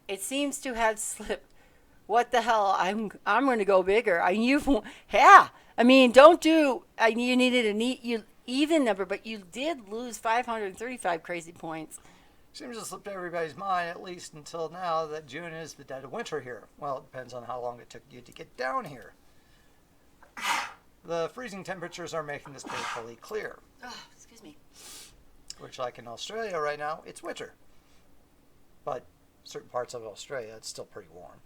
It seems to have slipped. What the hell? I'm going to go bigger. Don't do. You needed a neat even number, but you did lose 535 crazy points. Seems to slipped everybody's mind, at least until now, that June is the dead of winter here. Well, it depends on how long it took you to get down here. The freezing temperatures are making this painfully clear. Oh, excuse me. Which, like in Australia right now, it's winter. But certain parts of Australia, it's still pretty warm.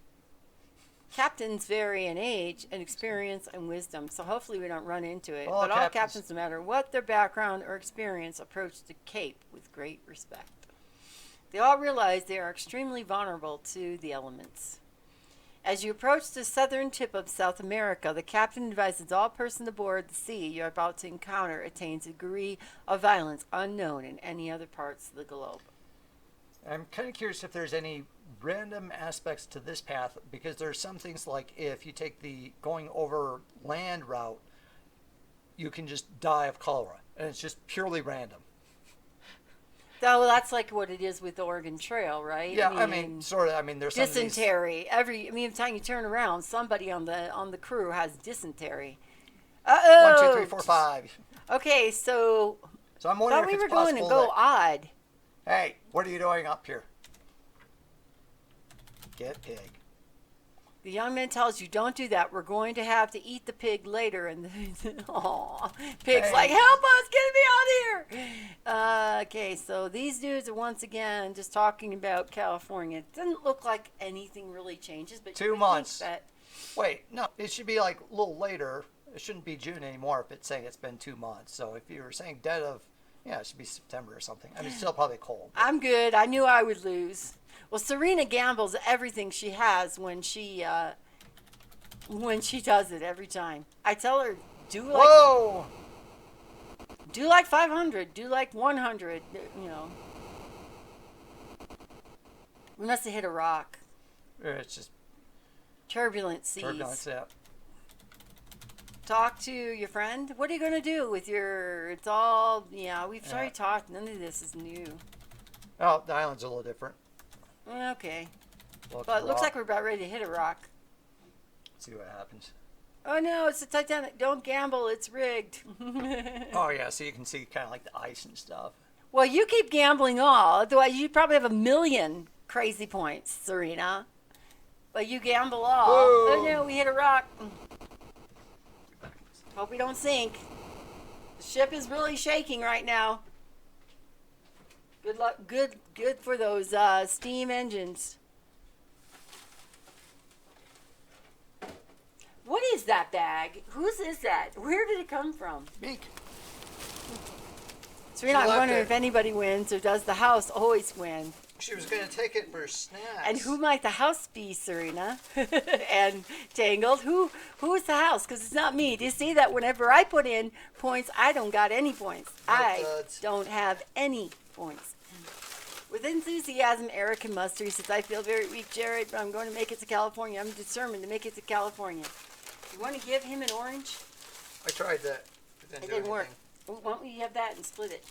Captains vary in age and experience and wisdom, so hopefully we don't run into it. Well, but all captains, no matter what their background or experience, approach the Cape with great respect. They all realize they are extremely vulnerable to the elements. As you approach the southern tip of South America, the captain advises all persons aboard the sea you're about to encounter attains a degree of violence unknown in any other parts of the globe. I'm kind of curious if there's any random aspects to this path, because there's some things like if you take the going over land route, you can just die of cholera, and it's just purely random. Well, that's like what it is with the Oregon Trail, right? Yeah, I mean sort of. I mean, there's some dysentery. Every time you turn around, somebody on the crew has dysentery. 1, 2, 3, 4, 5. Okay, so I'm wondering thought if we it's were going to possible go odd. Hey, what are you doing up here? Get pig. The young man tells you, don't do that. We're going to have to eat the pig later. And aw, pig's like, help us, get me out of here. Okay, so these dudes are once again just talking about California. It doesn't look like anything really changes, but 2 months. Wait, no, it should be like a little later. It shouldn't be June anymore if it's saying it's been 2 months. So if you were saying dead of, yeah, it should be September or something. I mean, it's still probably cold. I'm good. I knew I would lose. Well, Serena gambles everything she has when she does it every time. I tell her, do like 500, do like 100, you know. We must have hit a rock. It's just Turbulent seas. turbulence, yeah. Talk to your friend. What are you going to do with your, it's all, we've already talked. None of this is new. Oh, the island's a little different. Okay. Look, But it looks like we're about ready to hit a rock. Let's see what happens. Oh no, it's the Titanic. Don't gamble, it's rigged. Oh yeah, so you can see kind of like the ice and stuff. Well, you keep gambling all. Otherwise, you probably have 1 million crazy points, Serena. But you gamble all. Whoa. Oh no, we hit a rock. Hope we don't sink. The ship is really shaking right now. Good luck. Good for those steam engines. What is that bag? Whose is that? Where did it come from? Meek. Serena, I'm left wondering it. if anybody wins, or does the house always win? She was going to take it for snacks. And who might the house be, Serena? And Tangled, who is the house? Because it's not me. Do you see that whenever I put in points, I don't got any points. I don't have any points. With enthusiasm, Eric can muster. He says, I feel very weak, Jared, but I'm going to make it to California. I'm determined to make it to California. You want to give him an orange? I tried that. It It didn't work. Why don't we have that and split it?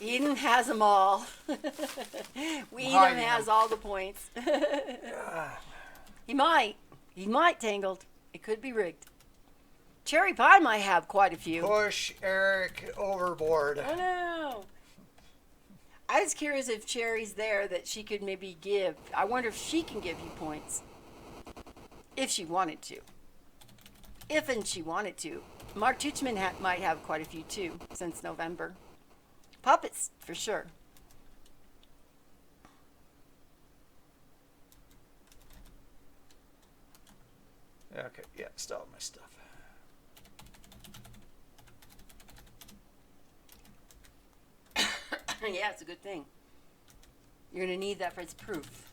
Eden has them all. Eden hiding has them. all the points. He might. He might, Tangled. It could be rigged. Cherry Pie might have quite a few. Push Eric overboard. Oh no. I was curious if Cherry's there that she could maybe give. I wonder if she can give you points. If she wanted to. If and she wanted to. Mark Tuchman might have quite a few too since November. Puppets, for sure. Okay, yeah, still my stuff. Yeah, it's a good thing. You're going to need that for its proof.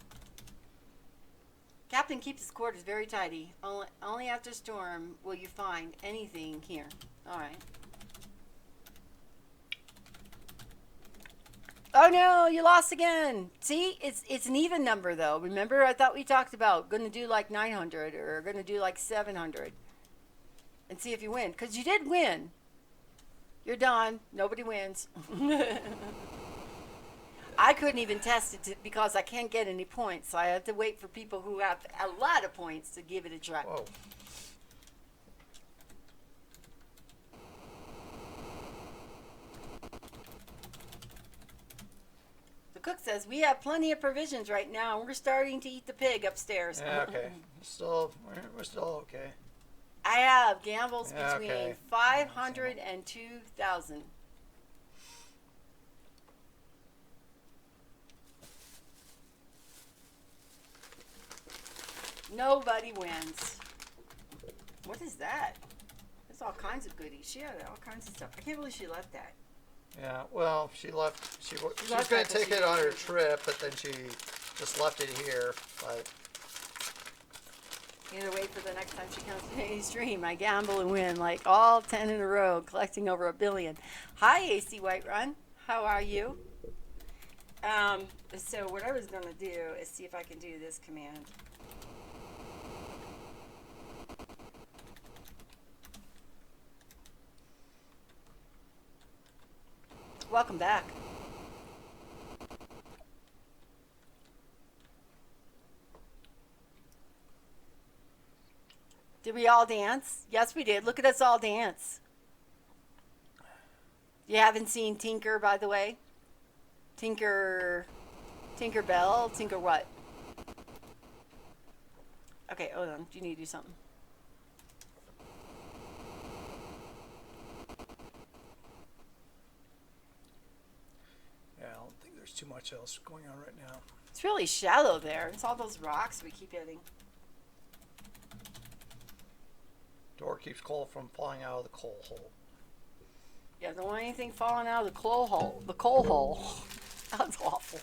Captain keeps his quarters very tidy. Only after storm will you find anything here. All right. Oh no, you lost again. See, it's an even number though. Remember, I thought we talked about going to do like 900 or going to do like 700 and see if you win. Because you did win. You're done. Nobody wins. I couldn't even test it because I can't get any points. So I have to wait for people who have a lot of points to give it a try. Whoa. The cook says, we have plenty of provisions right now, and we're starting to eat the pig upstairs. Yeah, okay. We're still okay. I have gambles Yeah, between okay. 500 and 2,000. Nobody wins. What is that? There's all kinds of goodies. She had all kinds of stuff. I can't believe she left that. Yeah, well, she left. She was left going that, to but take she it on her didn't. trip, but then she just left it here. But Either wait for the next time she comes to any stream. I gamble and win like all 10 in a row, collecting over $1 billion. Hi, AC Whiterun. How are you? So what I was going to do is see if I can do this command. Welcome back. Did we all dance? Yes, we did. Look at us all dance. You haven't seen Tinker, by the way? Tinker Bell? Tinker what? Okay, hold on. You need to do something. yeah, I don't think there's too much else going on right now. It's really shallow there. It's all those rocks we keep hitting. Door keeps coal from falling out of the coal hole. Yeah, don't want anything falling out of the coal hole. The coal hole. That's awful.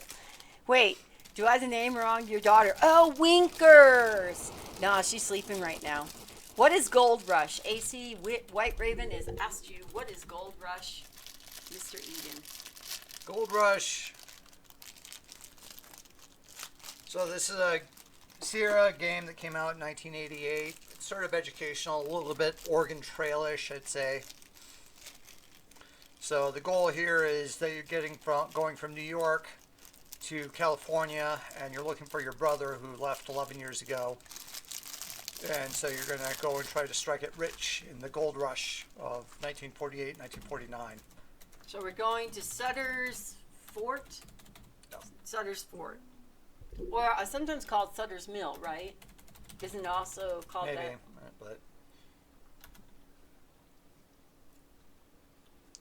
Wait, do I have the name wrong? Your daughter. Oh, Winkers. No, she's sleeping right now. What is Gold Rush? AC White Raven has asked you, what is Gold Rush, Mr. Eden? GoldRush. So this is a Sierra game that came out in 1988. It's sort of educational, a little bit Oregon Trail-ish, I'd say. So the goal here is that you're going from New York to California, and you're looking for your brother who left 11 years ago. And so you're going to go and try to strike it rich in the gold rush of 1948, 1949. So we're going to Sutter's Fort? No. Sutter's Fort. Or sometimes called Sutter's Mill, right? Isn't it also called Maybe, that? but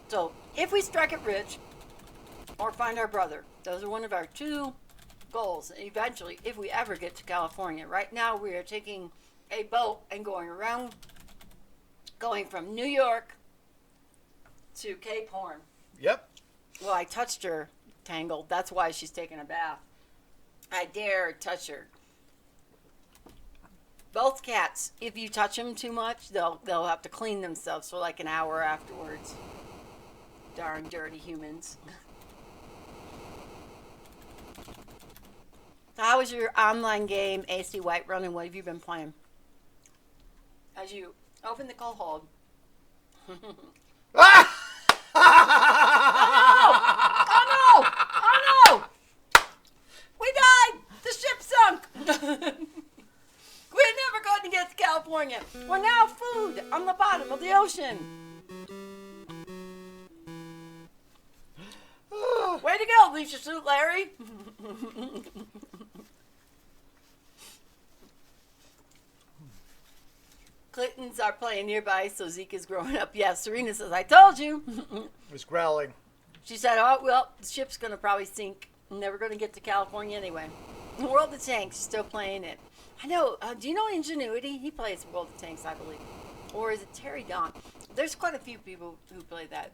So, if we strike it rich or find our brother, those are one of our two goals. Eventually, if we ever get to California. Right now, we are taking a boat and going around, going from New York to Cape Horn. yep. Well, I touched her, Tangled. That's why she's taking a bath. I dare touch her. Both cats, if you touch them too much, they'll have to clean themselves for like an hour afterwards. Darn dirty humans. So how was your online game, AC Whiterun, and what have you been playing? As you open the coal hold. go, Leisure Suit Larry. Clintons are playing nearby, so Zeke is growing up. Yeah, Serena says, I told you. It was growling. She said, oh, well, the ship's going to probably sink. Never going to get to California anyway. World of Tanks, still playing it. I know. Do you know Ingenuity? He plays World of Tanks, I believe. Or is it Terry Don? There's quite a few people who play that.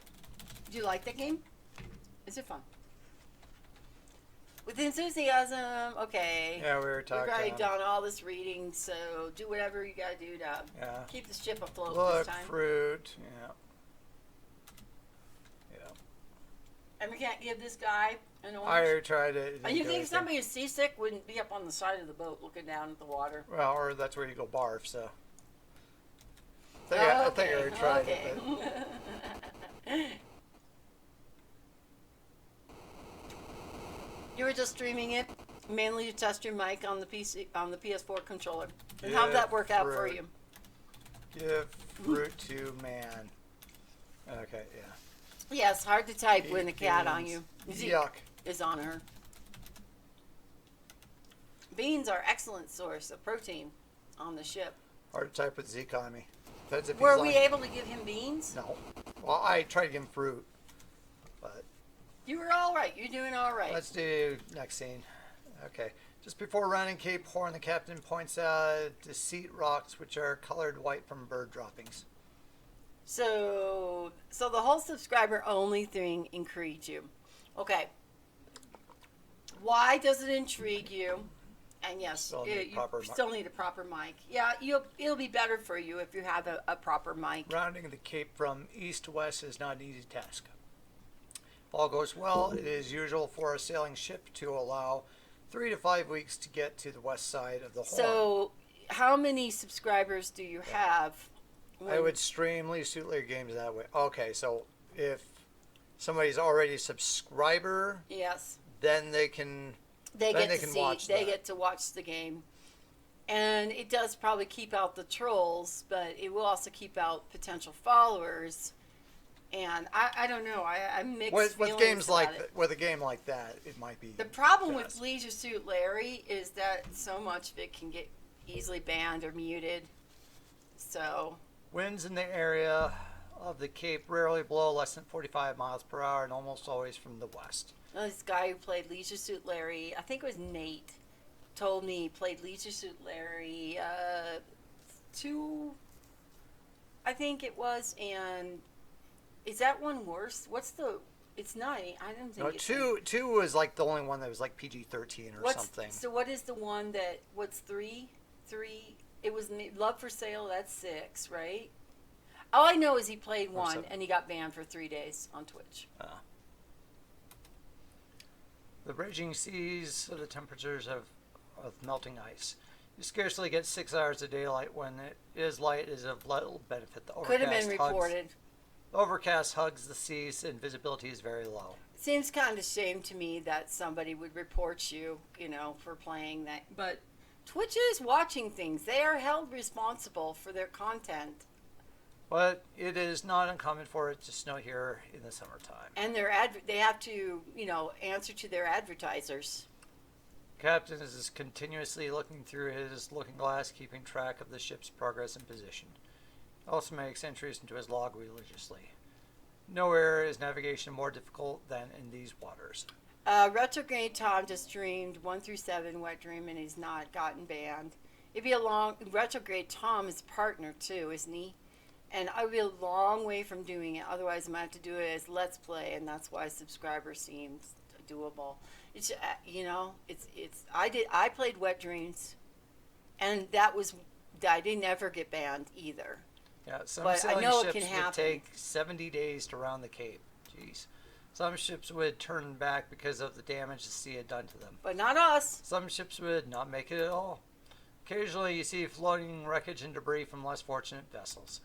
Do you like that game? Is it fun? With enthusiasm, okay. Yeah, we were talking. We've already done all this reading, so do whatever you got to do to keep the ship afloat Look, this time. fruit. Yeah. Yeah. And we can't give this guy an orange. I tried it. And you think somebody who's seasick wouldn't be up on the side of the boat looking down at the water? Well, or that's where you go barf, so. I think I already tried it. But... You were just streaming it, mainly to test your mic on the PS4 controller. And how'd that work out for you? Give fruit to man. Okay, yeah. Yeah, it's hard to type when a cat on you. Zeke Yuck. is on her. Beans are excellent source of protein on the ship. Hard to type with Zeke on me. Depends if Were he's we on... able to give him beans? No. Well, I tried to give him fruit, but... You were all right. You're doing all right. Let's do next scene. Okay. Just before running Cape Horn, the captain points out deceit rocks, which are colored white from bird droppings. So the whole subscriber only thing intrigued you. Okay. Why does it intrigue you? And yes, you still need a proper mic. Yeah, it'll be better for you if you have a proper mic. Rounding the Cape from east to west is not an easy task. If all goes well, it is usual for a sailing ship to allow 3 to 5 weeks to get to the west side of the Horn. So, how many subscribers do you have? I would stream Leisure Suit Larry games that way. Okay, so if somebody's already a subscriber, yes, then they can watch. They get to watch the game, and it does probably keep out the trolls, but it will also keep out potential followers. And I don't know. I'm mixed with feelings games about like it. with a game like that, it might be. The problem best. with Leisure Suit Larry is that so much of it can get easily banned or muted. So winds in the area of the Cape rarely blow less than 45 miles per hour, and almost always from the west. this guy who played Leisure Suit Larry, I think it was Nate, told me he played Leisure Suit Larry 2, I think it was, and is that one worse? What's the? It's not. I don't think. No, it's two was like the only one that was like PG-13 or something. So what is the one that? What's 3? 3. It was Love for Sale. That's 6, right? All I know is he played 1 and he got banned for 3 days on Twitch. The raging seas are the temperatures of melting ice. You scarcely get 6 hours of daylight. When it is light, is of little benefit. The Could have been reported. The overcast hugs the seas and visibility is very low. It seems kind of shame to me that somebody would report you, for playing that. But Twitch is watching things. They are held responsible for their content. But it is not uncommon for it to snow here in the summertime. And they have to, answer to their advertisers. Captain is continuously looking through his looking glass, keeping track of the ship's progress and position. Also makes entries into his log religiously. Nowhere is navigation more difficult than in these waters. Retrograde Tom just streamed 1 through 7 Wet Dream and he's not gotten banned. It'd be a long... Retrograde Tom is a partner too, isn't he? And I'd be a long way from doing it. Otherwise, I might have to do it as Let's Play, and that's why subscriber seems doable. It's I played Wet Dreams, and I didn't ever get banned either. Yeah, some but sailing I know ships it can would happen. take 70 days to round the Cape. Jeez. Some ships would turn back because of the damage the sea had done to them. But not us. Some ships would not make it at all. Occasionally, you see floating wreckage and debris from less fortunate vessels.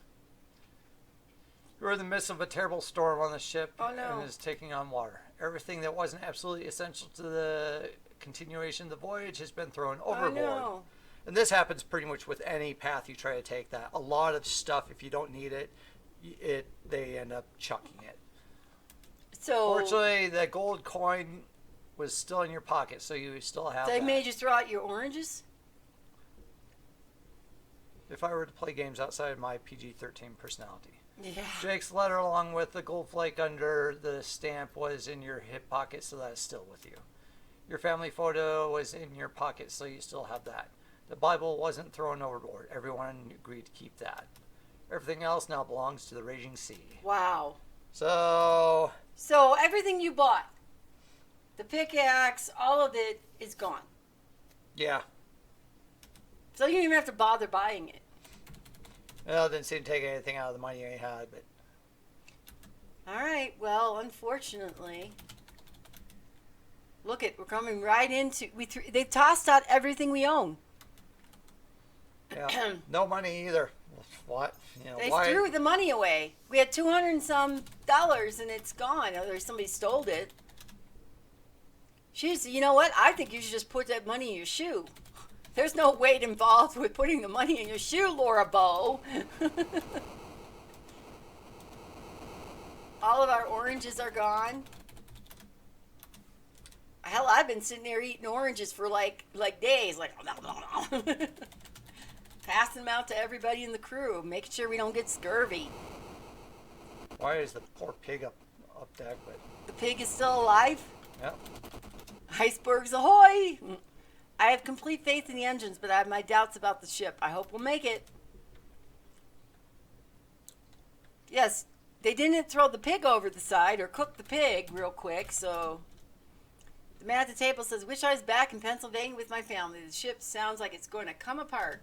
You are in the midst of a terrible storm on the ship and is taking on water. Everything that wasn't absolutely essential to the continuation of the voyage has been thrown overboard. Oh, no. And this happens pretty much with any path you try to take. That a lot of stuff, if you don't need it, they end up chucking it. So fortunately, the gold coin was still in your pocket, so you still have They that. made you throw out your oranges? If I were to play games outside of my PG-13 personality. Yeah. Jake's letter along with the gold flake under the stamp was in your hip pocket, so that's still with you. Your family photo was in your pocket, so you still have that. The Bible wasn't thrown overboard. Everyone agreed to keep that. Everything else now belongs to the raging sea. Wow. So everything you bought, the pickaxe, all of it is gone. yeah. So you don't even have to bother buying it. Well, didn't seem to take anything out of the money you had, but All right. Well, unfortunately, look it. We're coming right into they tossed out everything we own. yeah, no money either. What? They why? threw the money away. We had $200 and some and it's gone. Or somebody stole it. She said, you know what? I think you should just put that money in your shoe. There's no weight involved with putting the money in your shoe, Laura Bow. All of our oranges are gone. Hell, I've been sitting there eating oranges for like days, like passing them out to everybody in the crew, making sure we don't get scurvy. Why is the poor pig up deck? But The pig is still alive. yeah, Icebergs ahoy! I have complete faith in the engines, but I have my doubts about the ship. I hope we'll make it. Yes, they didn't throw the pig over the side or cook the pig real quick, so... The man at the table says, wish I was back in Pennsylvania with my family. The ship sounds like it's going to come apart.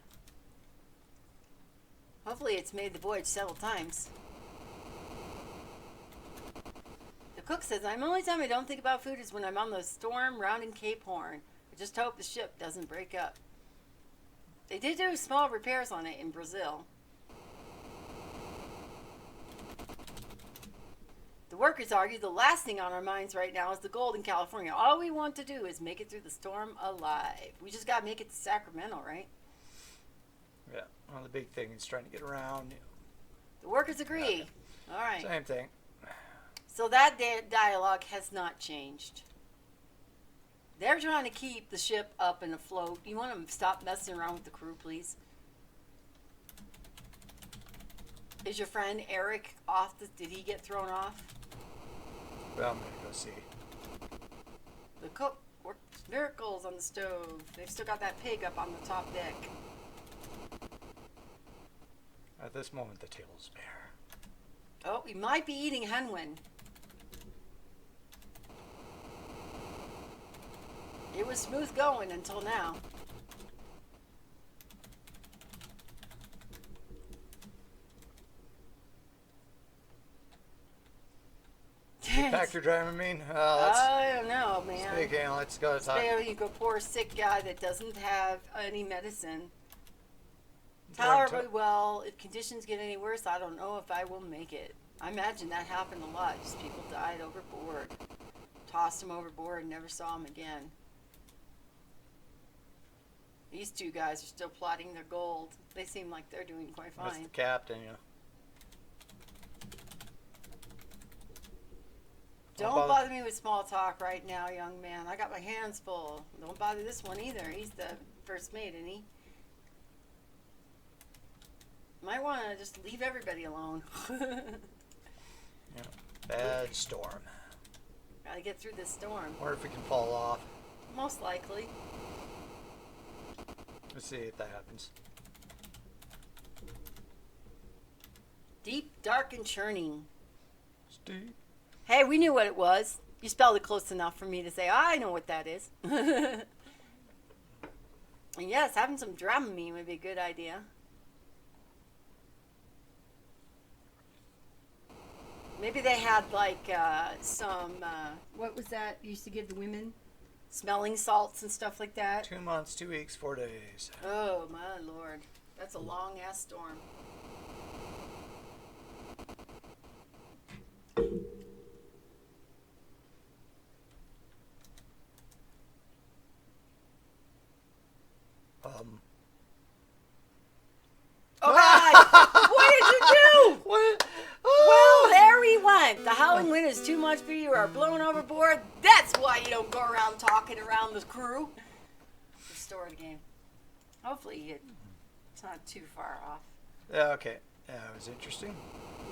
Hopefully it's made the voyage several times. The cook says, the only time I don't think about food is when I'm on the storm rounding Cape Horn. I just hope the ship doesn't break up. They did do small repairs on it in Brazil. The workers argue the last thing on our minds right now is the gold in California. All we want to do is make it through the storm alive. We just got to make it to Sacramento, right? yeah. Well, the big thing is trying to get around. The workers agree. All right. Same thing. So that dialogue has not changed. They're trying to keep the ship up and afloat. You want to stop messing around with the crew, please? Is your friend Eric off? Did he get thrown off? Well, I'm gonna go see. The cook works miracles on the stove. They've still got that pig up on the top deck. At this moment, the table's bare. Oh, we might be eating henwin. It was smooth going until now. You packed your driving mean? I don't know, man. Speaking, let's go to talk. There you go, poor sick guy that doesn't have any medicine. Going Tolerably to- well. If conditions get any worse, I don't know if I will make it. I imagine that happened a lot. Just people died overboard. Tossed them overboard and never saw them again. These two guys are still plotting their gold. They seem like they're doing quite That's fine. the captain, you know. Don't bother me with small talk right now, young man. I got my hands full. Don't bother this one either. He's the first mate, isn't he? Might want to just leave everybody alone. Yeah. Bad storm. Gotta get through this storm. Wonder if we can fall off. Most likely. Let's see if that happens. Deep, dark, and churning. Steve. Hey, we knew what it was. You spelled it close enough for me to say, I know what that is. And yes, having some Dramamine would be a good idea. Maybe they had like some, what was that you used to give the women? Smelling salts and stuff like that. 2 months, 2 weeks, 4 days. Oh, my Lord. That's a long-ass storm. Oh, God! What did you do? What? Well, there we went. the howling wind is too much for you or are blown overboard, that's why you don't go around talking around the crew. Restore the game. Hopefully it's not too far off. Yeah, okay. Yeah, it was interesting.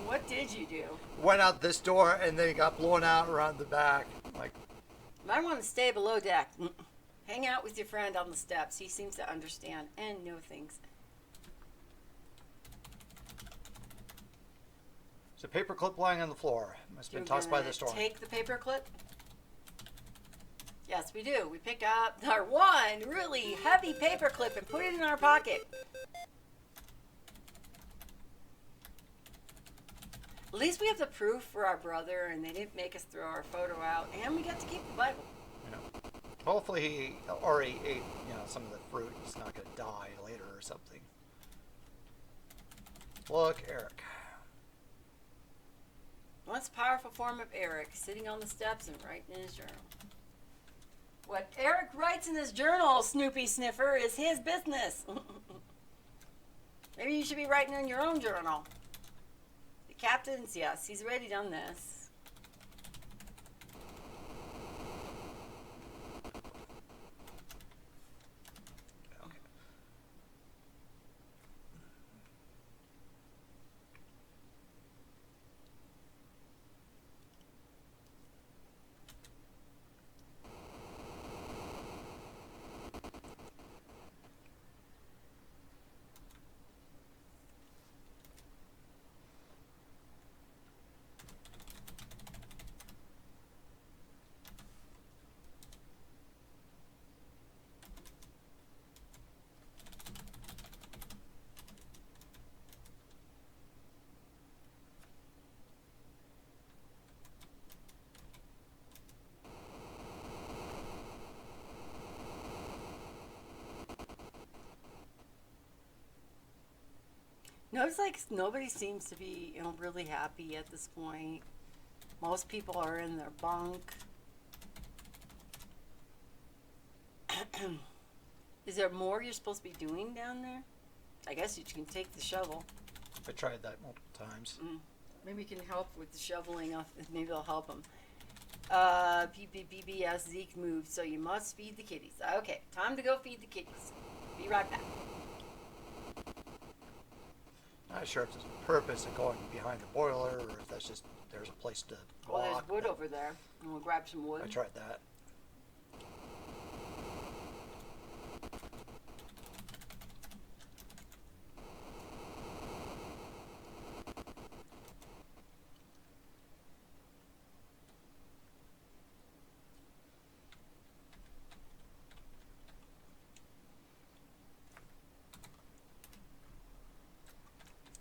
What did you do? Went out this door and then it got blown out around the back. Like, Might want to stay below deck. Hang out with your friend on the steps. He seems to understand and know things. there's a paper clip lying on the floor. Must have been tossed by the storm. Take the paper clip? Yes, we do. We pick up our one really heavy paper clip and put it in our pocket. At least we have the proof for our brother, and they didn't make us throw our photo out, and we got to keep the Bible. Hopefully he already ate, some of the fruit. He's not going to die later or something. Look, Eric. Once powerful form of Eric, sitting on the steps and writing in his journal. What Eric writes in his journal, Snoopy Sniffer, is his business. Maybe you should be writing in your own journal. The captain's, yes, he's already done this. No, it's like nobody seems to be, really happy at this point. Most people are in their bunk. Is there more you're supposed to be doing down there? I guess you can take the shovel. I tried that multiple times. Maybe you can help with the shoveling. Maybe it'll help them. BBS Zeke moved, so you must feed the kitties. Okay, time to go feed the kitties. Be right back. Not sure if there's a purpose of going behind the boiler or if that's just there's a place to Well, there's walk. wood over there. And we'll grab some wood. I tried that.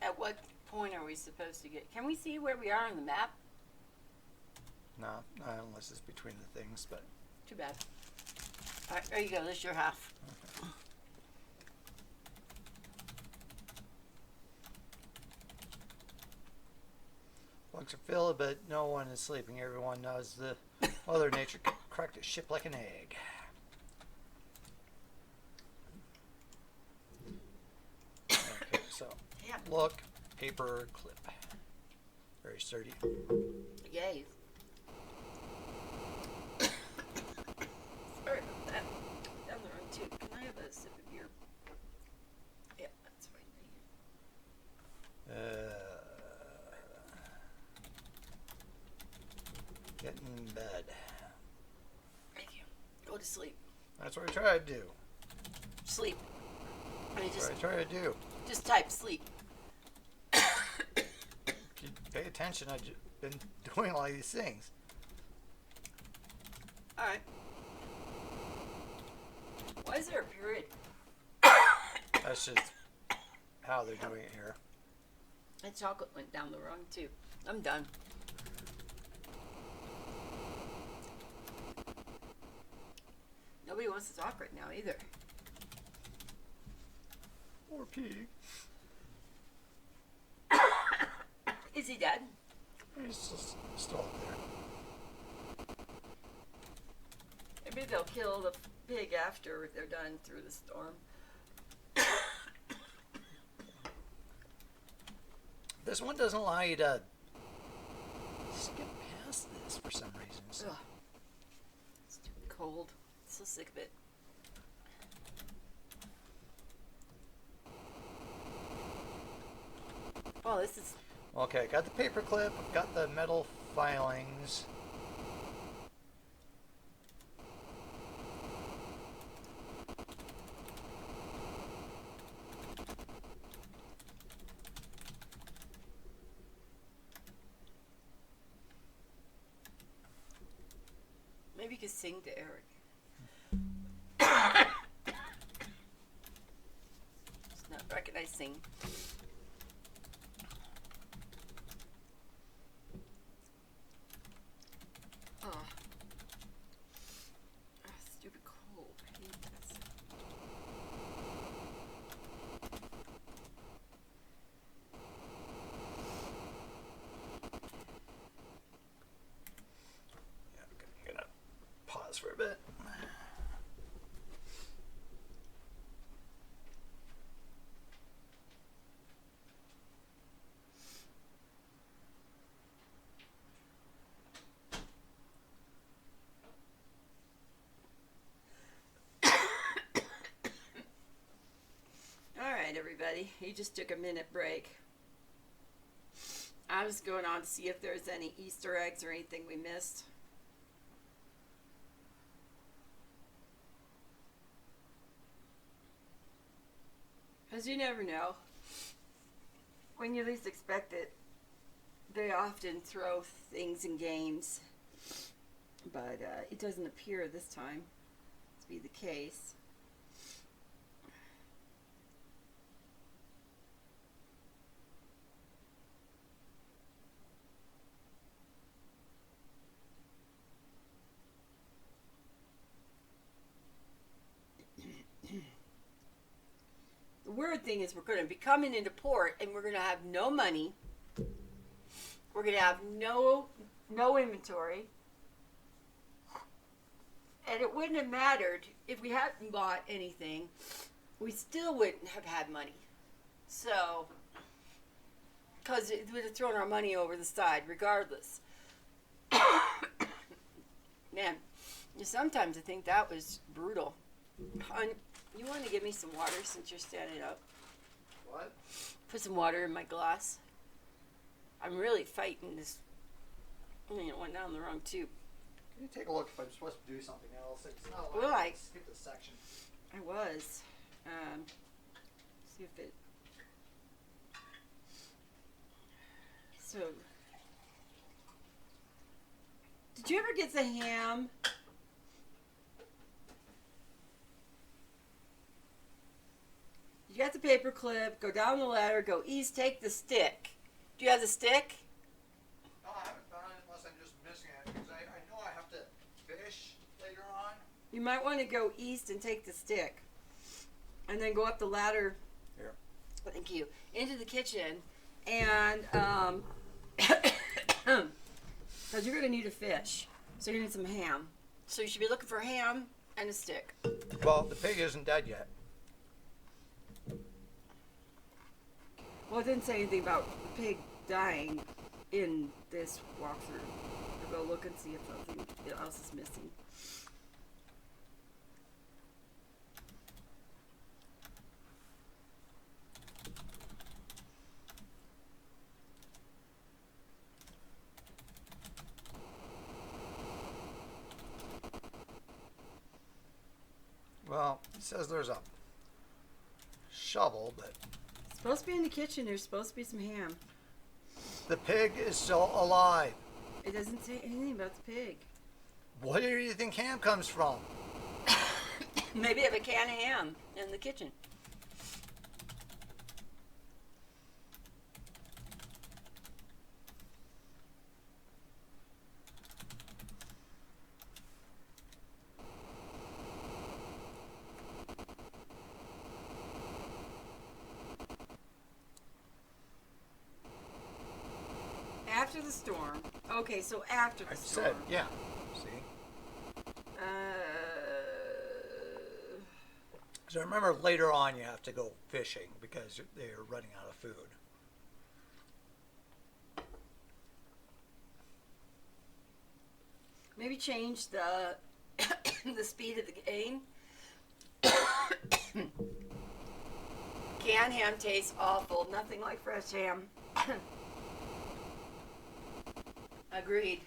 At what point are we supposed to get? Can we see where we are on the map? No, unless it's between the things, but Too bad. All right, there you go. This is your half. okay. Bunks are filled, but no one is sleeping. Everyone knows the Mother Nature cracked a ship like an egg. Okay, so Yeah. look, paper clip, very sturdy. Yay. Sorry about that. Down the road too. Can I have a sip of your? Yeah, that's right. Get in bed. Thank you. Go to sleep. That's what I try to do. Sleep. I mean, That's what I try to do. just type sleep. If you pay attention, I've been doing all these things. All right. Why is there a period? That's just how they're doing it here. That chocolate went down the wrong too. I'm done. Nobody wants to talk right now either. Poor pig. Is he dead? He's just still up there. Maybe they'll kill the pig after they're done through the storm. This one doesn't allow you to skip for some reason. So. Ugh. It's too cold. So sick of it. Oh, this is. Okay, got the paper clip, got the metal filings. Maybe you could sing to Eric. It's not recognizing. Oh. Stupid cold. I hate this. Yeah, I'm gonna pause for a bit. All right, everybody. You just took a minute break. I was going on to see if there's any Easter eggs or anything we missed. Because you never know. When you least expect it, they often throw things in games. But it doesn't appear this time to be the case. The weird thing is we're going to be coming into port and we're going to have no money. We're going to have no inventory. And it wouldn't have mattered if we hadn't bought anything. We still wouldn't have had money. So, because it would have thrown our money over the side regardless. Man, sometimes I think that was brutal. Hon, you want to give me some water since you're standing up? What? Put some water in my glass. I'm really fighting this. It went down the wrong tube. Can you take a look if I'm supposed to do something else? It's not Well, like I skip this section. I was. See if it. So. Did you ever get the ham? You got the paper clip, go down the ladder, go east, take the stick. Do you have the stick? No, I haven't done it unless I'm just missing it because I know I have to fish later on. You might want to go east and take the stick. And then go up the ladder. Here. Thank you. Into the kitchen. And, because you're going to need a fish. So you're going to need some ham. So you should be looking for ham and a stick. Well, the pig isn't dead yet. Well, it didn't say anything about the pig dying in this walkthrough. I'll go look and see if something else is missing. Well, it says there's a shovel, but It's supposed to be in the kitchen. There's supposed to be some ham. the pig is still alive. It doesn't say anything about the pig. Where do you think ham comes from? Maybe they have a can of ham in the kitchen. After the storm. Okay, so after the I storm. said, yeah. See? Because I remember later on you have to go fishing because they're running out of food. Maybe change the the speed of the game. Canned ham tastes awful. Nothing like fresh ham. Agreed.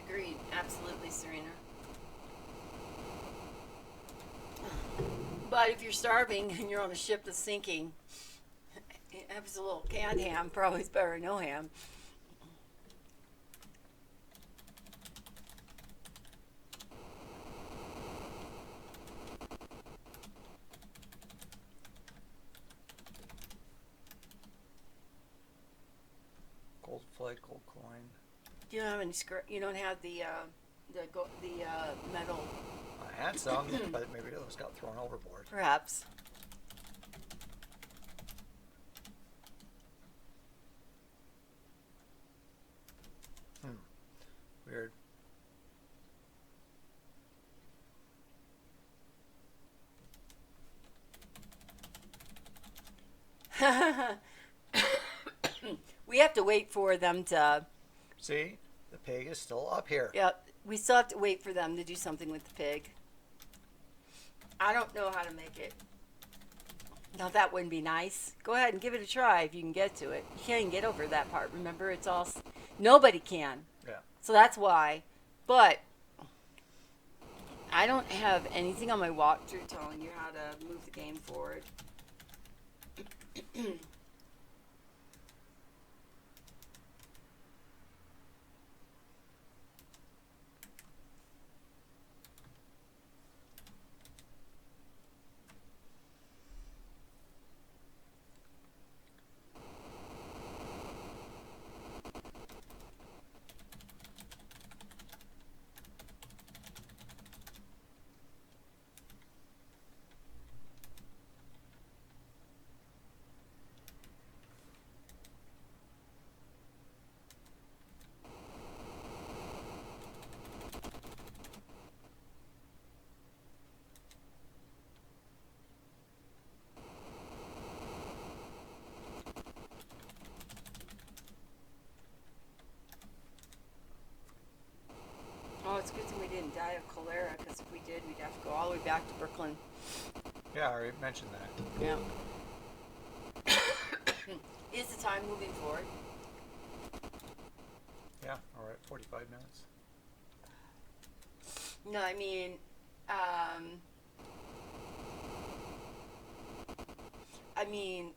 Agreed. Absolutely, Serena. But if you're starving and you're on a ship that's sinking, have a little canned ham. Probably is better than no ham. Gold flake, gold coin. You don't have any you don't have the metal. I had some, but maybe those got thrown overboard. Perhaps. Weird. We have to wait for them to. See, the pig is still up here. Yep, we still have to wait for them to do something with the pig. I don't know how to make it. Now that wouldn't be nice. Go ahead and give it a try if you can get to it. You can't even get over that part. Remember, it's all. Nobody can. Yeah. So that's why. But I don't have anything on my walkthrough telling you how to move the game forward. Oh, it's a good thing we didn't die of cholera, because if we did, we'd have to go all the way back to Brooklyn. Yeah, I already mentioned that. Yeah. Is the time moving forward? Yeah, all right, 45 minutes. No, I mean,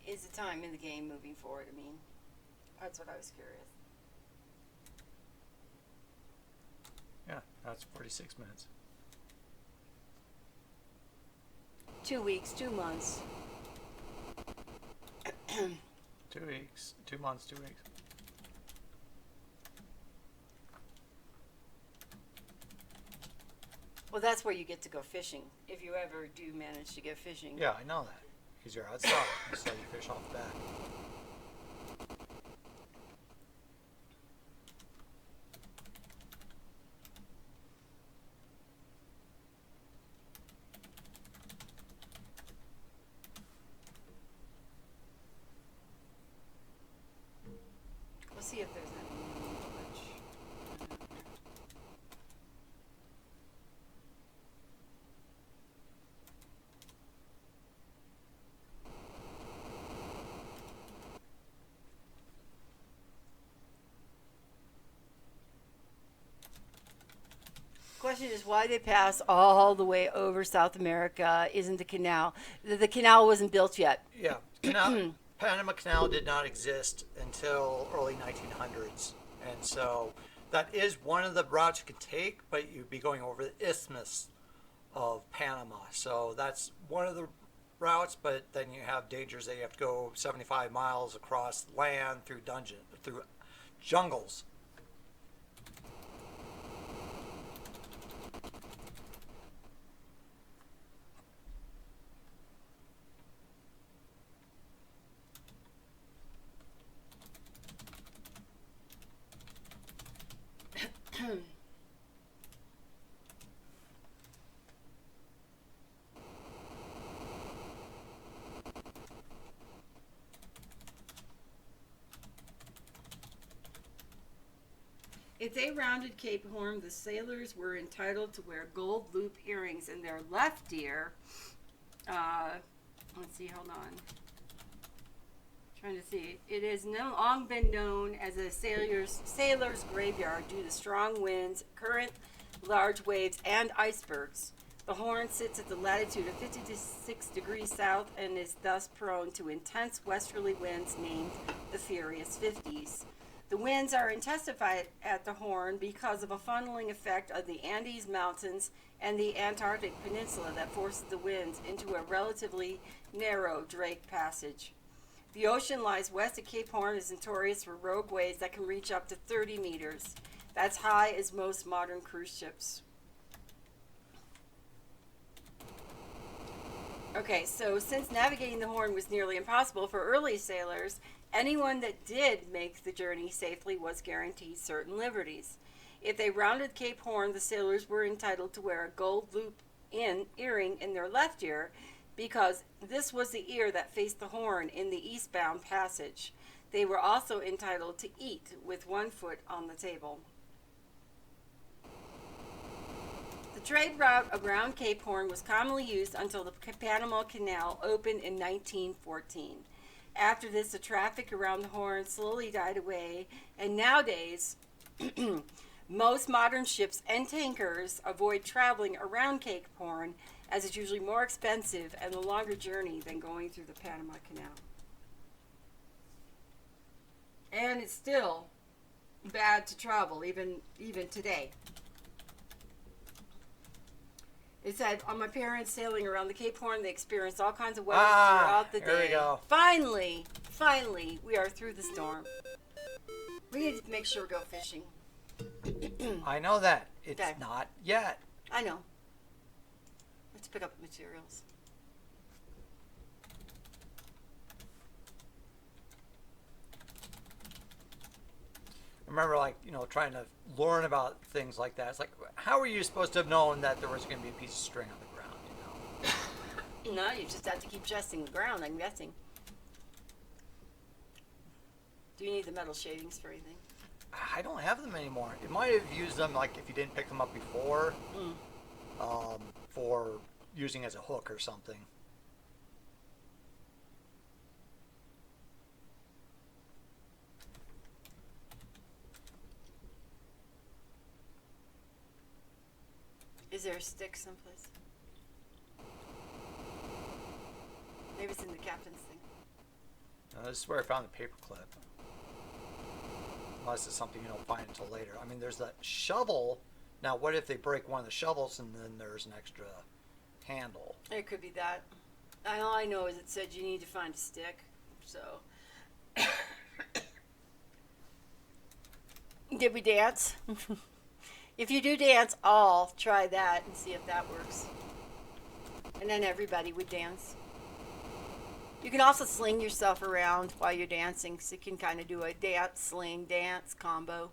is the time in the game moving forward? I mean, that's what I was curious. Yeah, that's 46 minutes. 2 weeks, 2 months. 2 weeks, 2 months, 2 weeks. Well, that's where you get to go fishing, if you ever do manage to get fishing. Yeah, I know that. Because you're outside, so you fish off the bat. We'll see if there's any new glitch. Question is why they pass all the way over South America isn't the canal. The canal wasn't built yet. Yeah, Panama Canal did not exist until early 1900s, and so that is one of the routes you could take, but you'd be going over the Isthmus of Panama. So that's one of the routes, but then you have dangers that you have to go 75 miles across land through jungles. If they rounded Cape Horn, the sailors were entitled to wear gold loop earrings in their left ear. Let's see, hold on. Trying to see. It has long been known as a sailor's graveyard due to strong winds, current, large waves, and icebergs. The horn sits at the latitude of 56 degrees south and is thus prone to intense westerly winds named the Furious 50s. The winds are intensified at the horn because of a funneling effect of the Andes Mountains and the Antarctic Peninsula that forces the winds into a relatively narrow Drake Passage. The ocean lies west of Cape Horn is notorious for rogue waves that can reach up to 30 meters. That's high as most modern cruise ships. Okay, so since navigating the Horn was nearly impossible for early sailors, anyone that did make the journey safely was guaranteed certain liberties. If they rounded Cape Horn, the sailors were entitled to wear a gold loop earring in their left ear, because this was the ear that faced the Horn in the eastbound passage. They were also entitled to eat with one foot on the table. The trade route around Cape Horn was commonly used until the Panama Canal opened in 1914. After this, the traffic around the Horn slowly died away, and nowadays, most modern ships and tankers avoid traveling around Cape Horn, as it's usually more expensive and a longer journey than going through the Panama Canal. And it's still bad to travel, even today. It said, on my parents sailing around the Cape Horn, they experienced all kinds of weather throughout the day. Here we go. Finally, we are through the storm. We need to make sure we go fishing. I know that. It's Okay. not yet. I know. Let's pick up materials. I remember, like, trying to learn about things like that. It's like, how are you supposed to have known that there was going to be a piece of string on the ground, No, you just have to keep testing the ground, I'm guessing. Do you need the metal shavings for anything? I don't have them anymore. You might have used them, like, if you didn't pick them up before, for using as a hook or something. Is there a stick someplace? Maybe it's in the captain's thing. This is where I found the paper clip. Unless it's something you don't find until later. I mean, there's that shovel. Now, what if they break one of the shovels and then there's an extra handle? It could be that. All I know is it said you need to find a stick. So. Did we dance? If you do dance, I'll try that and see if that works. And then everybody would dance. You can also sling yourself around while you're dancing, so you can kind of do a dance, sling, dance combo.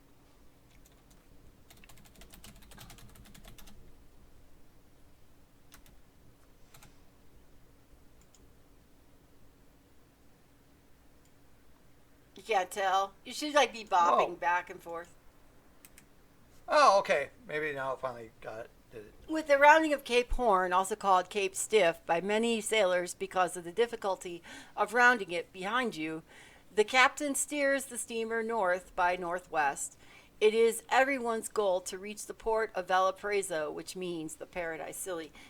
You can't tell. You should like be bopping Whoa. back and forth. Oh, okay. Maybe now I finally got it. Did it. With the rounding of Cape Horn, also called Cape Stiff by many sailors because of the difficulty of rounding it behind you, the captain steers the steamer north by northwest. It is everyone's goal to reach the port of Valparaiso, which means the Paradise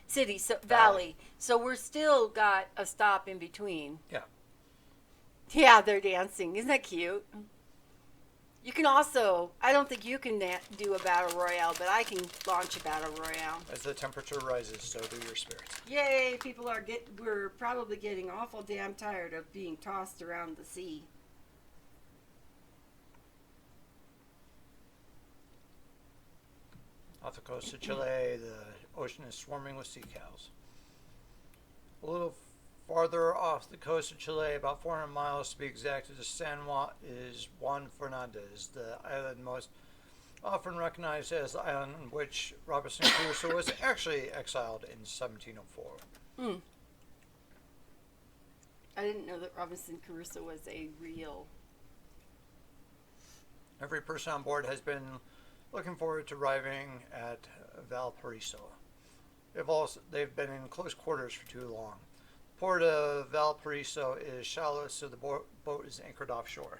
City Valley. So we're still got a stop in between. Yeah. Yeah, they're dancing. Isn't that cute? You can also, I don't think you can do a battle royale, but I can launch a battle royale. As the temperature rises, so do your spirits. Yay, people we're probably getting awful damn tired of being tossed around the sea. Off the coast of Chile, the ocean is swarming with sea cows. A little farther off the coast of Chile, about 400 miles to be exact, is San Juan, is Juan Fernandez, the island most often recognized as the island in which Robinson Crusoe was actually exiled in 1704. I didn't know that Robinson Crusoe was a real... Every person on board has been looking forward to arriving at Valparaiso. They've been in close quarters for too long. The port of Valparaiso is shallow, so the boat is anchored offshore.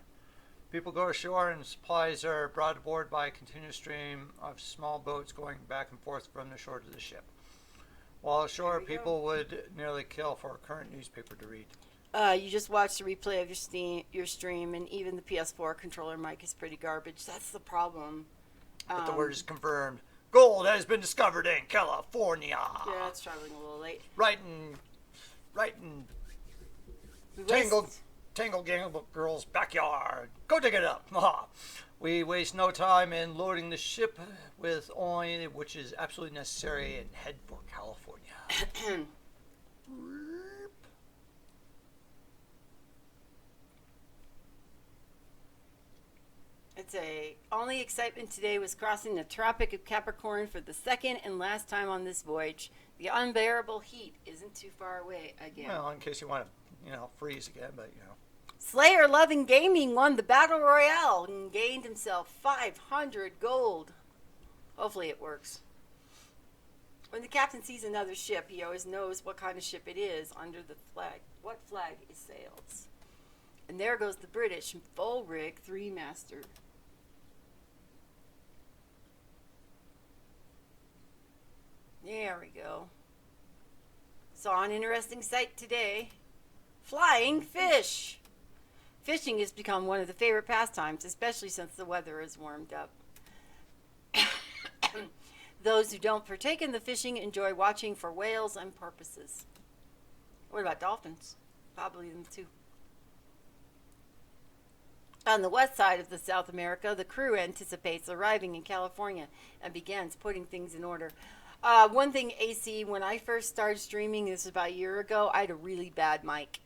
People go ashore and supplies are brought aboard by a continuous stream of small boats going back and forth from the shore to the ship. While ashore, people would nearly kill for a current newspaper to read. You just watched a replay of your stream, and even the PS4 controller mic is pretty garbage. That's the problem. But the word is confirmed. Gold has been discovered in California. Yeah, it's traveling a little late. Right in Tangled Girl's backyard. Go dig it up. We waste no time in loading the ship with oil, which is absolutely necessary, and head for California. Only excitement today was crossing the Tropic of Capricorn for the second and last time on this voyage. The unbearable heat isn't too far away again. Well, in case you want to, freeze again, but Slayer Loving Gaming won the Battle Royale and gained himself 500 gold. Hopefully it works. When the captain sees another ship, he always knows what kind of ship it is under the flag. What flag is sails? And there goes the British full rig 3-master. There we go. Saw an interesting sight today. Flying fish. Fishing has become one of the favorite pastimes, especially since the weather has warmed up. Those who don't partake in the fishing enjoy watching for whales and porpoises. What about dolphins? Probably them too. On the west side of the South America, the crew anticipates arriving in California and begins putting things in order. One thing, AC, when I first started streaming, this was about a year ago, I had a really bad mic.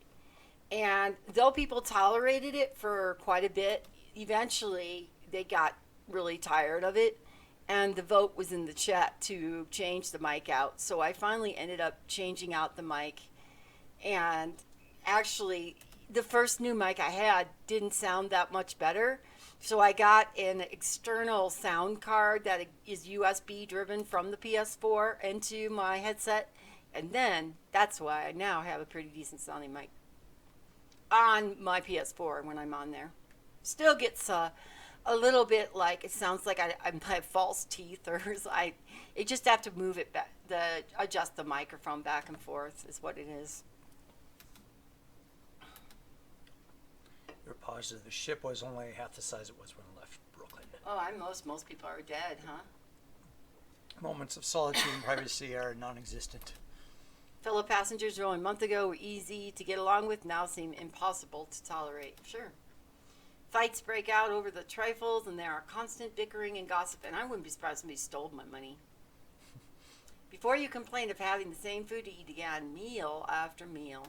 And though people tolerated it for quite a bit, eventually they got really tired of it. And the vote was in the chat to change the mic out. So I finally ended up changing out the mic. And actually, the first new mic I had didn't sound that much better. So I got an external sound card that is USB driven from the PS4 into my headset. And then that's why I now have a pretty decent sounding mic on my PS4 when I'm on there. Still gets a little bit like, it sounds like I have false teeth, or I just have to move it back, adjust the microphone back and forth is what it is. you're positive the ship was only half the size it was when it left Brooklyn. Oh, most people are dead, huh? Moments of solitude and privacy are non-existent. Fellow passengers who only a month ago were easy to get along with now seem impossible to tolerate. Sure. Fights break out over the trifles, and there are constant bickering and gossip, and I wouldn't be surprised if somebody stole my money. Before you complained of having the same food to eat again, meal after meal.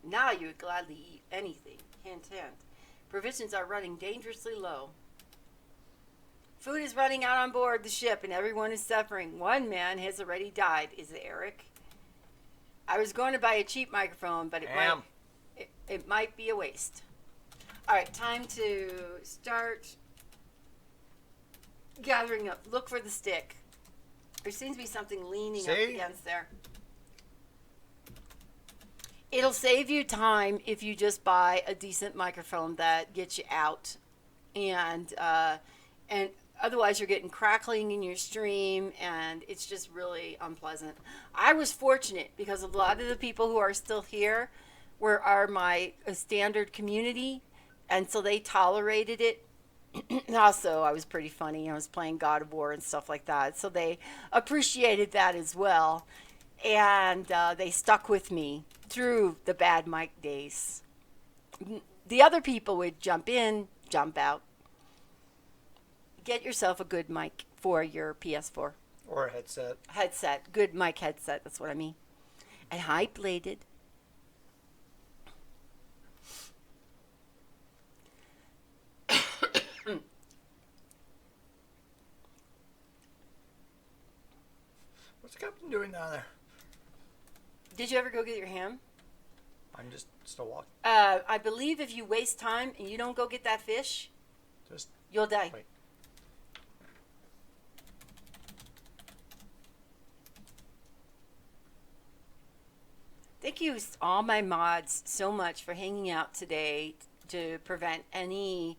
Now you would gladly eat anything. Hint, hint. Provisions are running dangerously low. Food is running out on board the ship, and everyone is suffering. One man has already died. Is it Eric? I was going to buy a cheap microphone, but it might be a waste. All right, time to start gathering up. Look for the stick. There seems to be something leaning up against there. It'll save you time if you just buy a decent microphone that gets you out, and otherwise you're getting crackling in your stream, and it's just really unpleasant. I was fortunate because a lot of the people who are still here are my standard community, and so they tolerated it. Also, I was pretty funny. I was playing God of War and stuff like that, so they appreciated that as well, and they stuck with me through the bad mic days. The other people would jump in, jump out. Get yourself a good mic for your PS4. Or a headset. Headset. Good mic headset. That's what I mean. And high-bladed. What's the captain doing down there? Did you ever go get your ham? I'm just still walking. I believe if you waste time and you don't go get that fish, Just you'll die. wait. Thank you, all my mods, so much for hanging out today to prevent any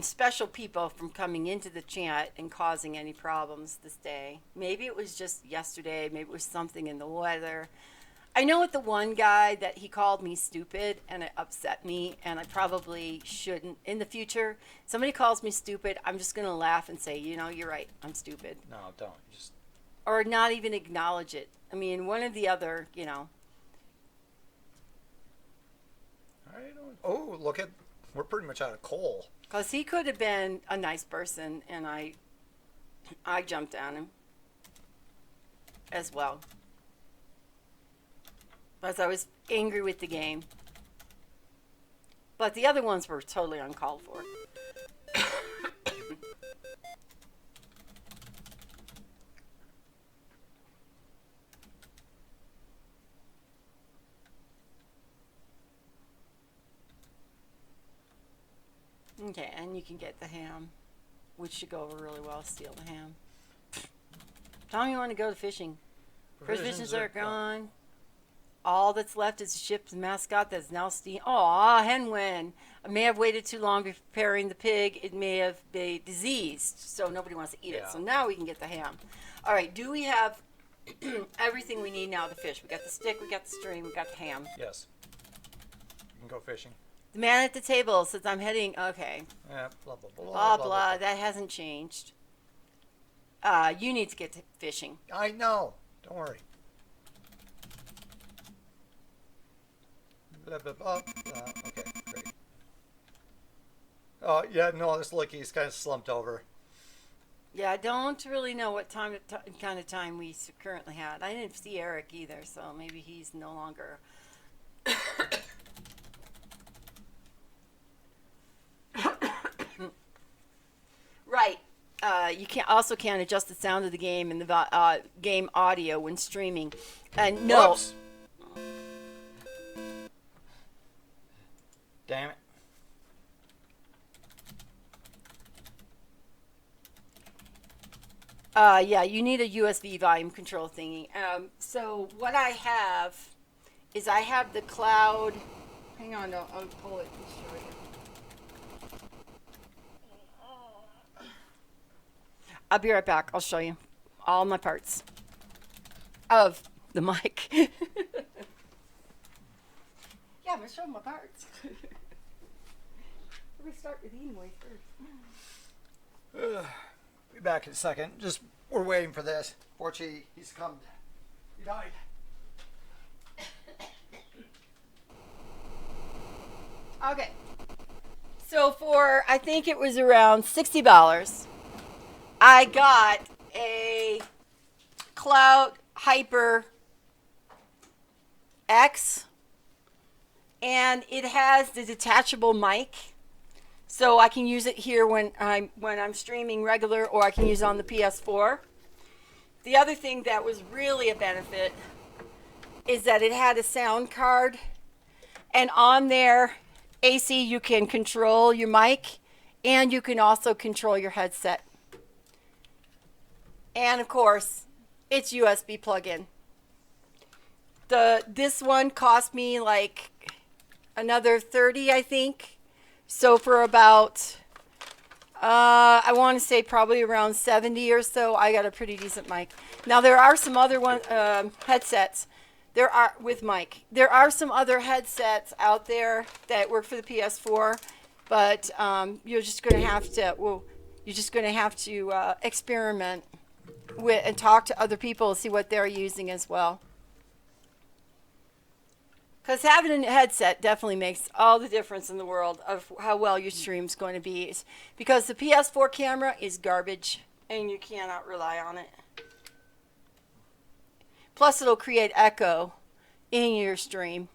special people from coming into the chat and causing any problems this day. Maybe it was just yesterday. Maybe it was something in the weather. I know with the one guy that he called me stupid and it upset me, and I probably shouldn't. In the future, somebody calls me stupid, I'm just going to laugh and say, you know, you're right, I'm stupid. No, don't. Just Or not even acknowledge it. I mean, one or the other, you know. I don't. Oh, look at. We're pretty much out of coal. Because he could have been a nice person, and I jumped on him as well. Because I was angry with the game. But the other ones were totally uncalled for. Okay, and you can get the ham, which should go over really well. Steal the ham. Tom, you want to go to fishing? Provisions are gone. All that's left is the ship's mascot that's now steam. Aw, Henwin. I may have waited too long before preparing the pig. It may have been diseased, so nobody wants to eat it. Yeah. So now we can get the ham. All right, do we have everything we need now to fish? We got the stick, we got the string, we got the ham. Yes. You can go fishing. The man at the table says I'm heading. Okay. Yeah. Blah blah blah. Blah, blah. That hasn't changed. You need to get to fishing. I know. Don't worry. Blah, blah, blah. Okay, great. Oh, yeah, no, this Licky's kind of slumped over. Yeah, I don't really know what kind of time we currently had. I didn't see Eric either, so maybe he's no longer. Right. You can't adjust the sound of the game and the game audio when streaming. And no. Whoops. Damn it. Yeah, you need a USB volume control thingy. So what I have is I have the cloud. Hang on, I'll pull it and show you. I'll be right back. I'll show you all my parts of the mic. Yeah, I'm gonna show my parts. Let me start with Edenwaith first. Be back in a second. Just we're waiting for this. Fortunately, he's come. He died. Okay. So for I think it was around $60, I got a Cloud Hyper X, and it has the detachable mic, so I can use it here when I'm streaming regular, or I can use it on the PS4. The other thing that was really a benefit is that it had a sound card, and on there, AC, you can control your mic, and you can also control your headset. And of course, it's USB plug-in. This one cost me like another $30, I think. So for about, I want to say probably around $70 or so, I got a pretty decent mic. Now there are some other headsets. There are with mic. There are some other headsets out there that work for the PS4, but you're just going to have to experiment with and talk to other people, see what they're using as well. Because having a headset definitely makes all the difference in the world of how well your stream's going to be. Because the PS4 camera is garbage, and you cannot rely on it. Plus, it'll create echo in your stream.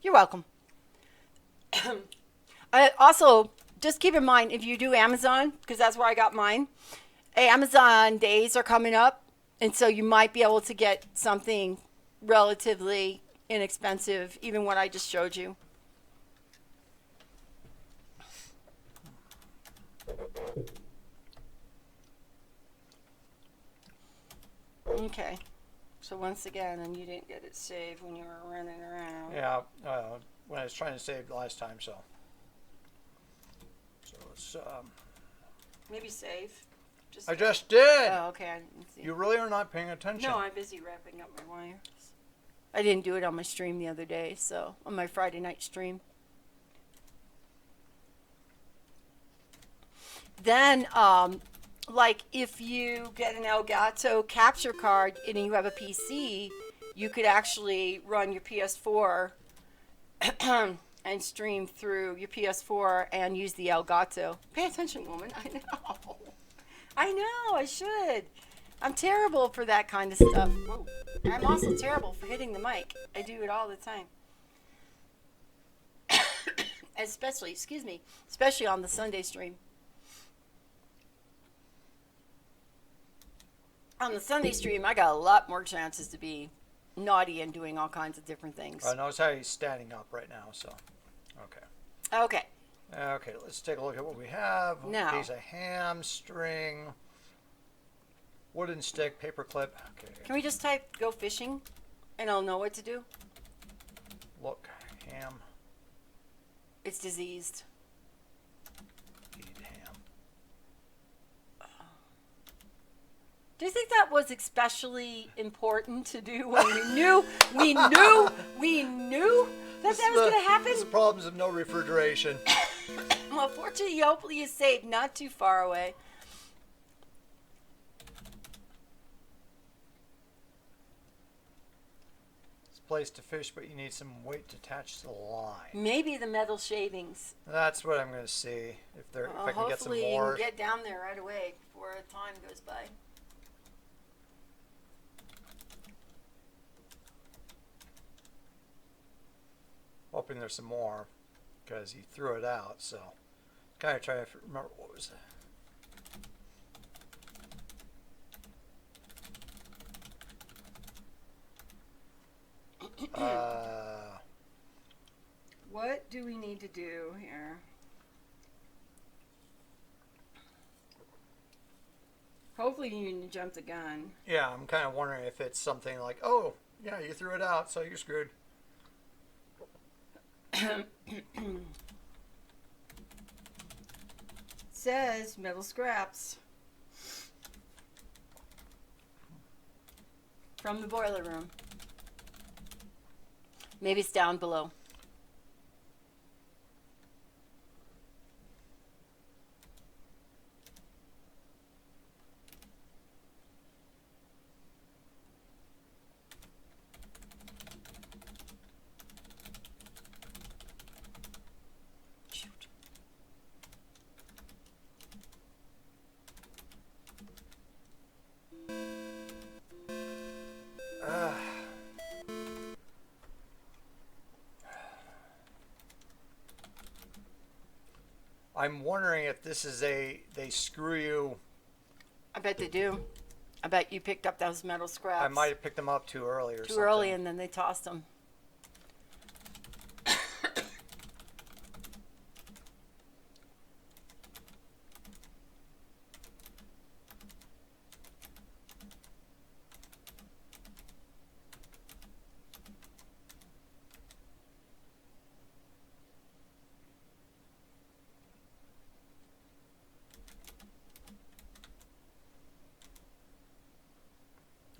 You're welcome. Also, just keep in mind, if you do Amazon, because that's where I got mine, Amazon days are coming up, and so you might be able to get something relatively inexpensive, even what I just showed you. Okay. So once again, and you didn't get it saved when you were running around. Yeah, when I was trying to save last time, so. So it's, Maybe save. I just did! Oh, okay. I didn't see. You really are not paying attention. No, I'm busy wrapping up my wires. I didn't do it on my stream the other day, so on my Friday night stream. Then, like if you get an Elgato capture card and you have a PC, you could actually run your PS4 and stream through your PS4 and use the Elgato. Pay attention, woman. I know. I know. I should. I'm terrible for that kind of stuff. Whoa. I'm also terrible for hitting the mic. I do it all the time. Especially on the Sunday stream. On the Sunday stream, I got a lot more chances to be naughty and doing all kinds of different things. I notice how he's standing up right now, so. Okay. Okay. Okay, let's take a look at what we have. Now. Piece of hamstring, wooden stick, paper clip. Okay. Can we just type "go fishing" and I'll know what to do? Look, ham. It's diseased. Eat ham. Do you think that was especially important to do when we knew that that was going to happen? This is the problems of no refrigeration. Well, fortunately, hopefully you saved not too far away. It's a place to fish, but you need some weight to attach to the line. Maybe the metal shavings. That's what I'm going to see. If I can get some Hopefully more. you can get down there right away before time goes by. Hoping there's some more, because he threw it out. So, kind of trying to remember what was it. What do we need to do here? Hopefully you didn't jump the gun. Yeah, I'm kind of wondering if it's something like, oh, yeah, you threw it out, so you're screwed. Says metal scraps from the boiler room. Maybe it's down below. I'm wondering if this is they screw you. I bet they do. I bet you picked up those metal scraps. I might have picked them up too early or something. Too early, and then they tossed them.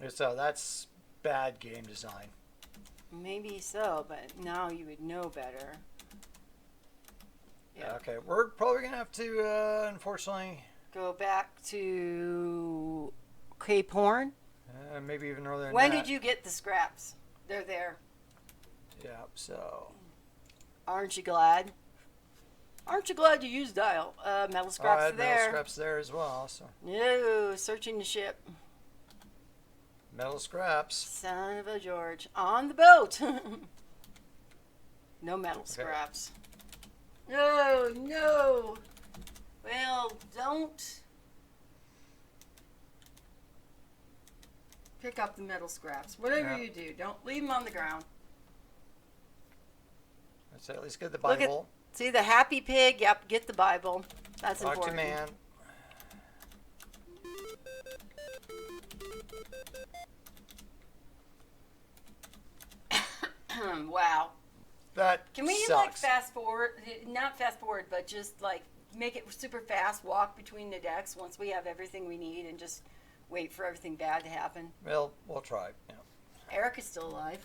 So that's bad game design. Maybe so, but now you would know better. Yeah. Okay, we're probably gonna have to, unfortunately, Go back to Cape Horn. maybe even earlier than When that. did you get the scraps? They're there. Yeah. So. Aren't you glad? Aren't you glad you used dial? Metal scraps I are had there. metal scraps there as well. So. No, searching the ship. Metal scraps. Son of a George. On the boat. No metal scraps. No, no. Well, don't pick up the metal scraps. Whatever you do, don't leave them on the ground. Let's at least get the Look Bible. See the happy pig? Yep, get the Bible. That's Talk important. to man. Wow. That Can we like sucks. fast forward? Not fast forward, but just like make it super fast. Walk between the decks once we have everything we need, and just wait for everything bad to happen. Well, we'll try. Yeah. Eric is still alive.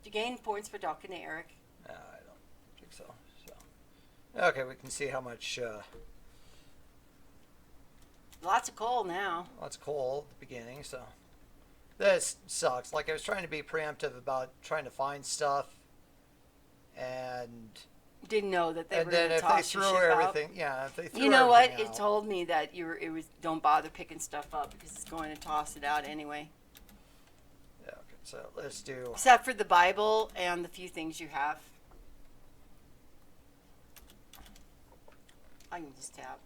Did you gain points for talking to Eric? I don't think so. Okay, we can see how much. Lots of coal now. Lots of coal at the beginning, so this sucks. Like I was trying to be preemptive about trying to find stuff, and Didn't know that they were then going to if they toss your threw ship out. everything, yeah, if they threw You know what? everything It out- told me that it was don't bother picking stuff up because it's going to toss it out anyway. Yeah. Okay, so let's do. Except for the Bible and the few things you have. I can just tap.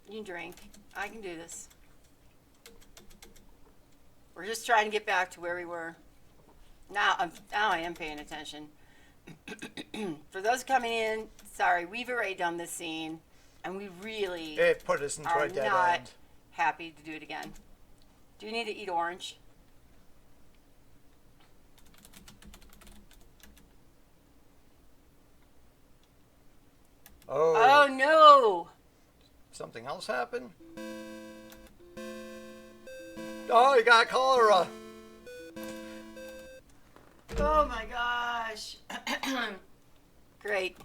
You can drink. I can do this. We're just trying to get back to where we were. Now I am paying attention. For those coming in, sorry, we've already done this scene, and we really It put us into are a dead not end. happy to do it again. Do you need to eat orange? Oh, Oh no! something else happened. Oh, you got cholera. Oh my gosh. Great.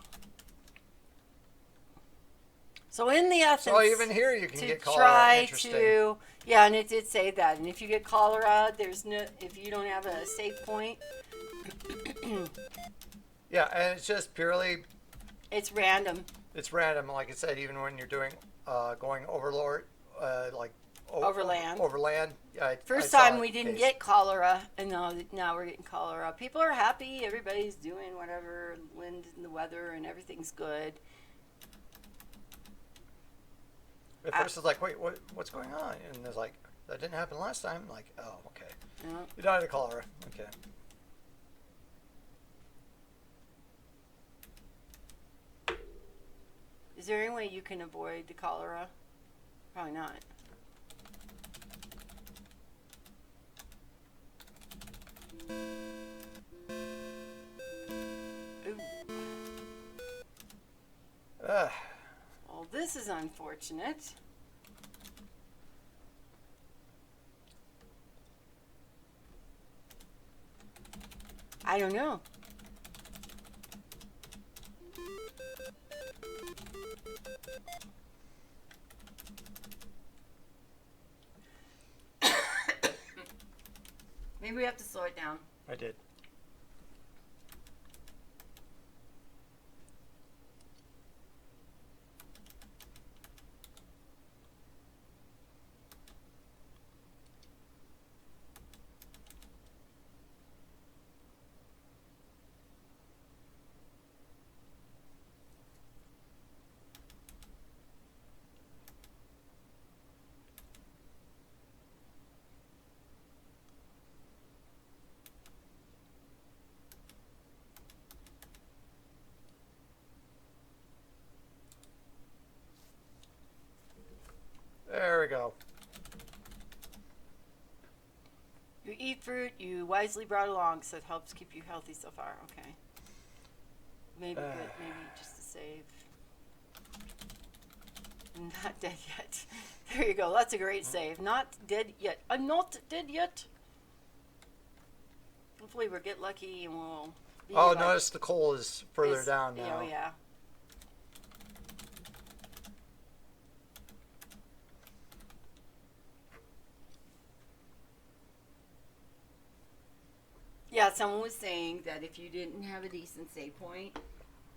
So in the essence, So even here you can to get cholera. try Interesting. to, yeah, and it did say that. And if you get cholera, there's no, if you don't have a safe point, Yeah, and it's just purely, it's random. it's random. Like I said, even when you're doing, going overlord, like Overland. Overland. Yeah, I First saw time we a didn't case. get cholera, and now we're getting cholera. People are happy. Everybody's doing whatever, wind and the weather, and everything's good. At first, it's like, wait, what's going on? And it's like, that didn't happen last time. I'm like, oh, okay. You know? You died of cholera. Okay. Is there any way you can avoid the cholera? Probably not. Ooh. Ugh. Well, this is unfortunate. I don't know. Maybe we have to slow it down. I did. There we go. You eat fruit you wisely brought along, so it helps keep you healthy so far. Okay. Maybe good. Maybe just to save. Not dead yet. There you go. That's a great save. Not dead yet. I'm not dead yet. Hopefully we'll get lucky and we'll be Oh, like- notice the coal is further is- down now. Oh, yeah. Yeah, someone was saying that if you didn't have a decent save point,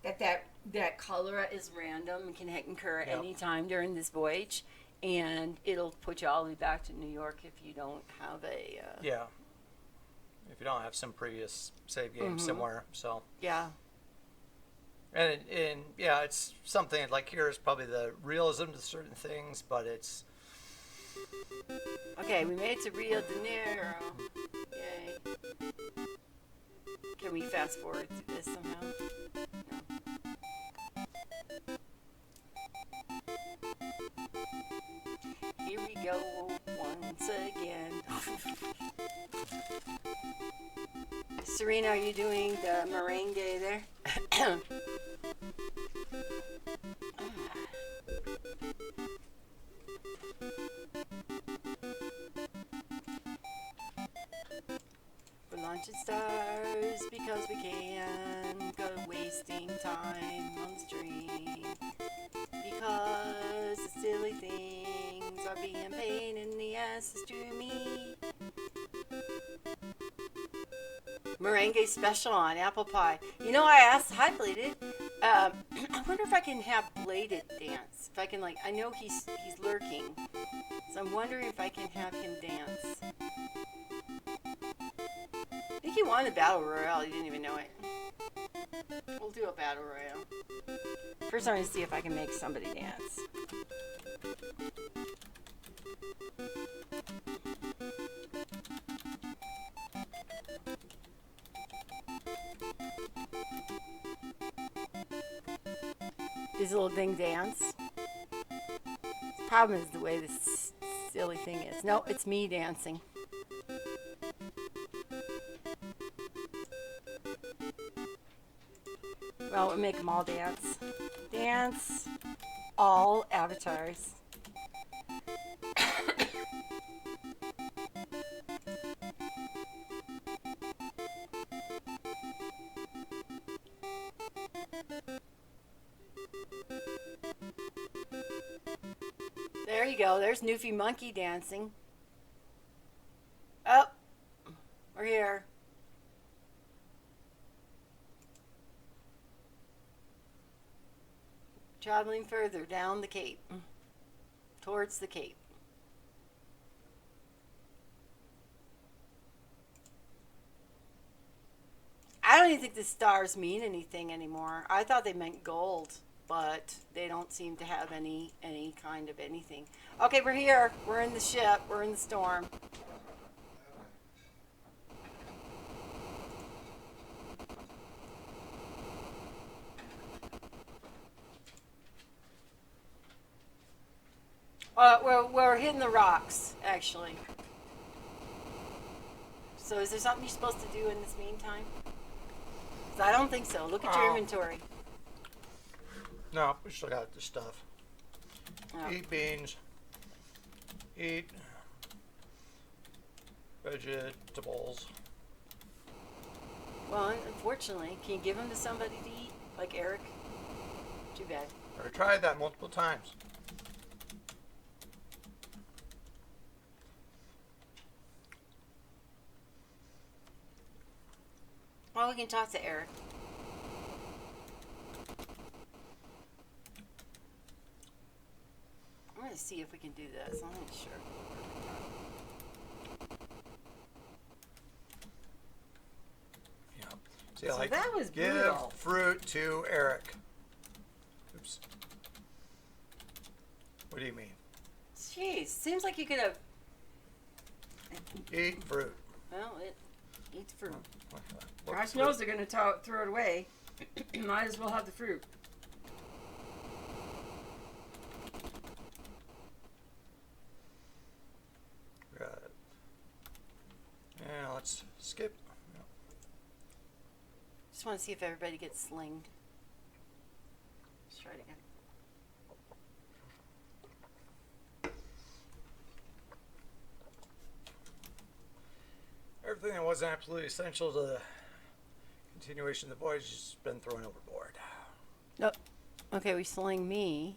that cholera is random and can occur at Yep. any time during this voyage, and it'll put you all the way back to New York if you don't have a Yeah. If you don't have some previous save game Mhm. somewhere, so yeah. and yeah, it's something like here is probably the realism to certain things, but it's Okay, we made it to Rio de Janeiro. Yay. Can we fast forward through this somehow? No. Here we go once again. Serena, are you doing the merengue there? We're launching stars because we can. Go wasting time on the stream. Because the silly things are being pain in the asses to me. Merengue special on apple pie. You know, I asked, hi Bladed. I wonder if I can have Bladed dance. If I can, like, I know he's lurking. So I'm wondering if I can have him dance. I think he won the battle royale. He didn't even know it. We'll do a battle royale. First, I'm going to see if I can make somebody dance. This little thing dance. Problem is the way this silly thing is. No, it's me dancing. Well, we'll make them all dance. Dance. All avatars. There you go. There's Newfie Monkey dancing. Oh, we're here. Traveling further down the Cape. Towards the Cape. I don't even think the stars mean anything anymore. I thought they meant gold, but they don't seem to have any kind of anything. Okay, we're here. We're in the ship. We're in the storm. We're hitting the rocks, actually. So is there something you're supposed to do in this meantime? 'Cause I don't think so. Look at your inventory. No, we still got the stuff. Oh. Eat beans. Eat vegetables. Well, unfortunately, can you give them to somebody to eat? Like Eric? Too bad. I tried that multiple times. Well, we can talk to Eric. I'm going to see if we can do this. I'm not sure. Yeah. See, So like, that was give brutal. fruit to Eric. Oops. What do you mean? Jeez, seems like you could have. Eat fruit. Well, it eats fruit. What Gosh fruit? knows they're going to throw it away. Might as well have the fruit. Got it. Now let's skip. Just want to see if everybody gets slinged. Let's try it again. Everything that wasn't absolutely essential to the continuation of the voyage has been thrown overboard. Nope. Okay, we sling me.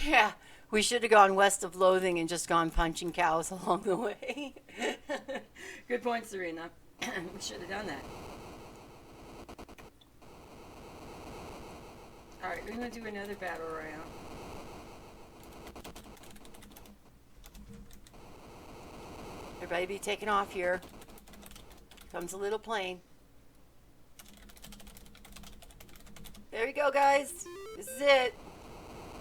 Yeah, we should have gone west of Loathing and just gone punching cows along the way. Good point, Serena. We should have done that. Alright, we're going to do another battle royale. Everybody be taking off here. Comes a little plane. There you go, guys. This is it.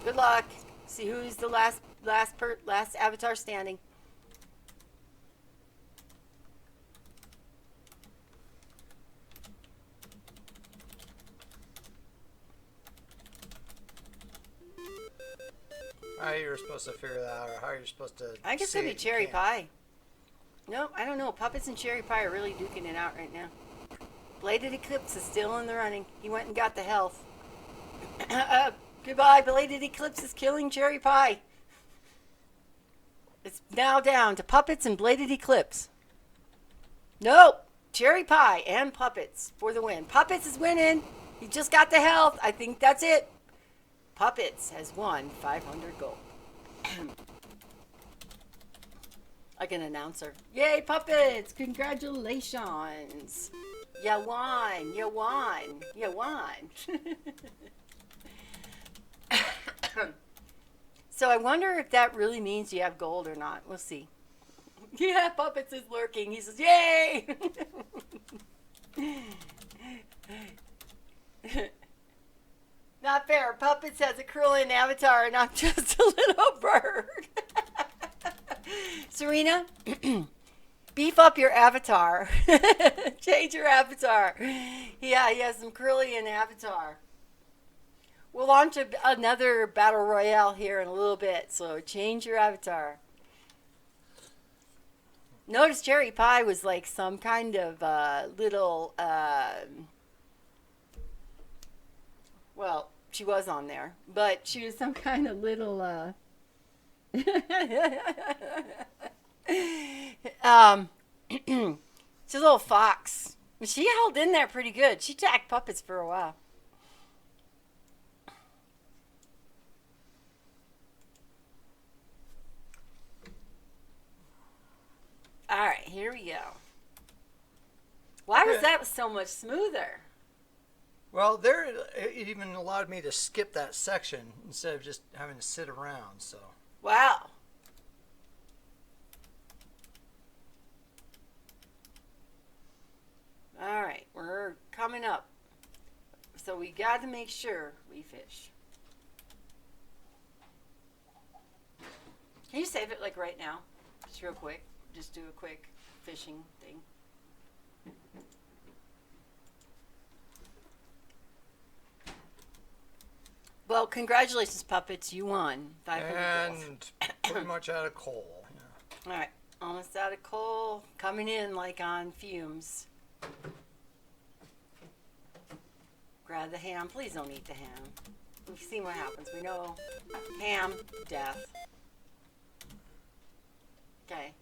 Good luck. See who's the last avatar standing. how you're supposed to figure that out, or how you're supposed to. I guess see it'd be it, you cherry can't. pie. No, I don't know. Puppets and cherry pie are really duking it out right now. Bladed Eclipse is still in the running. He went and got the health. Goodbye, Bladed Eclipse is killing cherry pie. It's now down to puppets and Bladed Eclipse. Nope. Cherry pie and puppets for the win. Puppets is winning. He just got the health. I think that's it. Puppets has won 500 gold. Like an announcer. Yay, Puppets! Congratulations! You won! You won! You won! So I wonder if that really means you have gold or not. We'll see. Yeah, Puppets is lurking. He says, yay! Not fair. Puppets has a Krillin avatar and I'm just a little bird. Serena, beef up your avatar. Change your avatar. Yeah, he has some Krillin avatar. We'll launch another battle royale here in a little bit, so change your avatar. Notice Cherry Pie was like some kind of little, well, she was on there, but she was some kind of little, she's a little fox. She held in there pretty good. She attacked Puppets for a while. All right, here we go. Why was that so much smoother? Well, there it even allowed me to skip that section instead of just having to sit around. So. Wow. All right, we're coming up. So we got to make sure we fish. Can you save it like right now? Just real quick. Just do a quick fishing thing. Well, congratulations, Puppets. You won 500 gold. And pretty much out of coal. Yeah. All right, almost out of coal. Coming in like on fumes. Grab the ham. Please don't eat the ham. We've seen what happens. We know ham, death. Okay.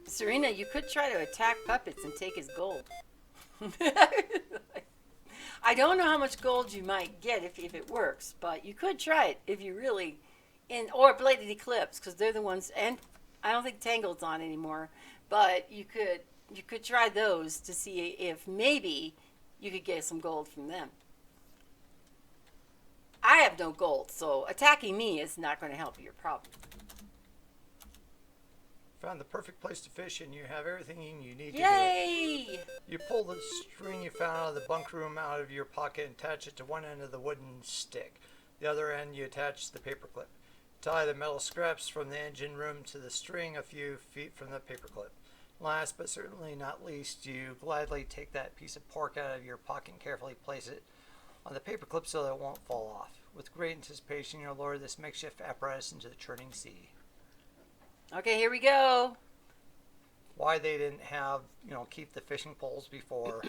Serena, you could try to attack Puppets and take his gold. I don't know how much gold you might get if it works, but you could try it if you really, or Bladed Eclipse, because they're the ones, and I don't think Tangled's on anymore, but you could try those to see if maybe you could get some gold from them. I have no gold, so attacking me is not going to help your problem. Found the perfect place to fish, and you have everything you need to do it. Yay! You pull the string you found out of the bunk room out of your pocket and attach it to one end of the wooden stick. The other end you attach the paperclip. Tie the metal scraps from the engine room to the string a few feet from the paperclip. Last but certainly not least, you gladly take that piece of pork out of your pocket and carefully place it on the paperclip so that it won't fall off. With great anticipation, you lower this makeshift apparatus into the churning sea. Okay, here we go. Why they didn't have, keep the fishing poles before.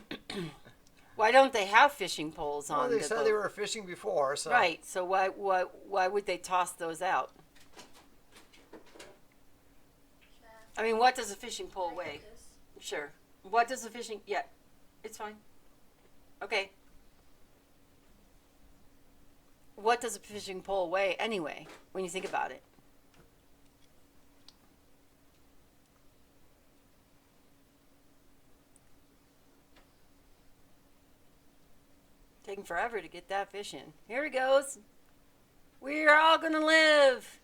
Why don't they have fishing poles on Well, they the said boat? they were fishing before, so. Right, so why would they toss those out? I mean, what does a fishing pole weigh? Sure. What does a fishing... Yeah, it's fine. Okay. What does a fishing pole weigh anyway, when you think about it? Taking forever to get that fish in. Here he goes. We are all going to live.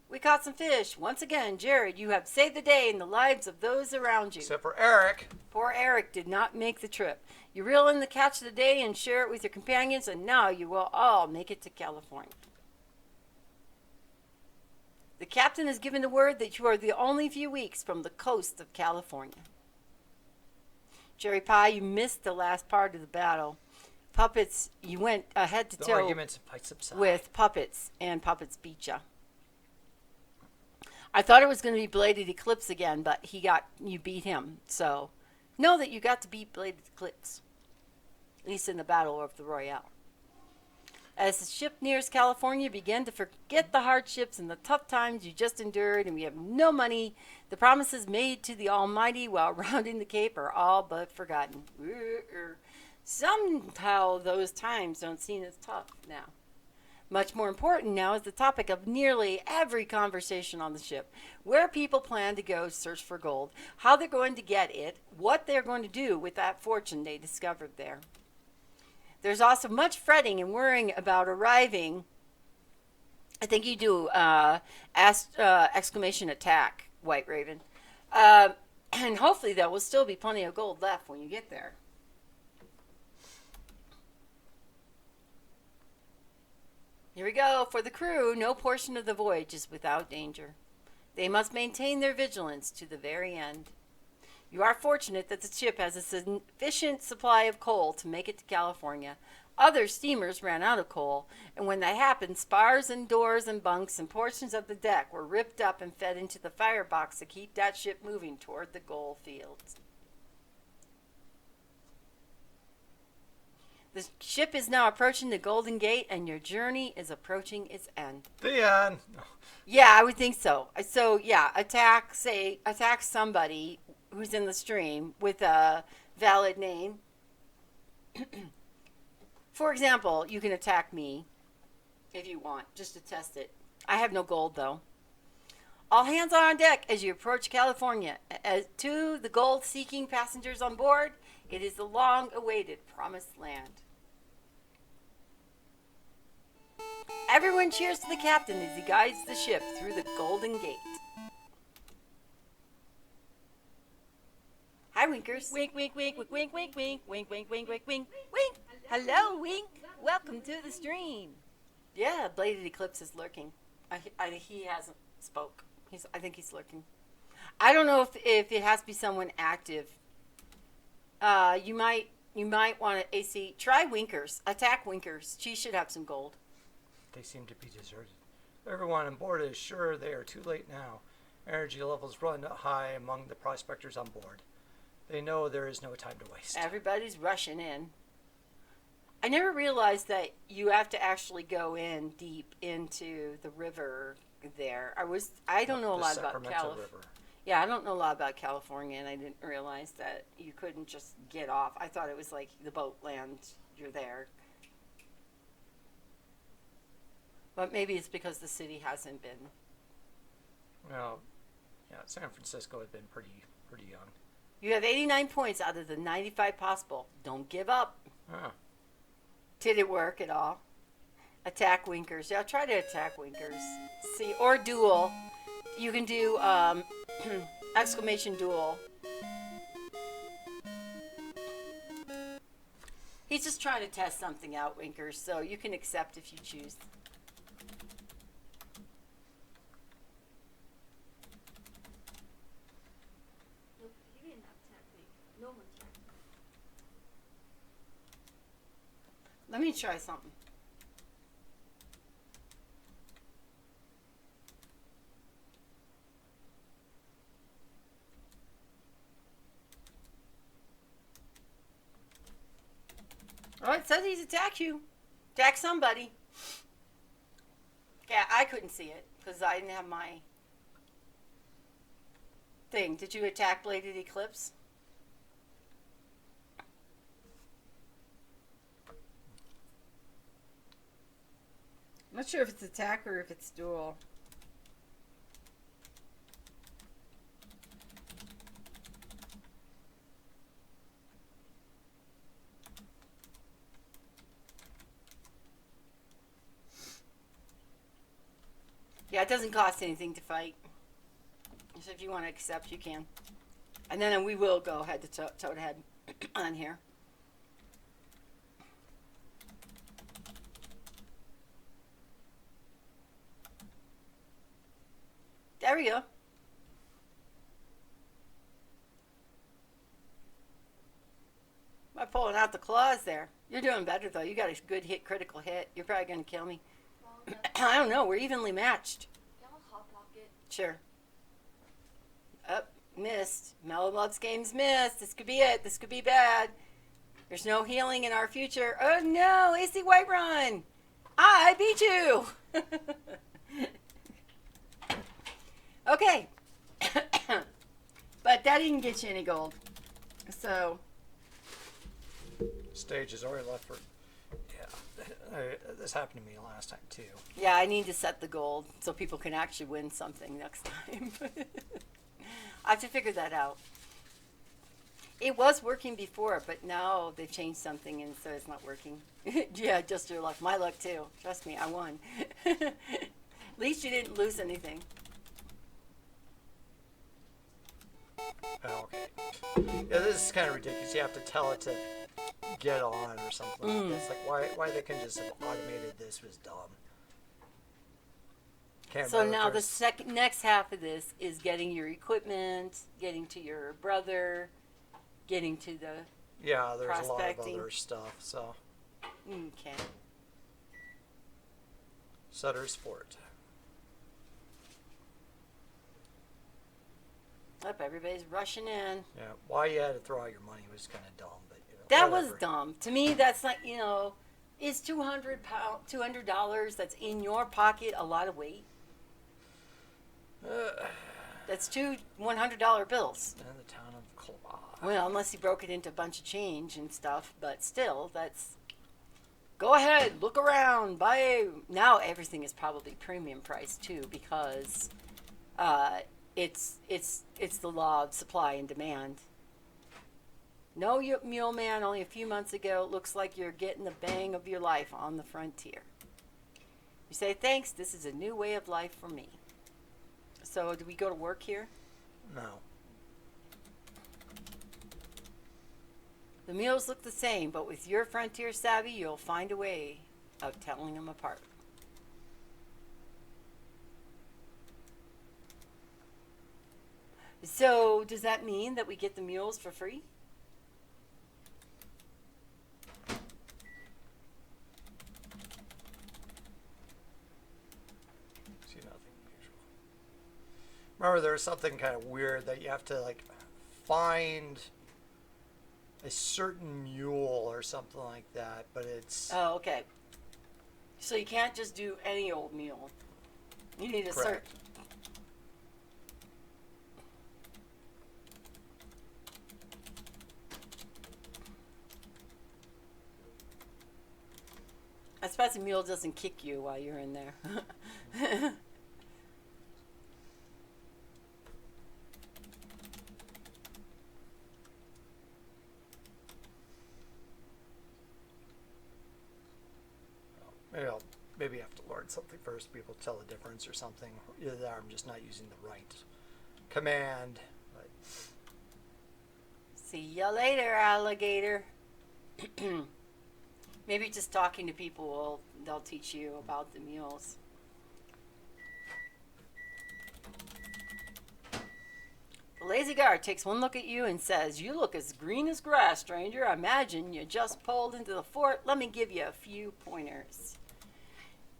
We caught some fish. Once again, Jared, you have saved the day in the lives of those around you. Except for Eric. Poor Eric did not make the trip. You reel in the catch of the day and share it with your companions, and now you will all make it to California. The captain has given the word that you are the only few weeks from the coast of California. Jerry Pie, you missed the last part of the battle. Puppets, you went head to The toe arguments and fights subside. with Puppets, and Puppets beat ya. I thought it was going to be Bladed Eclipse again, but you beat him. So know that you got to beat Bladed Eclipse, at least in the Battle of the Royale. As the ship nears California, begin to forget the hardships and the tough times you just endured, and we have no money. The promises made to the Almighty while rounding the Cape are all but forgotten. Somehow those times don't seem as tough now. Much more important now is the topic of nearly every conversation on the ship. Where people plan to go search for gold, how they're going to get it, what they're going to do with that fortune they discovered there. There's also much fretting and worrying about arriving. I think you do exclamation attack, White Raven. And hopefully there will still be plenty of gold left when you get there. Here we go. For the crew, no portion of the voyage is without danger. They must maintain their vigilance to the very end. You are fortunate that the ship has a sufficient supply of coal to make it to California. Other steamers ran out of coal, and when that happened, spars and doors and bunks and portions of the deck were ripped up and fed into the firebox to keep that ship moving toward the gold fields. The ship is now approaching the Golden Gate, and your journey is approaching its end. The end. Yeah, I would think so. So, yeah, attack somebody who's in the stream with a valid name. For example, you can attack me if you want, just to test it. I have no gold, though. All hands are on deck as you approach California. As to the gold-seeking passengers on board, it is the long-awaited promised land. Everyone cheers to the captain as he guides the ship through the Golden Gate. Hi, Winkers. Wink, wink, wink, wink, wink, wink, wink, wink, wink, wink, wink, wink, wink. Hello, Wink. Welcome to the stream. Yeah, Bladed Eclipse is lurking. He hasn't spoke. I think he's lurking. I don't know if it has to be someone active. You might want to AC. Try Winkers. Attack Winkers. She should have some gold. They seem to be deserted. Everyone on board is sure they are too late now. Energy levels run high among the prospectors on board. They know there is no time to waste. Everybody's rushing in. I never realized that you have to actually go in deep into the river there. I don't know a lot about California. Yeah, I don't know a lot about California, and I didn't realize that you couldn't just get off. I thought it was like the boat lands, you're there. But maybe it's because the city hasn't been. Well, yeah, San Francisco has been pretty young. You have 89 points out of the 95 possible. Don't give up. Huh. Did it work at all? Attack Winkers. Yeah, try to attack Winkers. See, or duel. You can do exclamation duel. He's just trying to test something out, Winkers, so you can accept if you choose. Nope, he didn't attack me. No one attacked me. Let me try something. Oh, it says he's attacked you. Attack somebody. Yeah, I couldn't see it because I didn't have my thing. Did you attack Bladed Eclipse? I'm not sure if it's attack or if it's duel. Yeah, it doesn't cost anything to fight. So if you want to accept, you can. And then we will go head to toe to head on here. There we go. I'm pulling out the claws there. You're doing better, though. You got a good hit, critical hit. You're probably going to kill me. Well, I don't know. We're evenly matched. y'all hot pocket. Sure. Up, missed. Mellow Love's game's missed. This could be it. This could be bad. There's no healing in our future. Oh, no. AC Whiterun. I beat you. Okay. But that didn't get you any gold. So... Stage is already left for. Yeah, this happened to me last time too. yeah, I need to set the gold so people can actually win something next time. I have to figure that out. It was working before, but now they've changed something and so it's not working. Yeah, just your luck. My luck too. Trust me, I won. At least you didn't lose anything. Oh, okay. Yeah, this is kind of ridiculous. You have to tell it to get on or something. Like this. Like why they can just have automated this was dumb. Can't So remember now the first- next half of this is getting your equipment, getting to your brother, getting to the... Yeah, there's a lot of prospecting. other stuff. So Okay. Sutter's Fort. Up, everybody's rushing in. Yeah, why you had to throw out your money was kind of dumb, but you know, That whatever. was dumb. To me, that's like, is $200 that's in your pocket a lot of weight? That's two $100 bills. In the town of Claw. Well, unless he broke it into a bunch of change and stuff, but still, that's... Go ahead, look around, buy... Now everything is probably premium price too, because it's the law of supply and demand. No, Mule Man, only a few months ago, it looks like you're getting the bang of your life on the frontier. You say, thanks, this is a new way of life for me. So, do we go to work here? No. The mules look the same, but with your frontier savvy, you'll find a way of telling them apart. So, does that mean that we get the mules for free? See nothing unusual. Remember, there's something kind of weird that you have to like find a certain mule or something like that, but it's Oh, okay. So you can't just do any old mule. You need to search. Correct. I suppose the mule doesn't kick you while you're in there. maybe I have to learn something first. People tell the difference or something. Either that, or I'm just not using the right command. But See ya later, alligator. Maybe just talking to people they'll teach you about the mules. The lazy guard takes one look at you and says, "You look as green as grass, stranger. I imagine you just pulled into the fort. Let me give you a few pointers.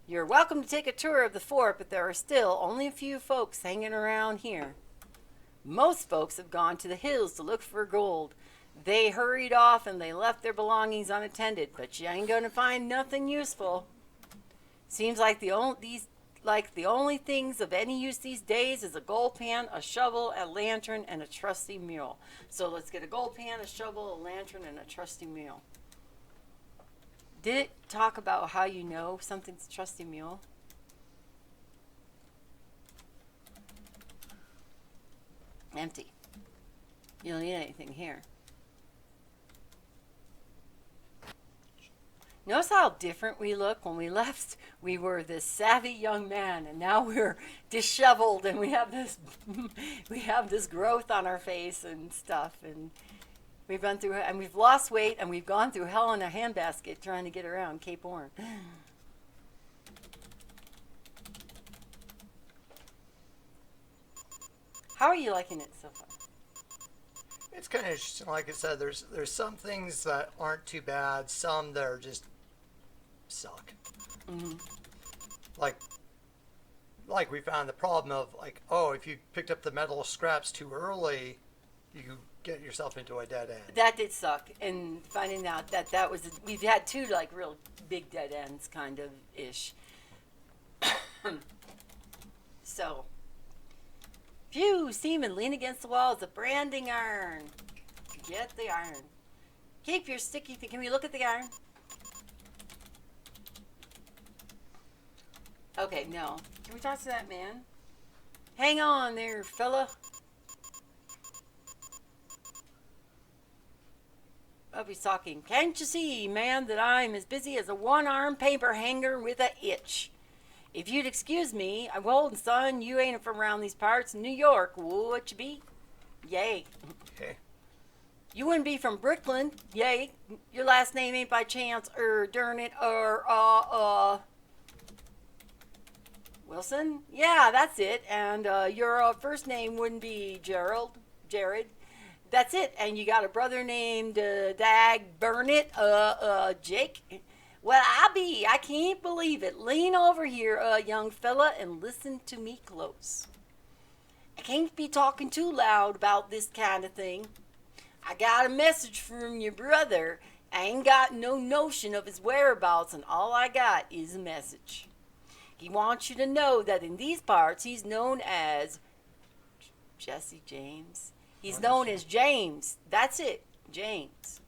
You're welcome to take a tour of the fort, but there are still only a few folks hanging around here. Most folks have gone to the hills to look for gold. They hurried off and they left their belongings unattended, but you ain't gonna find nothing useful. Seems like the only things of any use these days is a gold pan, a shovel, a lantern, and a trusty mule. So let's get a gold pan, a shovel, a lantern, and a trusty mule." Did it talk about how you know something's a trusty mule? Empty. You don't need anything here. Notice how different we look. When we left, we were this savvy young man, and now we're disheveled, and we have this growth on our face and stuff, and we've run through, and we've lost weight, and we've gone through hell in a handbasket trying to get around Cape Horn. How are you liking it so far? It's kind of interesting. Like I said, there's some things that aren't too bad. Some that are just suck. Mm-hmm. Like we found the problem of like, oh, if you picked up the metal scraps too early, you get yourself into a dead end. That did suck, and finding out that was we've had two like real big dead ends kind of ish. So, phew, seaman, lean against the wall. It's a branding iron. Get the iron. Keep your sticky thing. Can we look at the iron? Okay, no. Can we talk to that man? Hang on there, fella. Oh, he's talking. Can't you see, man, that I'm as busy as a one-armed paper hanger with a itch? If you'd excuse me, I'm old, son. You ain't from around these parts. New York, what you be? Yay. Okay. You wouldn't be from Brooklyn. Yay. Your last name ain't by chance, darn it, Wilson? Yeah, that's it. And your first name wouldn't be Jared. That's it. And you got a brother named Dag Burnett, Jake. Well, I can't believe it. Lean over here, young fella, and listen to me close. I can't be talking too loud about this kind of thing. I got a message from your brother. I ain't got no notion of his whereabouts, and all I got is a message. He wants you to know that in these parts, he's known as Jesse James. He's known as James. That's it, James.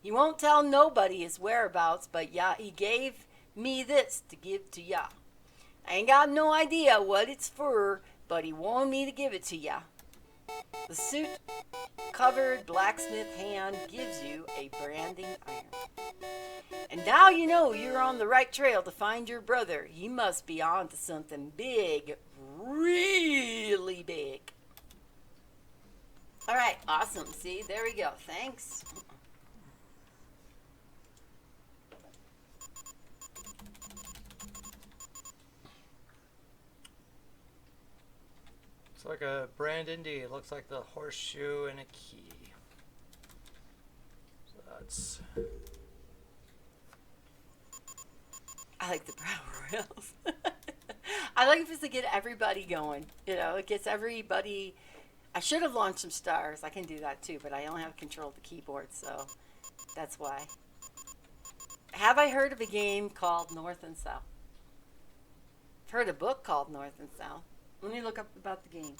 He won't tell nobody his whereabouts, but yeah, he gave me this to give to ya. I ain't got no idea what it's for, but he wanted me to give it to ya. The suit-covered blacksmith hand gives you a branding iron. And now you know you're on the right trail to find your brother. He must be on to something big, really big. All right, awesome. See, there we go. Thanks. It's like a brand indie. It looks like the horseshoe and a key. So that's. I like the brow rails. I like this to get everybody going. You know, it gets everybody. I should have launched some stars. I can do that too, but I only have control of the keyboard, so that's why. Have I heard of a game called North and South? I've heard a book called North and South. Let me look up about the game.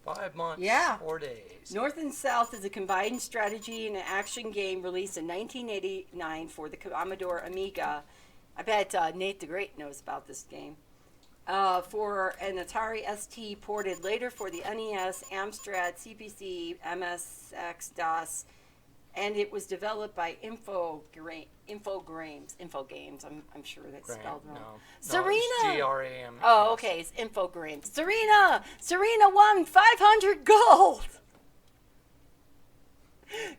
$5 months, Yeah. 4 days. North and South is a combined strategy and action game released in 1989 for the Commodore Amiga. I bet Nate the Great knows about this game. For an Atari ST, ported later for the NES, Amstrad, CPC, MSX-DOS, and it was developed by Infogames. I'm sure that's spelled wrong. No, Serena. It's GRAM. Oh, okay, it's Infogrames. Serena won 500 gold.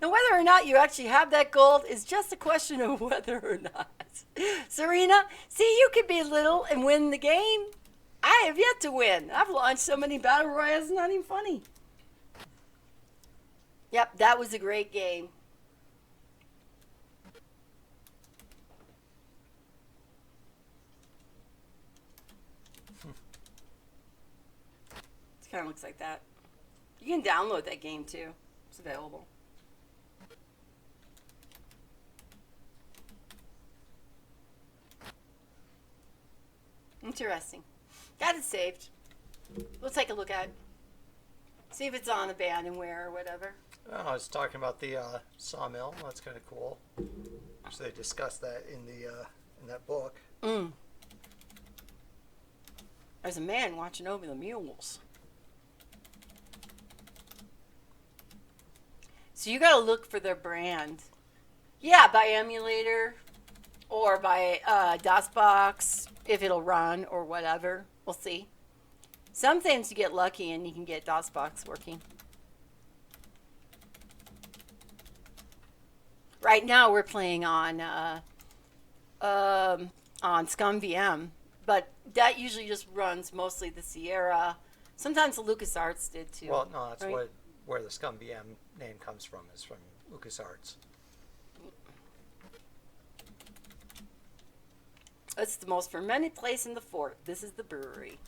Now, whether or not you actually have that gold is just a question of whether or not. Serena, see, you could be little and win the game. I have yet to win. I've launched so many battle royals, it's not even funny. Yep, that was a great game. It kind of looks like that. You can download that game too. It's available. Interesting. Got it saved. We'll take a look at it. See if it's on Abandonware or whatever. Oh, I was talking about the sawmill. That's kind of cool. So they discussed that in the in that book. There's a man watching over the mules. So you gotta look for their brand. Yeah, by emulator or by DOSBox if it'll run or whatever. We'll see. Sometimes you get lucky and you can get DOSBox working. Right now we're playing on ScumVM, but that usually just runs mostly the Sierra. Sometimes the LucasArts did too. Well, no, that's right? where the Scum VM name comes from, is from LucasArts. It's the most fermented place in the fort. This is the brewery.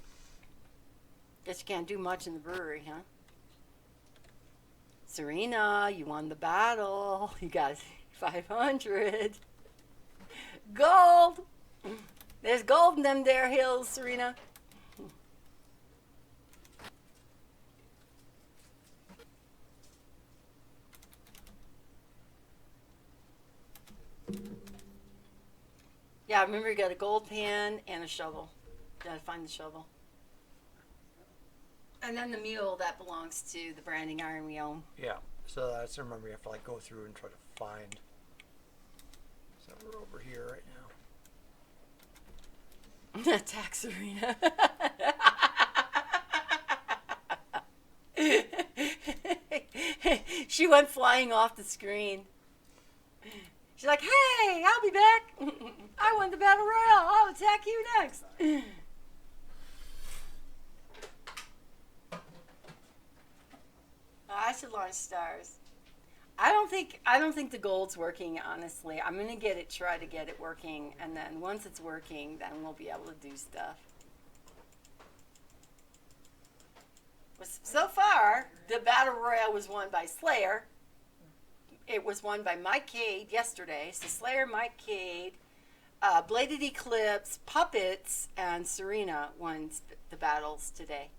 Guess you can't do much in the brewery, huh? Serena, you won the battle. You got 500. Gold! There's gold in them there hills, Serena. Yeah, remember you got a gold pan and a shovel. Gotta find the shovel. And then the mule that belongs to the branding iron we own. Yeah. So that's, remember, you have to like go through and try to find. So we're over here right now. Attack Serena. She went flying off the screen. She's like, hey, I'll be back. I won the battle royale. I'll attack you next. I should launch stars. I don't think the gold's working, honestly. I'm gonna try to get it working, and then once it's working, then we'll be able to do stuff. So far, the battle royale was won by Slayer. It was won by Mike Cade yesterday. So Slayer, Mike Cade, Bladed Eclipse, Puppets, and Serena won the battles today.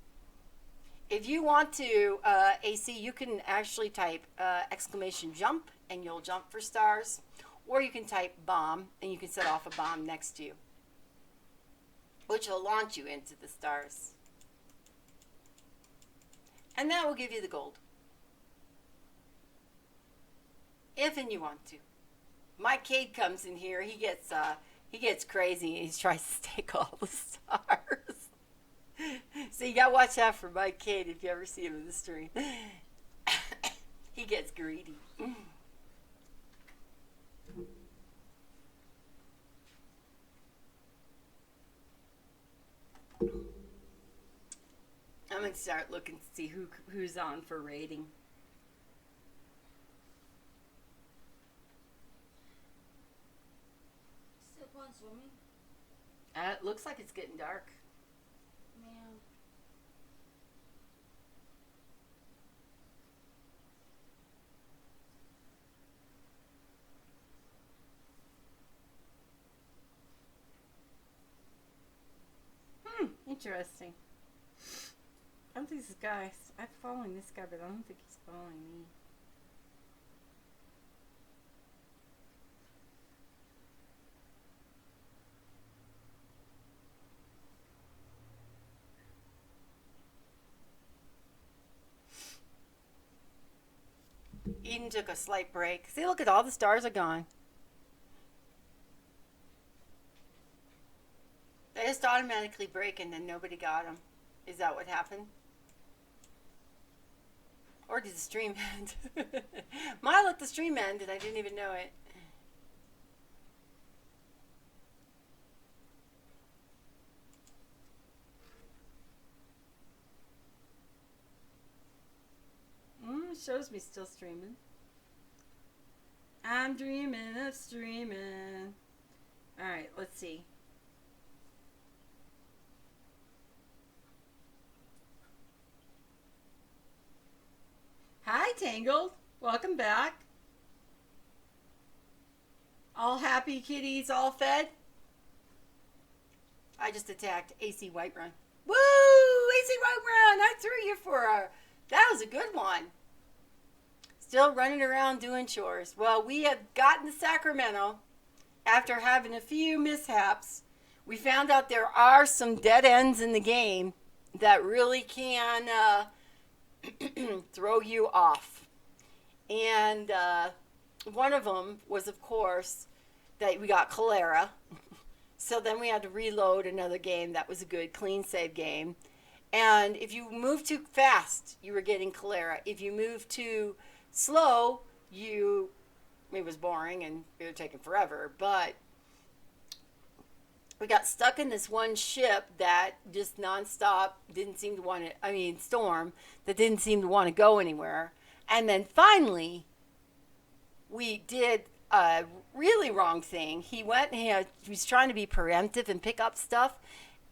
If you want to, AC, you can actually type exclamation jump and you'll jump for stars. Or you can type bomb and you can set off a bomb next to you, which will launch you into the stars. And that will give you the gold. If and you want to. Mike Cade comes in here, he gets crazy and he tries to take all the stars. So you gotta watch out for Mike Cade if you ever see him in the stream. He gets greedy. I'm gonna start looking to see who's on for rating. Still going swimming? It looks like it's getting dark. Man. Interesting. I don't think this guy, I'm following this guy, but I don't think he's following me. Eden took a slight break. See, look at all the stars are gone. They just automatically break and then nobody got them. Is that what happened? Or did the stream end? Mine let the stream end and I didn't even know it. It shows me still streaming. I'm dreaming of streaming. Alright, let's see. Hi, Tangled. Welcome back. All happy kitties, all fed? I just attacked AC Whiterun. Woo! AC Whiterun! I threw you for a... That was a good one. Still running around doing chores. Well, we have gotten to Sacramento after having a few mishaps. We found out there are some dead ends in the game that really can throw you off. And one of them was, of course, that we got cholera. So then we had to reload another game that was a good clean save game. And if you moved too fast, you were getting cholera. If you moved too slow, it was boring and it was taking forever. But we got stuck in this one ship that just nonstop didn't seem to want to, storm that didn't seem to want to go anywhere. And then finally, we did a really wrong thing. He went and he was trying to be preemptive and pick up stuff.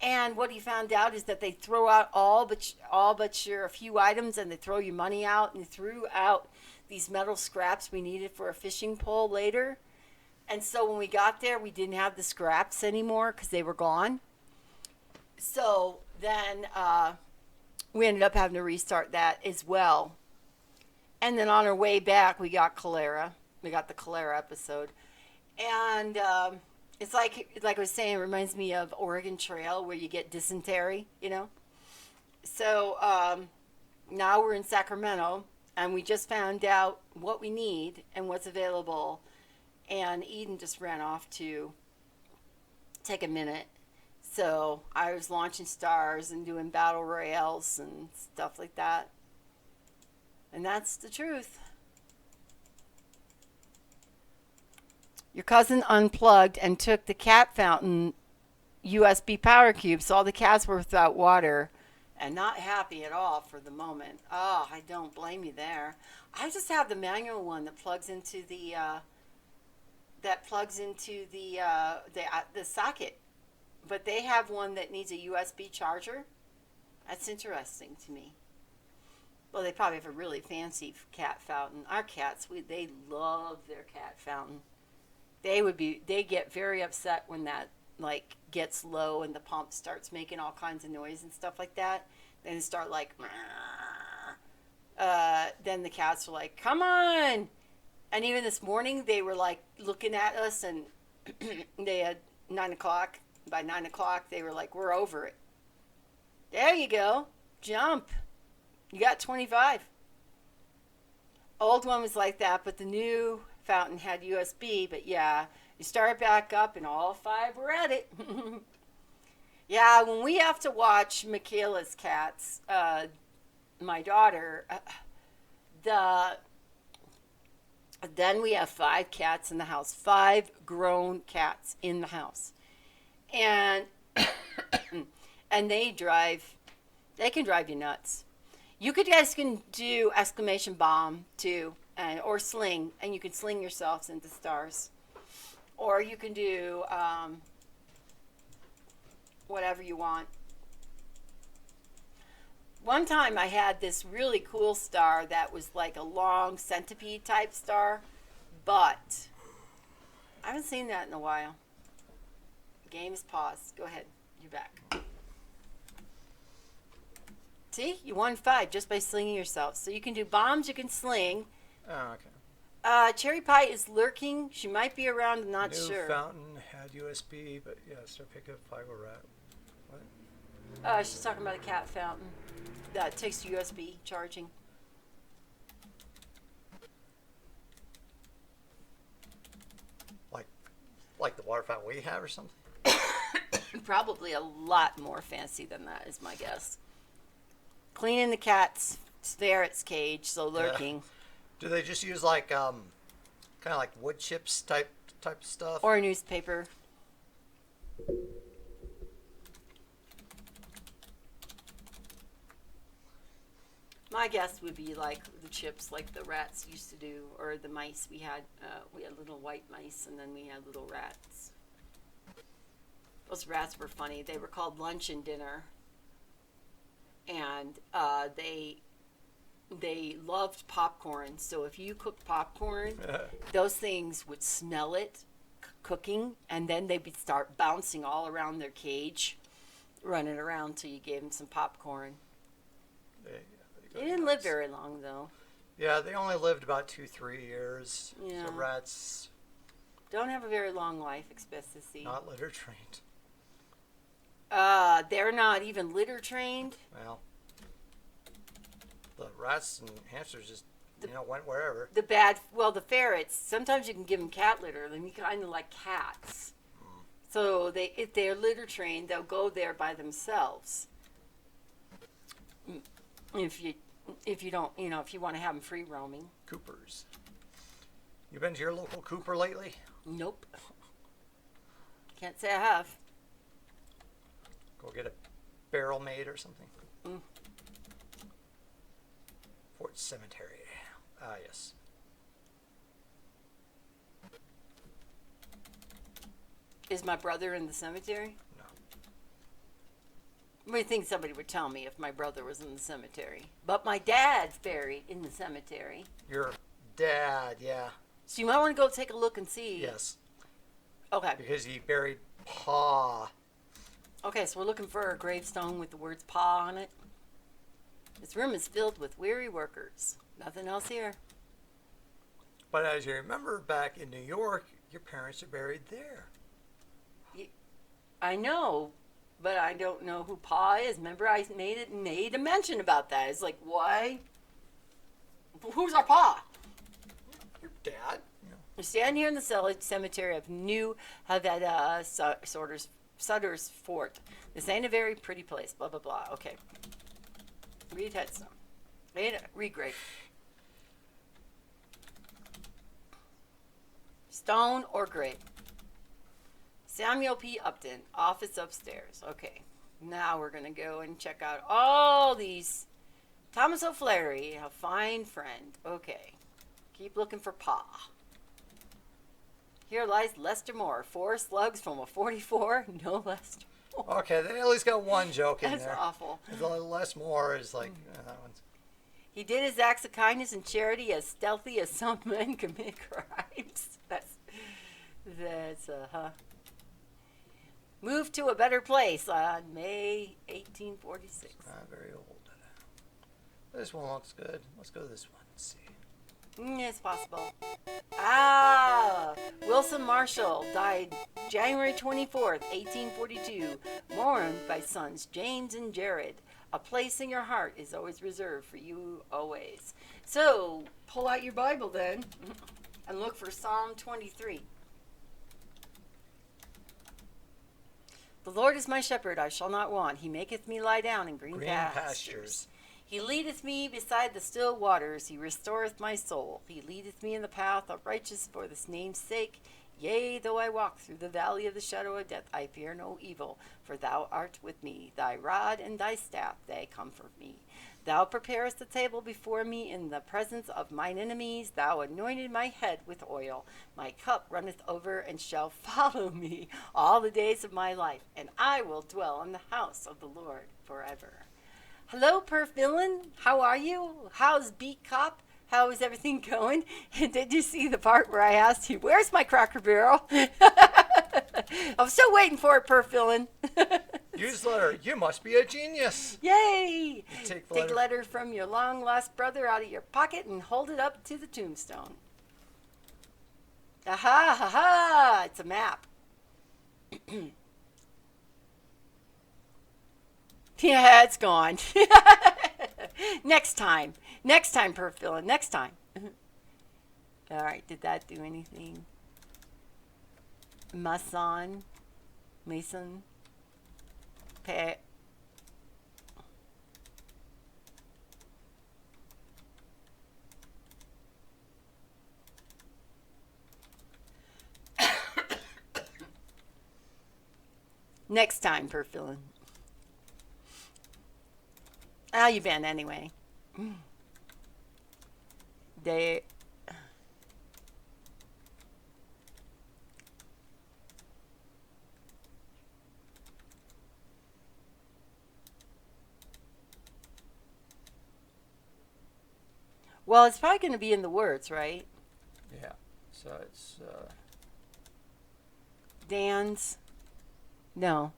And what he found out is that they throw out all but your a few items, and they throw your money out, and they threw out these metal scraps we needed for a fishing pole later. And so when we got there, we didn't have the scraps anymore because they were gone. So then we ended up having to restart that as well. And then on our way back, we got cholera. We got the cholera episode. And it's like I was saying, it reminds me of Oregon Trail where you get dysentery, So now we're in Sacramento, and we just found out what we need and what's available. And Eden just ran off to take a minute. So I was launching stars and doing battle royales and stuff like that. And that's the truth. Your cousin unplugged and took the cat fountain USB power cube, so all the cats were without water and not happy at all for the moment. Oh, I don't blame you there. I just have the manual one that plugs into the socket, but they have one that needs a USB charger. That's interesting to me. Well, they probably have a really fancy cat fountain. Our cats, they love their cat fountain. They get very upset when that gets low and the pump starts making all kinds of noise and stuff like that. Then they start then the cats are like, come on. And even this morning they were looking at us, and they had 9 o'clock. By 9 o'clock they were like, we're over it. There you go. Jump. You got 25. Old one was like that, but the new fountain had USB. But yeah, you start back up and all 5 were at it. Yeah, when we have to watch Michaela's cats, my daughter, then we have 5 cats in the house, 5 grown cats in the house. And and they can drive you nuts. You guys can do exclamation bomb too, or sling, and you can sling yourselves into stars. Or you can do whatever you want. One time I had this really cool star that was like a long centipede type star, but I haven't seen that in a while. The game is paused. Go ahead. You're back. See? You won 5 just by slinging yourself. So you can do bombs, you can sling. Oh, okay. Cherry Pie is lurking. She might be around, I'm not sure. New fountain had USB, but yeah, start picking up fiber rat. What? She's talking about a cat fountain that takes USB charging. Like the water fountain we have or something? Probably a lot more fancy than that is my guess. Cleaning the cat's ferret's cage, so lurking. Yeah. Do they just use kind of like wood chips type stuff? Or newspaper. My guess would be like the chips like the rats used to do, or the mice we had. We had little white mice, and then we had little rats. Those rats were funny. They were called lunch and dinner. And they loved popcorn. So if you cooked popcorn, those things would smell it cooking, and then they would start bouncing all around their cage, running around till you gave them some popcorn. They didn't live very long, though. Yeah, they only lived about 2-3 years. Yeah. So rats don't have a very long life expectancy. not litter trained. They're not even litter trained. Well, the rats and hamsters just went wherever. The ferrets, sometimes you can give them cat litter. They're kind of like cats. So if they're litter trained, they'll go there by themselves. If you don't, if you want to have them free roaming. Coopers. You been to your local Cooper lately? Nope. Can't say I have. Go get a barrel made or something. Fort Cemetery. Ah, yes. Is my brother in the cemetery? No. I think somebody would tell me if my brother was in the cemetery. But my dad's buried in the cemetery. Your dad, yeah. So you might want to go take a look and see. Yes. Okay. Because he buried Pa. Okay, so we're looking for a gravestone with the words Pa on it. This room is filled with weary workers. Nothing else here. But as you remember, back in New York, your parents are buried there. I know, but I don't know who Pa is. Remember, I made a mention about that. It's like, why? Who's our Pa? Your dad? Yeah. We stand here in the cemetery of New Havana Sutter's Fort. This ain't a very pretty place. Blah blah blah. Okay. Read headstone. Read grave. Stone or grave. Samuel P. Upton, office upstairs. Okay, now we're going to go and check out all these. Thomas O'Flaherty, a fine friend. Okay, keep looking for Pa. Here lies Lester Moore, 4 slugs from a 44. No Lester Moore. Okay, they at least got one joke in That's there. That's awful. The less more is like, that one's. He did his acts of kindness and charity as stealthy as some men commit crimes. That's Moved to a better place on May 1846. Very old. This one looks good. Let's go to this one and see. It's possible. Wilson Marshall died January 24th, 1842. Mourned by sons James and Jared. A place in your heart is always reserved for you always. So, pull out your Bible then and look for Psalm 23. The Lord is my shepherd, I shall not want. He maketh me lie down in green pastures. He leadeth me beside the still waters. He restoreth my soul. He leadeth me in the path of righteousness for this name's sake. Yea, though I walk through the valley of the shadow of death, I fear no evil, for thou art with me. Thy rod and thy staff, they comfort me. Thou preparest the table before me in the presence of mine enemies. Thou anointed my head with oil. My cup runneth over and shall follow me all the days of my life, and I will dwell in the house of the Lord forever. Hello, Perf Villain. How are you? How's Beat Cop? How is everything going? And did you see the part where I asked you, where's my Cracker Barrel? I'm still waiting for it, Perf Villain. Newsletter, you must be a genius. Yay! Take a letter from your long-lost brother out of your pocket and hold it up to the tombstone. Aha, ha, ha! It's a map. Yeah, it's gone. Next time, Perf Villain, next time. All right, did that do anything? Mason. Next time, Perf Villain. How you been anyway? Well, it's probably going to be in the words, right? Yeah. So it's Dan's. No.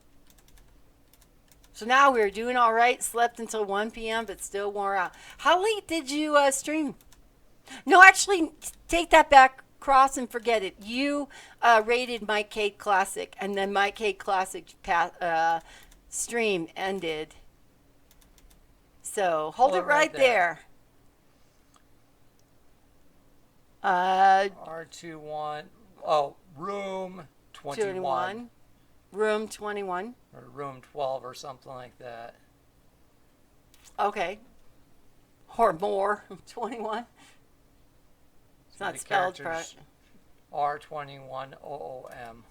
So now we're doing all right. Slept until 1 p.m., but still wore out. How late did you stream? No, actually, take that back. Cross and forget it. You rated Mike Cade Classic, and then Mike Cade Classic stream ended. So hold it right there. R21. Oh, room 21. 21. Room 21. Or room 12 or something like that. Okay. Or more. 21. It's not spelled correct. R21OOM.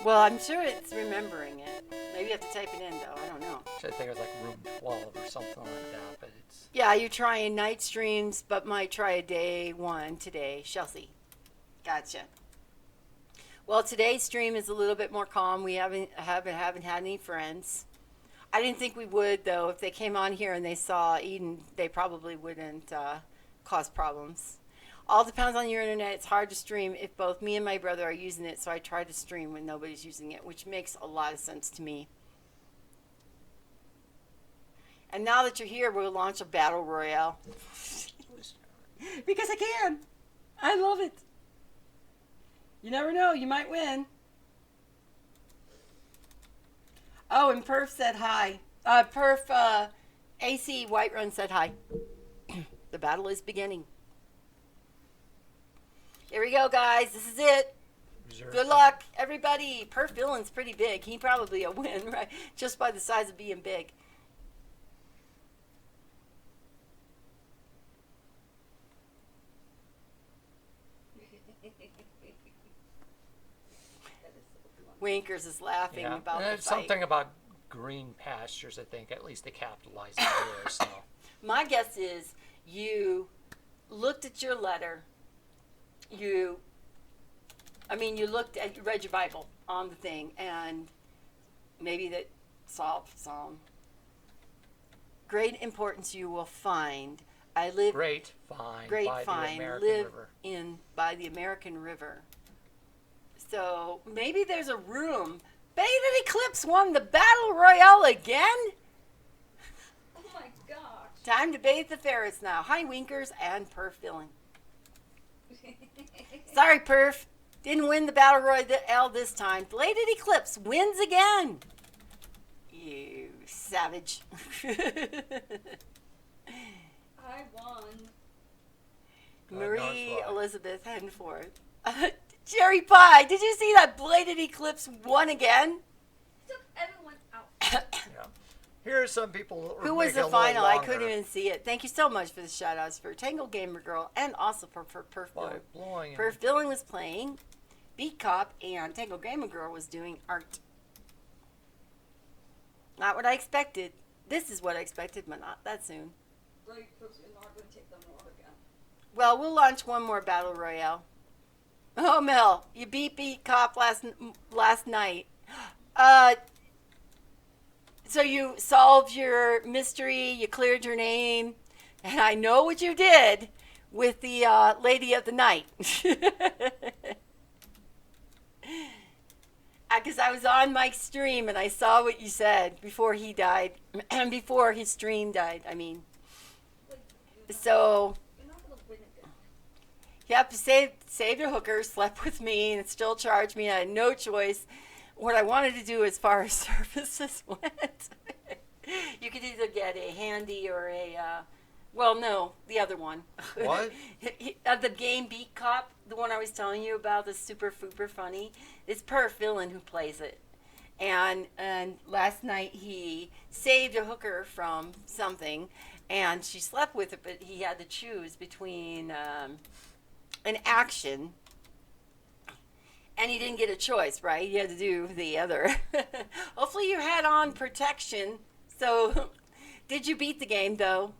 Well, I'm sure it's remembering it. Maybe you have to type it in, though. I don't know. I think it was like room 12 or something like that, but it's... Yeah, you're trying night streams, but might try a day one today. Chelsea. Gotcha. Well, today's stream is a little bit more calm. We haven't had any friends. I didn't think we would, though. If they came on here and they saw Eden, they probably wouldn't cause problems. All depends on your internet. It's hard to stream if both me and my brother are using it, so I try to stream when nobody's using it, which makes a lot of sense to me. And now that you're here, we'll launch a battle royale. Because I can. I love it. You never know. You might win. Oh, and Perf said hi. AC Whiterun said hi. The battle is beginning. Here we go, guys. This is it. Good luck, everybody. Perf Villain's pretty big. He probably a win, right? Just by the size of being big. Winkers is laughing about the fight. Something about green pastures, I think. At least they capitalized it there. So. My guess is you looked at your letter. You read your Bible on the thing, and maybe that solved some. Great importance you will find. I live. Great find. Great by find. The Live River. by the American River. So maybe there's a room. Beta Eclipse won the Battle Royale again? Oh my gosh. Time to bathe the ferrets now. Hi, Winkers and Perf Villain. Sorry, Perf. Didn't win the Battle Royale this time. Bladed Eclipse wins again. You savage. I won. Marie Elizabeth Henforth. Jerry Pie, did you see that Bladed Eclipse won again? Took everyone out. Yeah. Here are some people Who was the final? I couldn't even see it. Thank you so much for the shout outs for Tangle Gamer Girl and also for Perf Villain. Perf Villain was playing Beat Cop and Tangle Gamer Girl was doing art. Not what I expected. This is what I expected, but not that soon. Right, because you're not going to take them all again. Well, we'll launch one more Battle Royale. Oh, Mel, you beat Cop last night. So you solved your mystery, you cleared your name, and I know what you did with the Lady of the Night. Because I was on Mike's stream and I saw what you said before he died, and before his stream died, I mean. So... Yep, saved a hooker, slept with me, and still charged me. I had no choice. What I wanted to do as far as services went, you could either get a handy or a, the other one. What? The game Beat Cop, the one I was telling you about, that's super funny. It's Perf Villain who plays it. And last night he saved a hooker from something, and she slept with it, but he had to choose between... an action, and he didn't get a choice, right? He had to do the other. Hopefully you had on protection. So did you beat the game, though?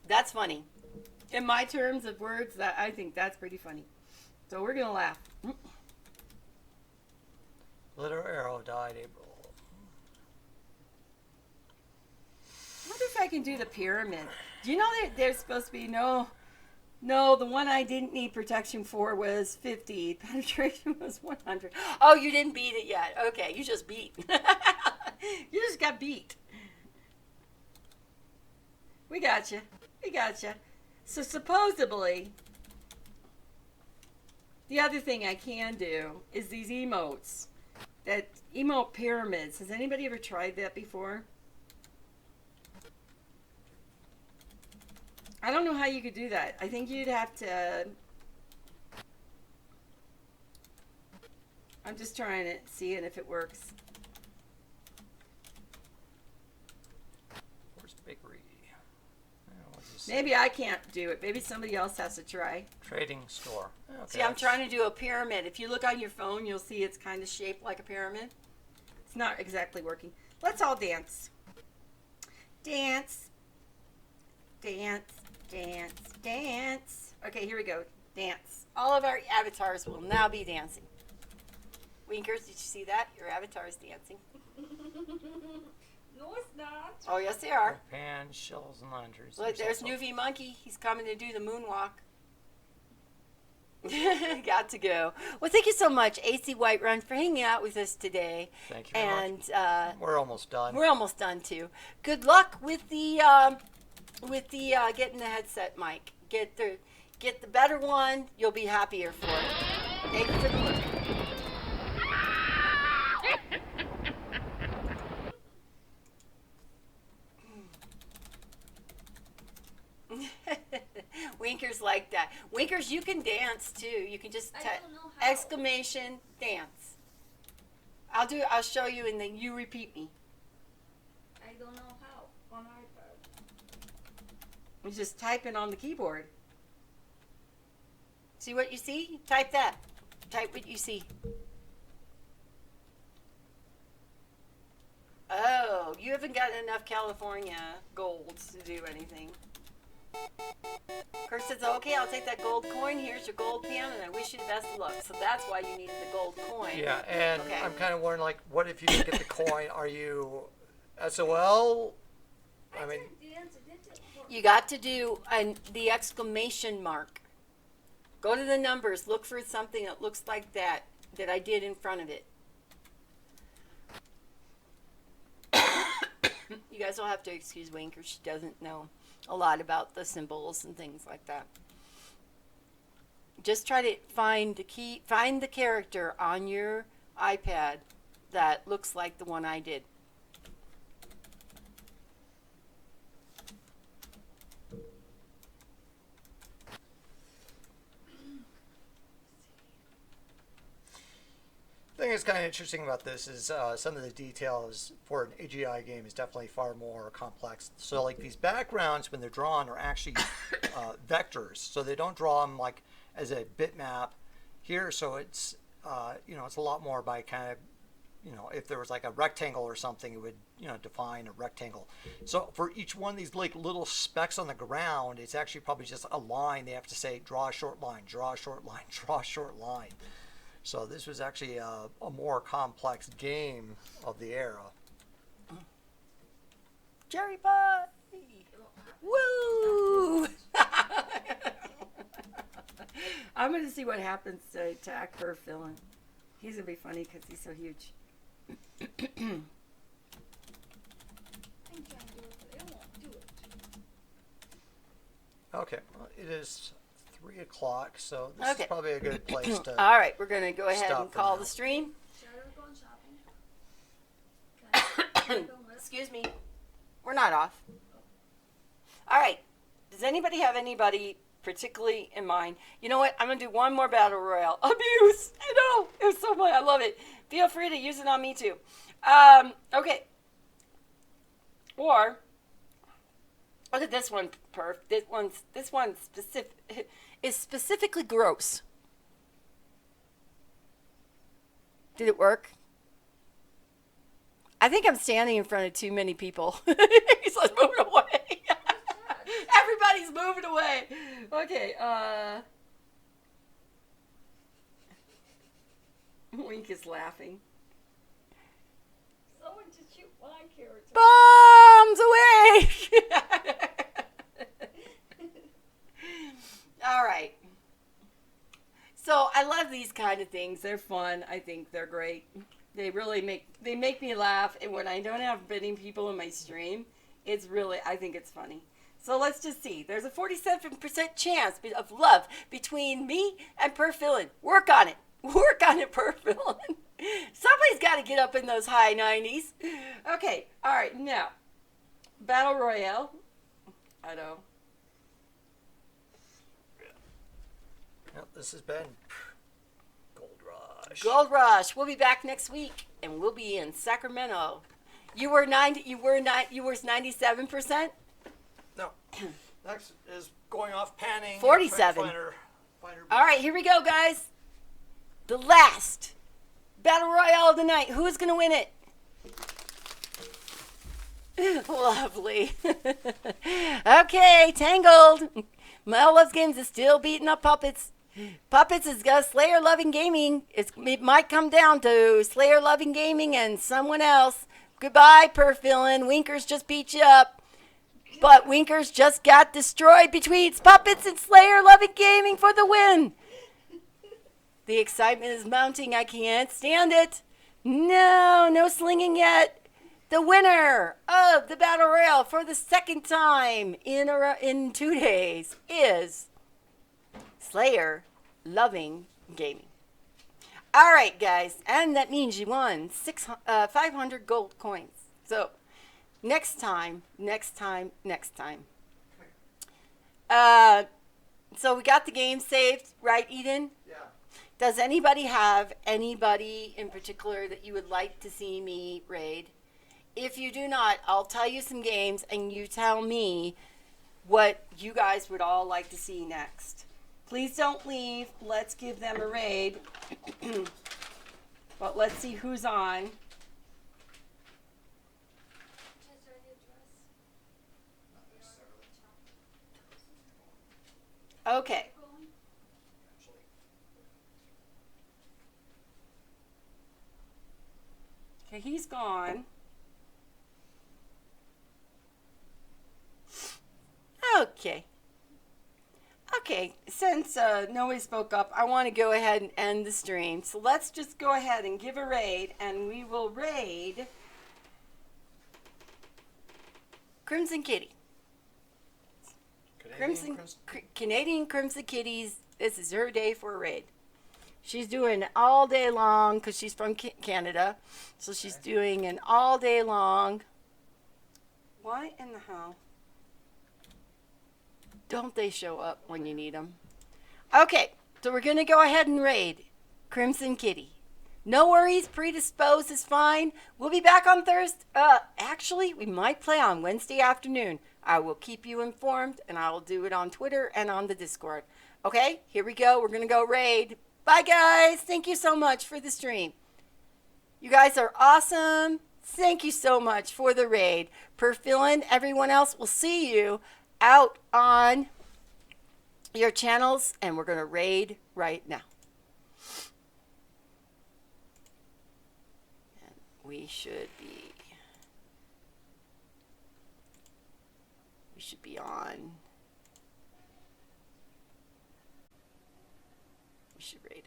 That's funny. In my terms of words, I think that's pretty funny. So we're going to laugh. Little Arrow died April. I wonder if I can do the pyramid. Do you know that there's supposed to be no, the one I didn't need protection for was 50. Penetration was 100. Oh, you didn't beat it yet. Okay, you just beat. You just got beat. We got you. So supposedly, the other thing I can do is these emotes that Emote pyramids. Has anybody ever tried that before? I don't know how you could do that. I think you'd have to... I'm just trying to see it if it works. Where's Bakery? Maybe I can't do it. Maybe somebody else has to try. Trading store. Okay, See, I'm trying to do a pyramid. If you look on your phone, you'll see it's kind of shaped like a pyramid. It's not exactly working. Let's all dance. Dance. Dance, dance, dance. Okay, here we go. Dance. All of our avatars will now be dancing. Winkers, did you see that? Your avatar is dancing. No, it's not. Oh, yes, they are. Pan, shells, and lanterns. Look, there's Nuvi Monkey. He's coming to do the moonwalk. Got to go. Well, thank you so much, AC Whiterun, for hanging out with us today. Thank you very much. And we're almost done. we're almost done too. Good luck with the getting the headset mic. Get the better one. You'll be happier for it. Thank you for the look. Winkers like that. Winkers, you can dance too. You can just I don't know how. exclamation dance. I'll show you and then you repeat me. I don't know how. On iPad. You just type it on the keyboard. See what you see? Type that. Type what you see. Oh, you haven't got enough California golds to do anything. Kurt says, okay, I'll take that gold coin. Here's your gold pen, and I wish you the best of luck. So that's why you needed the gold coin. Yeah, and Okay. I'm kind of wondering, like, what if you didn't get the coin? Are you SOL? I mean, You got to do the exclamation mark. Go to the numbers. Look for something that looks like that I did in front of it. You guys will have to excuse Winker. She doesn't know a lot about the symbols and things like that. Just try to find the character on your iPad that looks like the one I did. the thing that's kind of interesting about this is some of the details for an AGI game is definitely far more complex. So, like, these backgrounds, when they're drawn, are actually vectors. So they don't draw them like as a bitmap here. So it's it's a lot more by kind of, if there was like a rectangle or something, it would define a rectangle. So for each one of these like little specks on the ground, it's actually probably just a line. They have to say draw a short line, draw a short line, draw a short line. So this was actually a more complex game of the era. Jerry Boy! Woo! I'm going to see what happens to attack her villain. He's going to be funny because he's so huge. I'm trying to do it, but it won't do it. Okay, well, it is 3 o'clock, so this is probably a good place to. All right, we're going to go ahead stop and for call now. the stream. Shadow going shopping. Can I go with? Excuse me. We're not off. All right. Does anybody have anybody particularly in mind? You know what? I'm going to do one more battle royale. Abuse. I know. It was so fun. I love it. Feel free to use it on me too. Okay. Or look at this one, Perf. This one is specifically gross. Did it work? I think I'm standing in front of too many people. He's like moving away. Everybody's moving away. Okay, Wink is laughing. Someone just shoot my character. Bombs away! All right. So I love these kind of things. They're fun. I think they're great. They really make me laugh. And when I don't have many people in my stream, I think it's funny. So let's just see. There's a 47% chance of love between me and Perf Villain. Work on it. Work on it, Perfil. Somebody's got to get up in those high 90s. Okay, all right, now. Battle Royale. I know. Well, this has been GoldRush. GoldRush. We'll be back next week, and we'll be in Sacramento. You were 97%? No. Next is going off panning. 47. Finder. All right, here we go, guys. The last Battle Royale of the night. Who is going to win it? Lovely. Okay, Tangled. Mel Loves Games is still beating up Puppets. Puppets has got Slayer Loving Gaming. It might come down to Slayer Loving Gaming and someone else. Goodbye, Perfilin. Winkers just beat you up. But Winkers just got destroyed between Puppets and Slayer Loving Gaming for the win. The excitement is mounting. I can't stand it. No slinging yet. The winner of the Battle Royale for the second time in 2 days is Slayer Loving Gaming. All right, guys, and that means you won 500 gold coins. So next time. So we got the game saved, right, Eden? Yeah. Does anybody have anybody in particular that you would like to see me raid? If you do not, I'll tell you some games and you tell me what you guys would all like to see next. Please don't leave. Let's give them a raid. But let's see who's on. Okay. Okay, he's gone. Okay, since nobody spoke up, I want to go ahead and end the stream. So let's just go ahead and give a raid, and we will raid Crimson Kitty. Canadian Crimson Kitties. This is her day for a raid. She's doing all day long because she's from Canada. So she's doing an all day long. Why in the hell don't they show up when you need them? Okay, so we're going to go ahead and raid Crimson Kitty. No worries, predisposed is fine. We'll be back on Thursday. Actually, we might play on Wednesday afternoon. I will keep you informed, and I will do it on Twitter and on the Discord. Okay, here we go. We're going to go raid. Bye, guys. Thank you so much for the stream. You guys are awesome. Thank you so much for the raid. Perfilin, everyone else, we'll see you out on your channels, and we're going to raid right now. And we should be on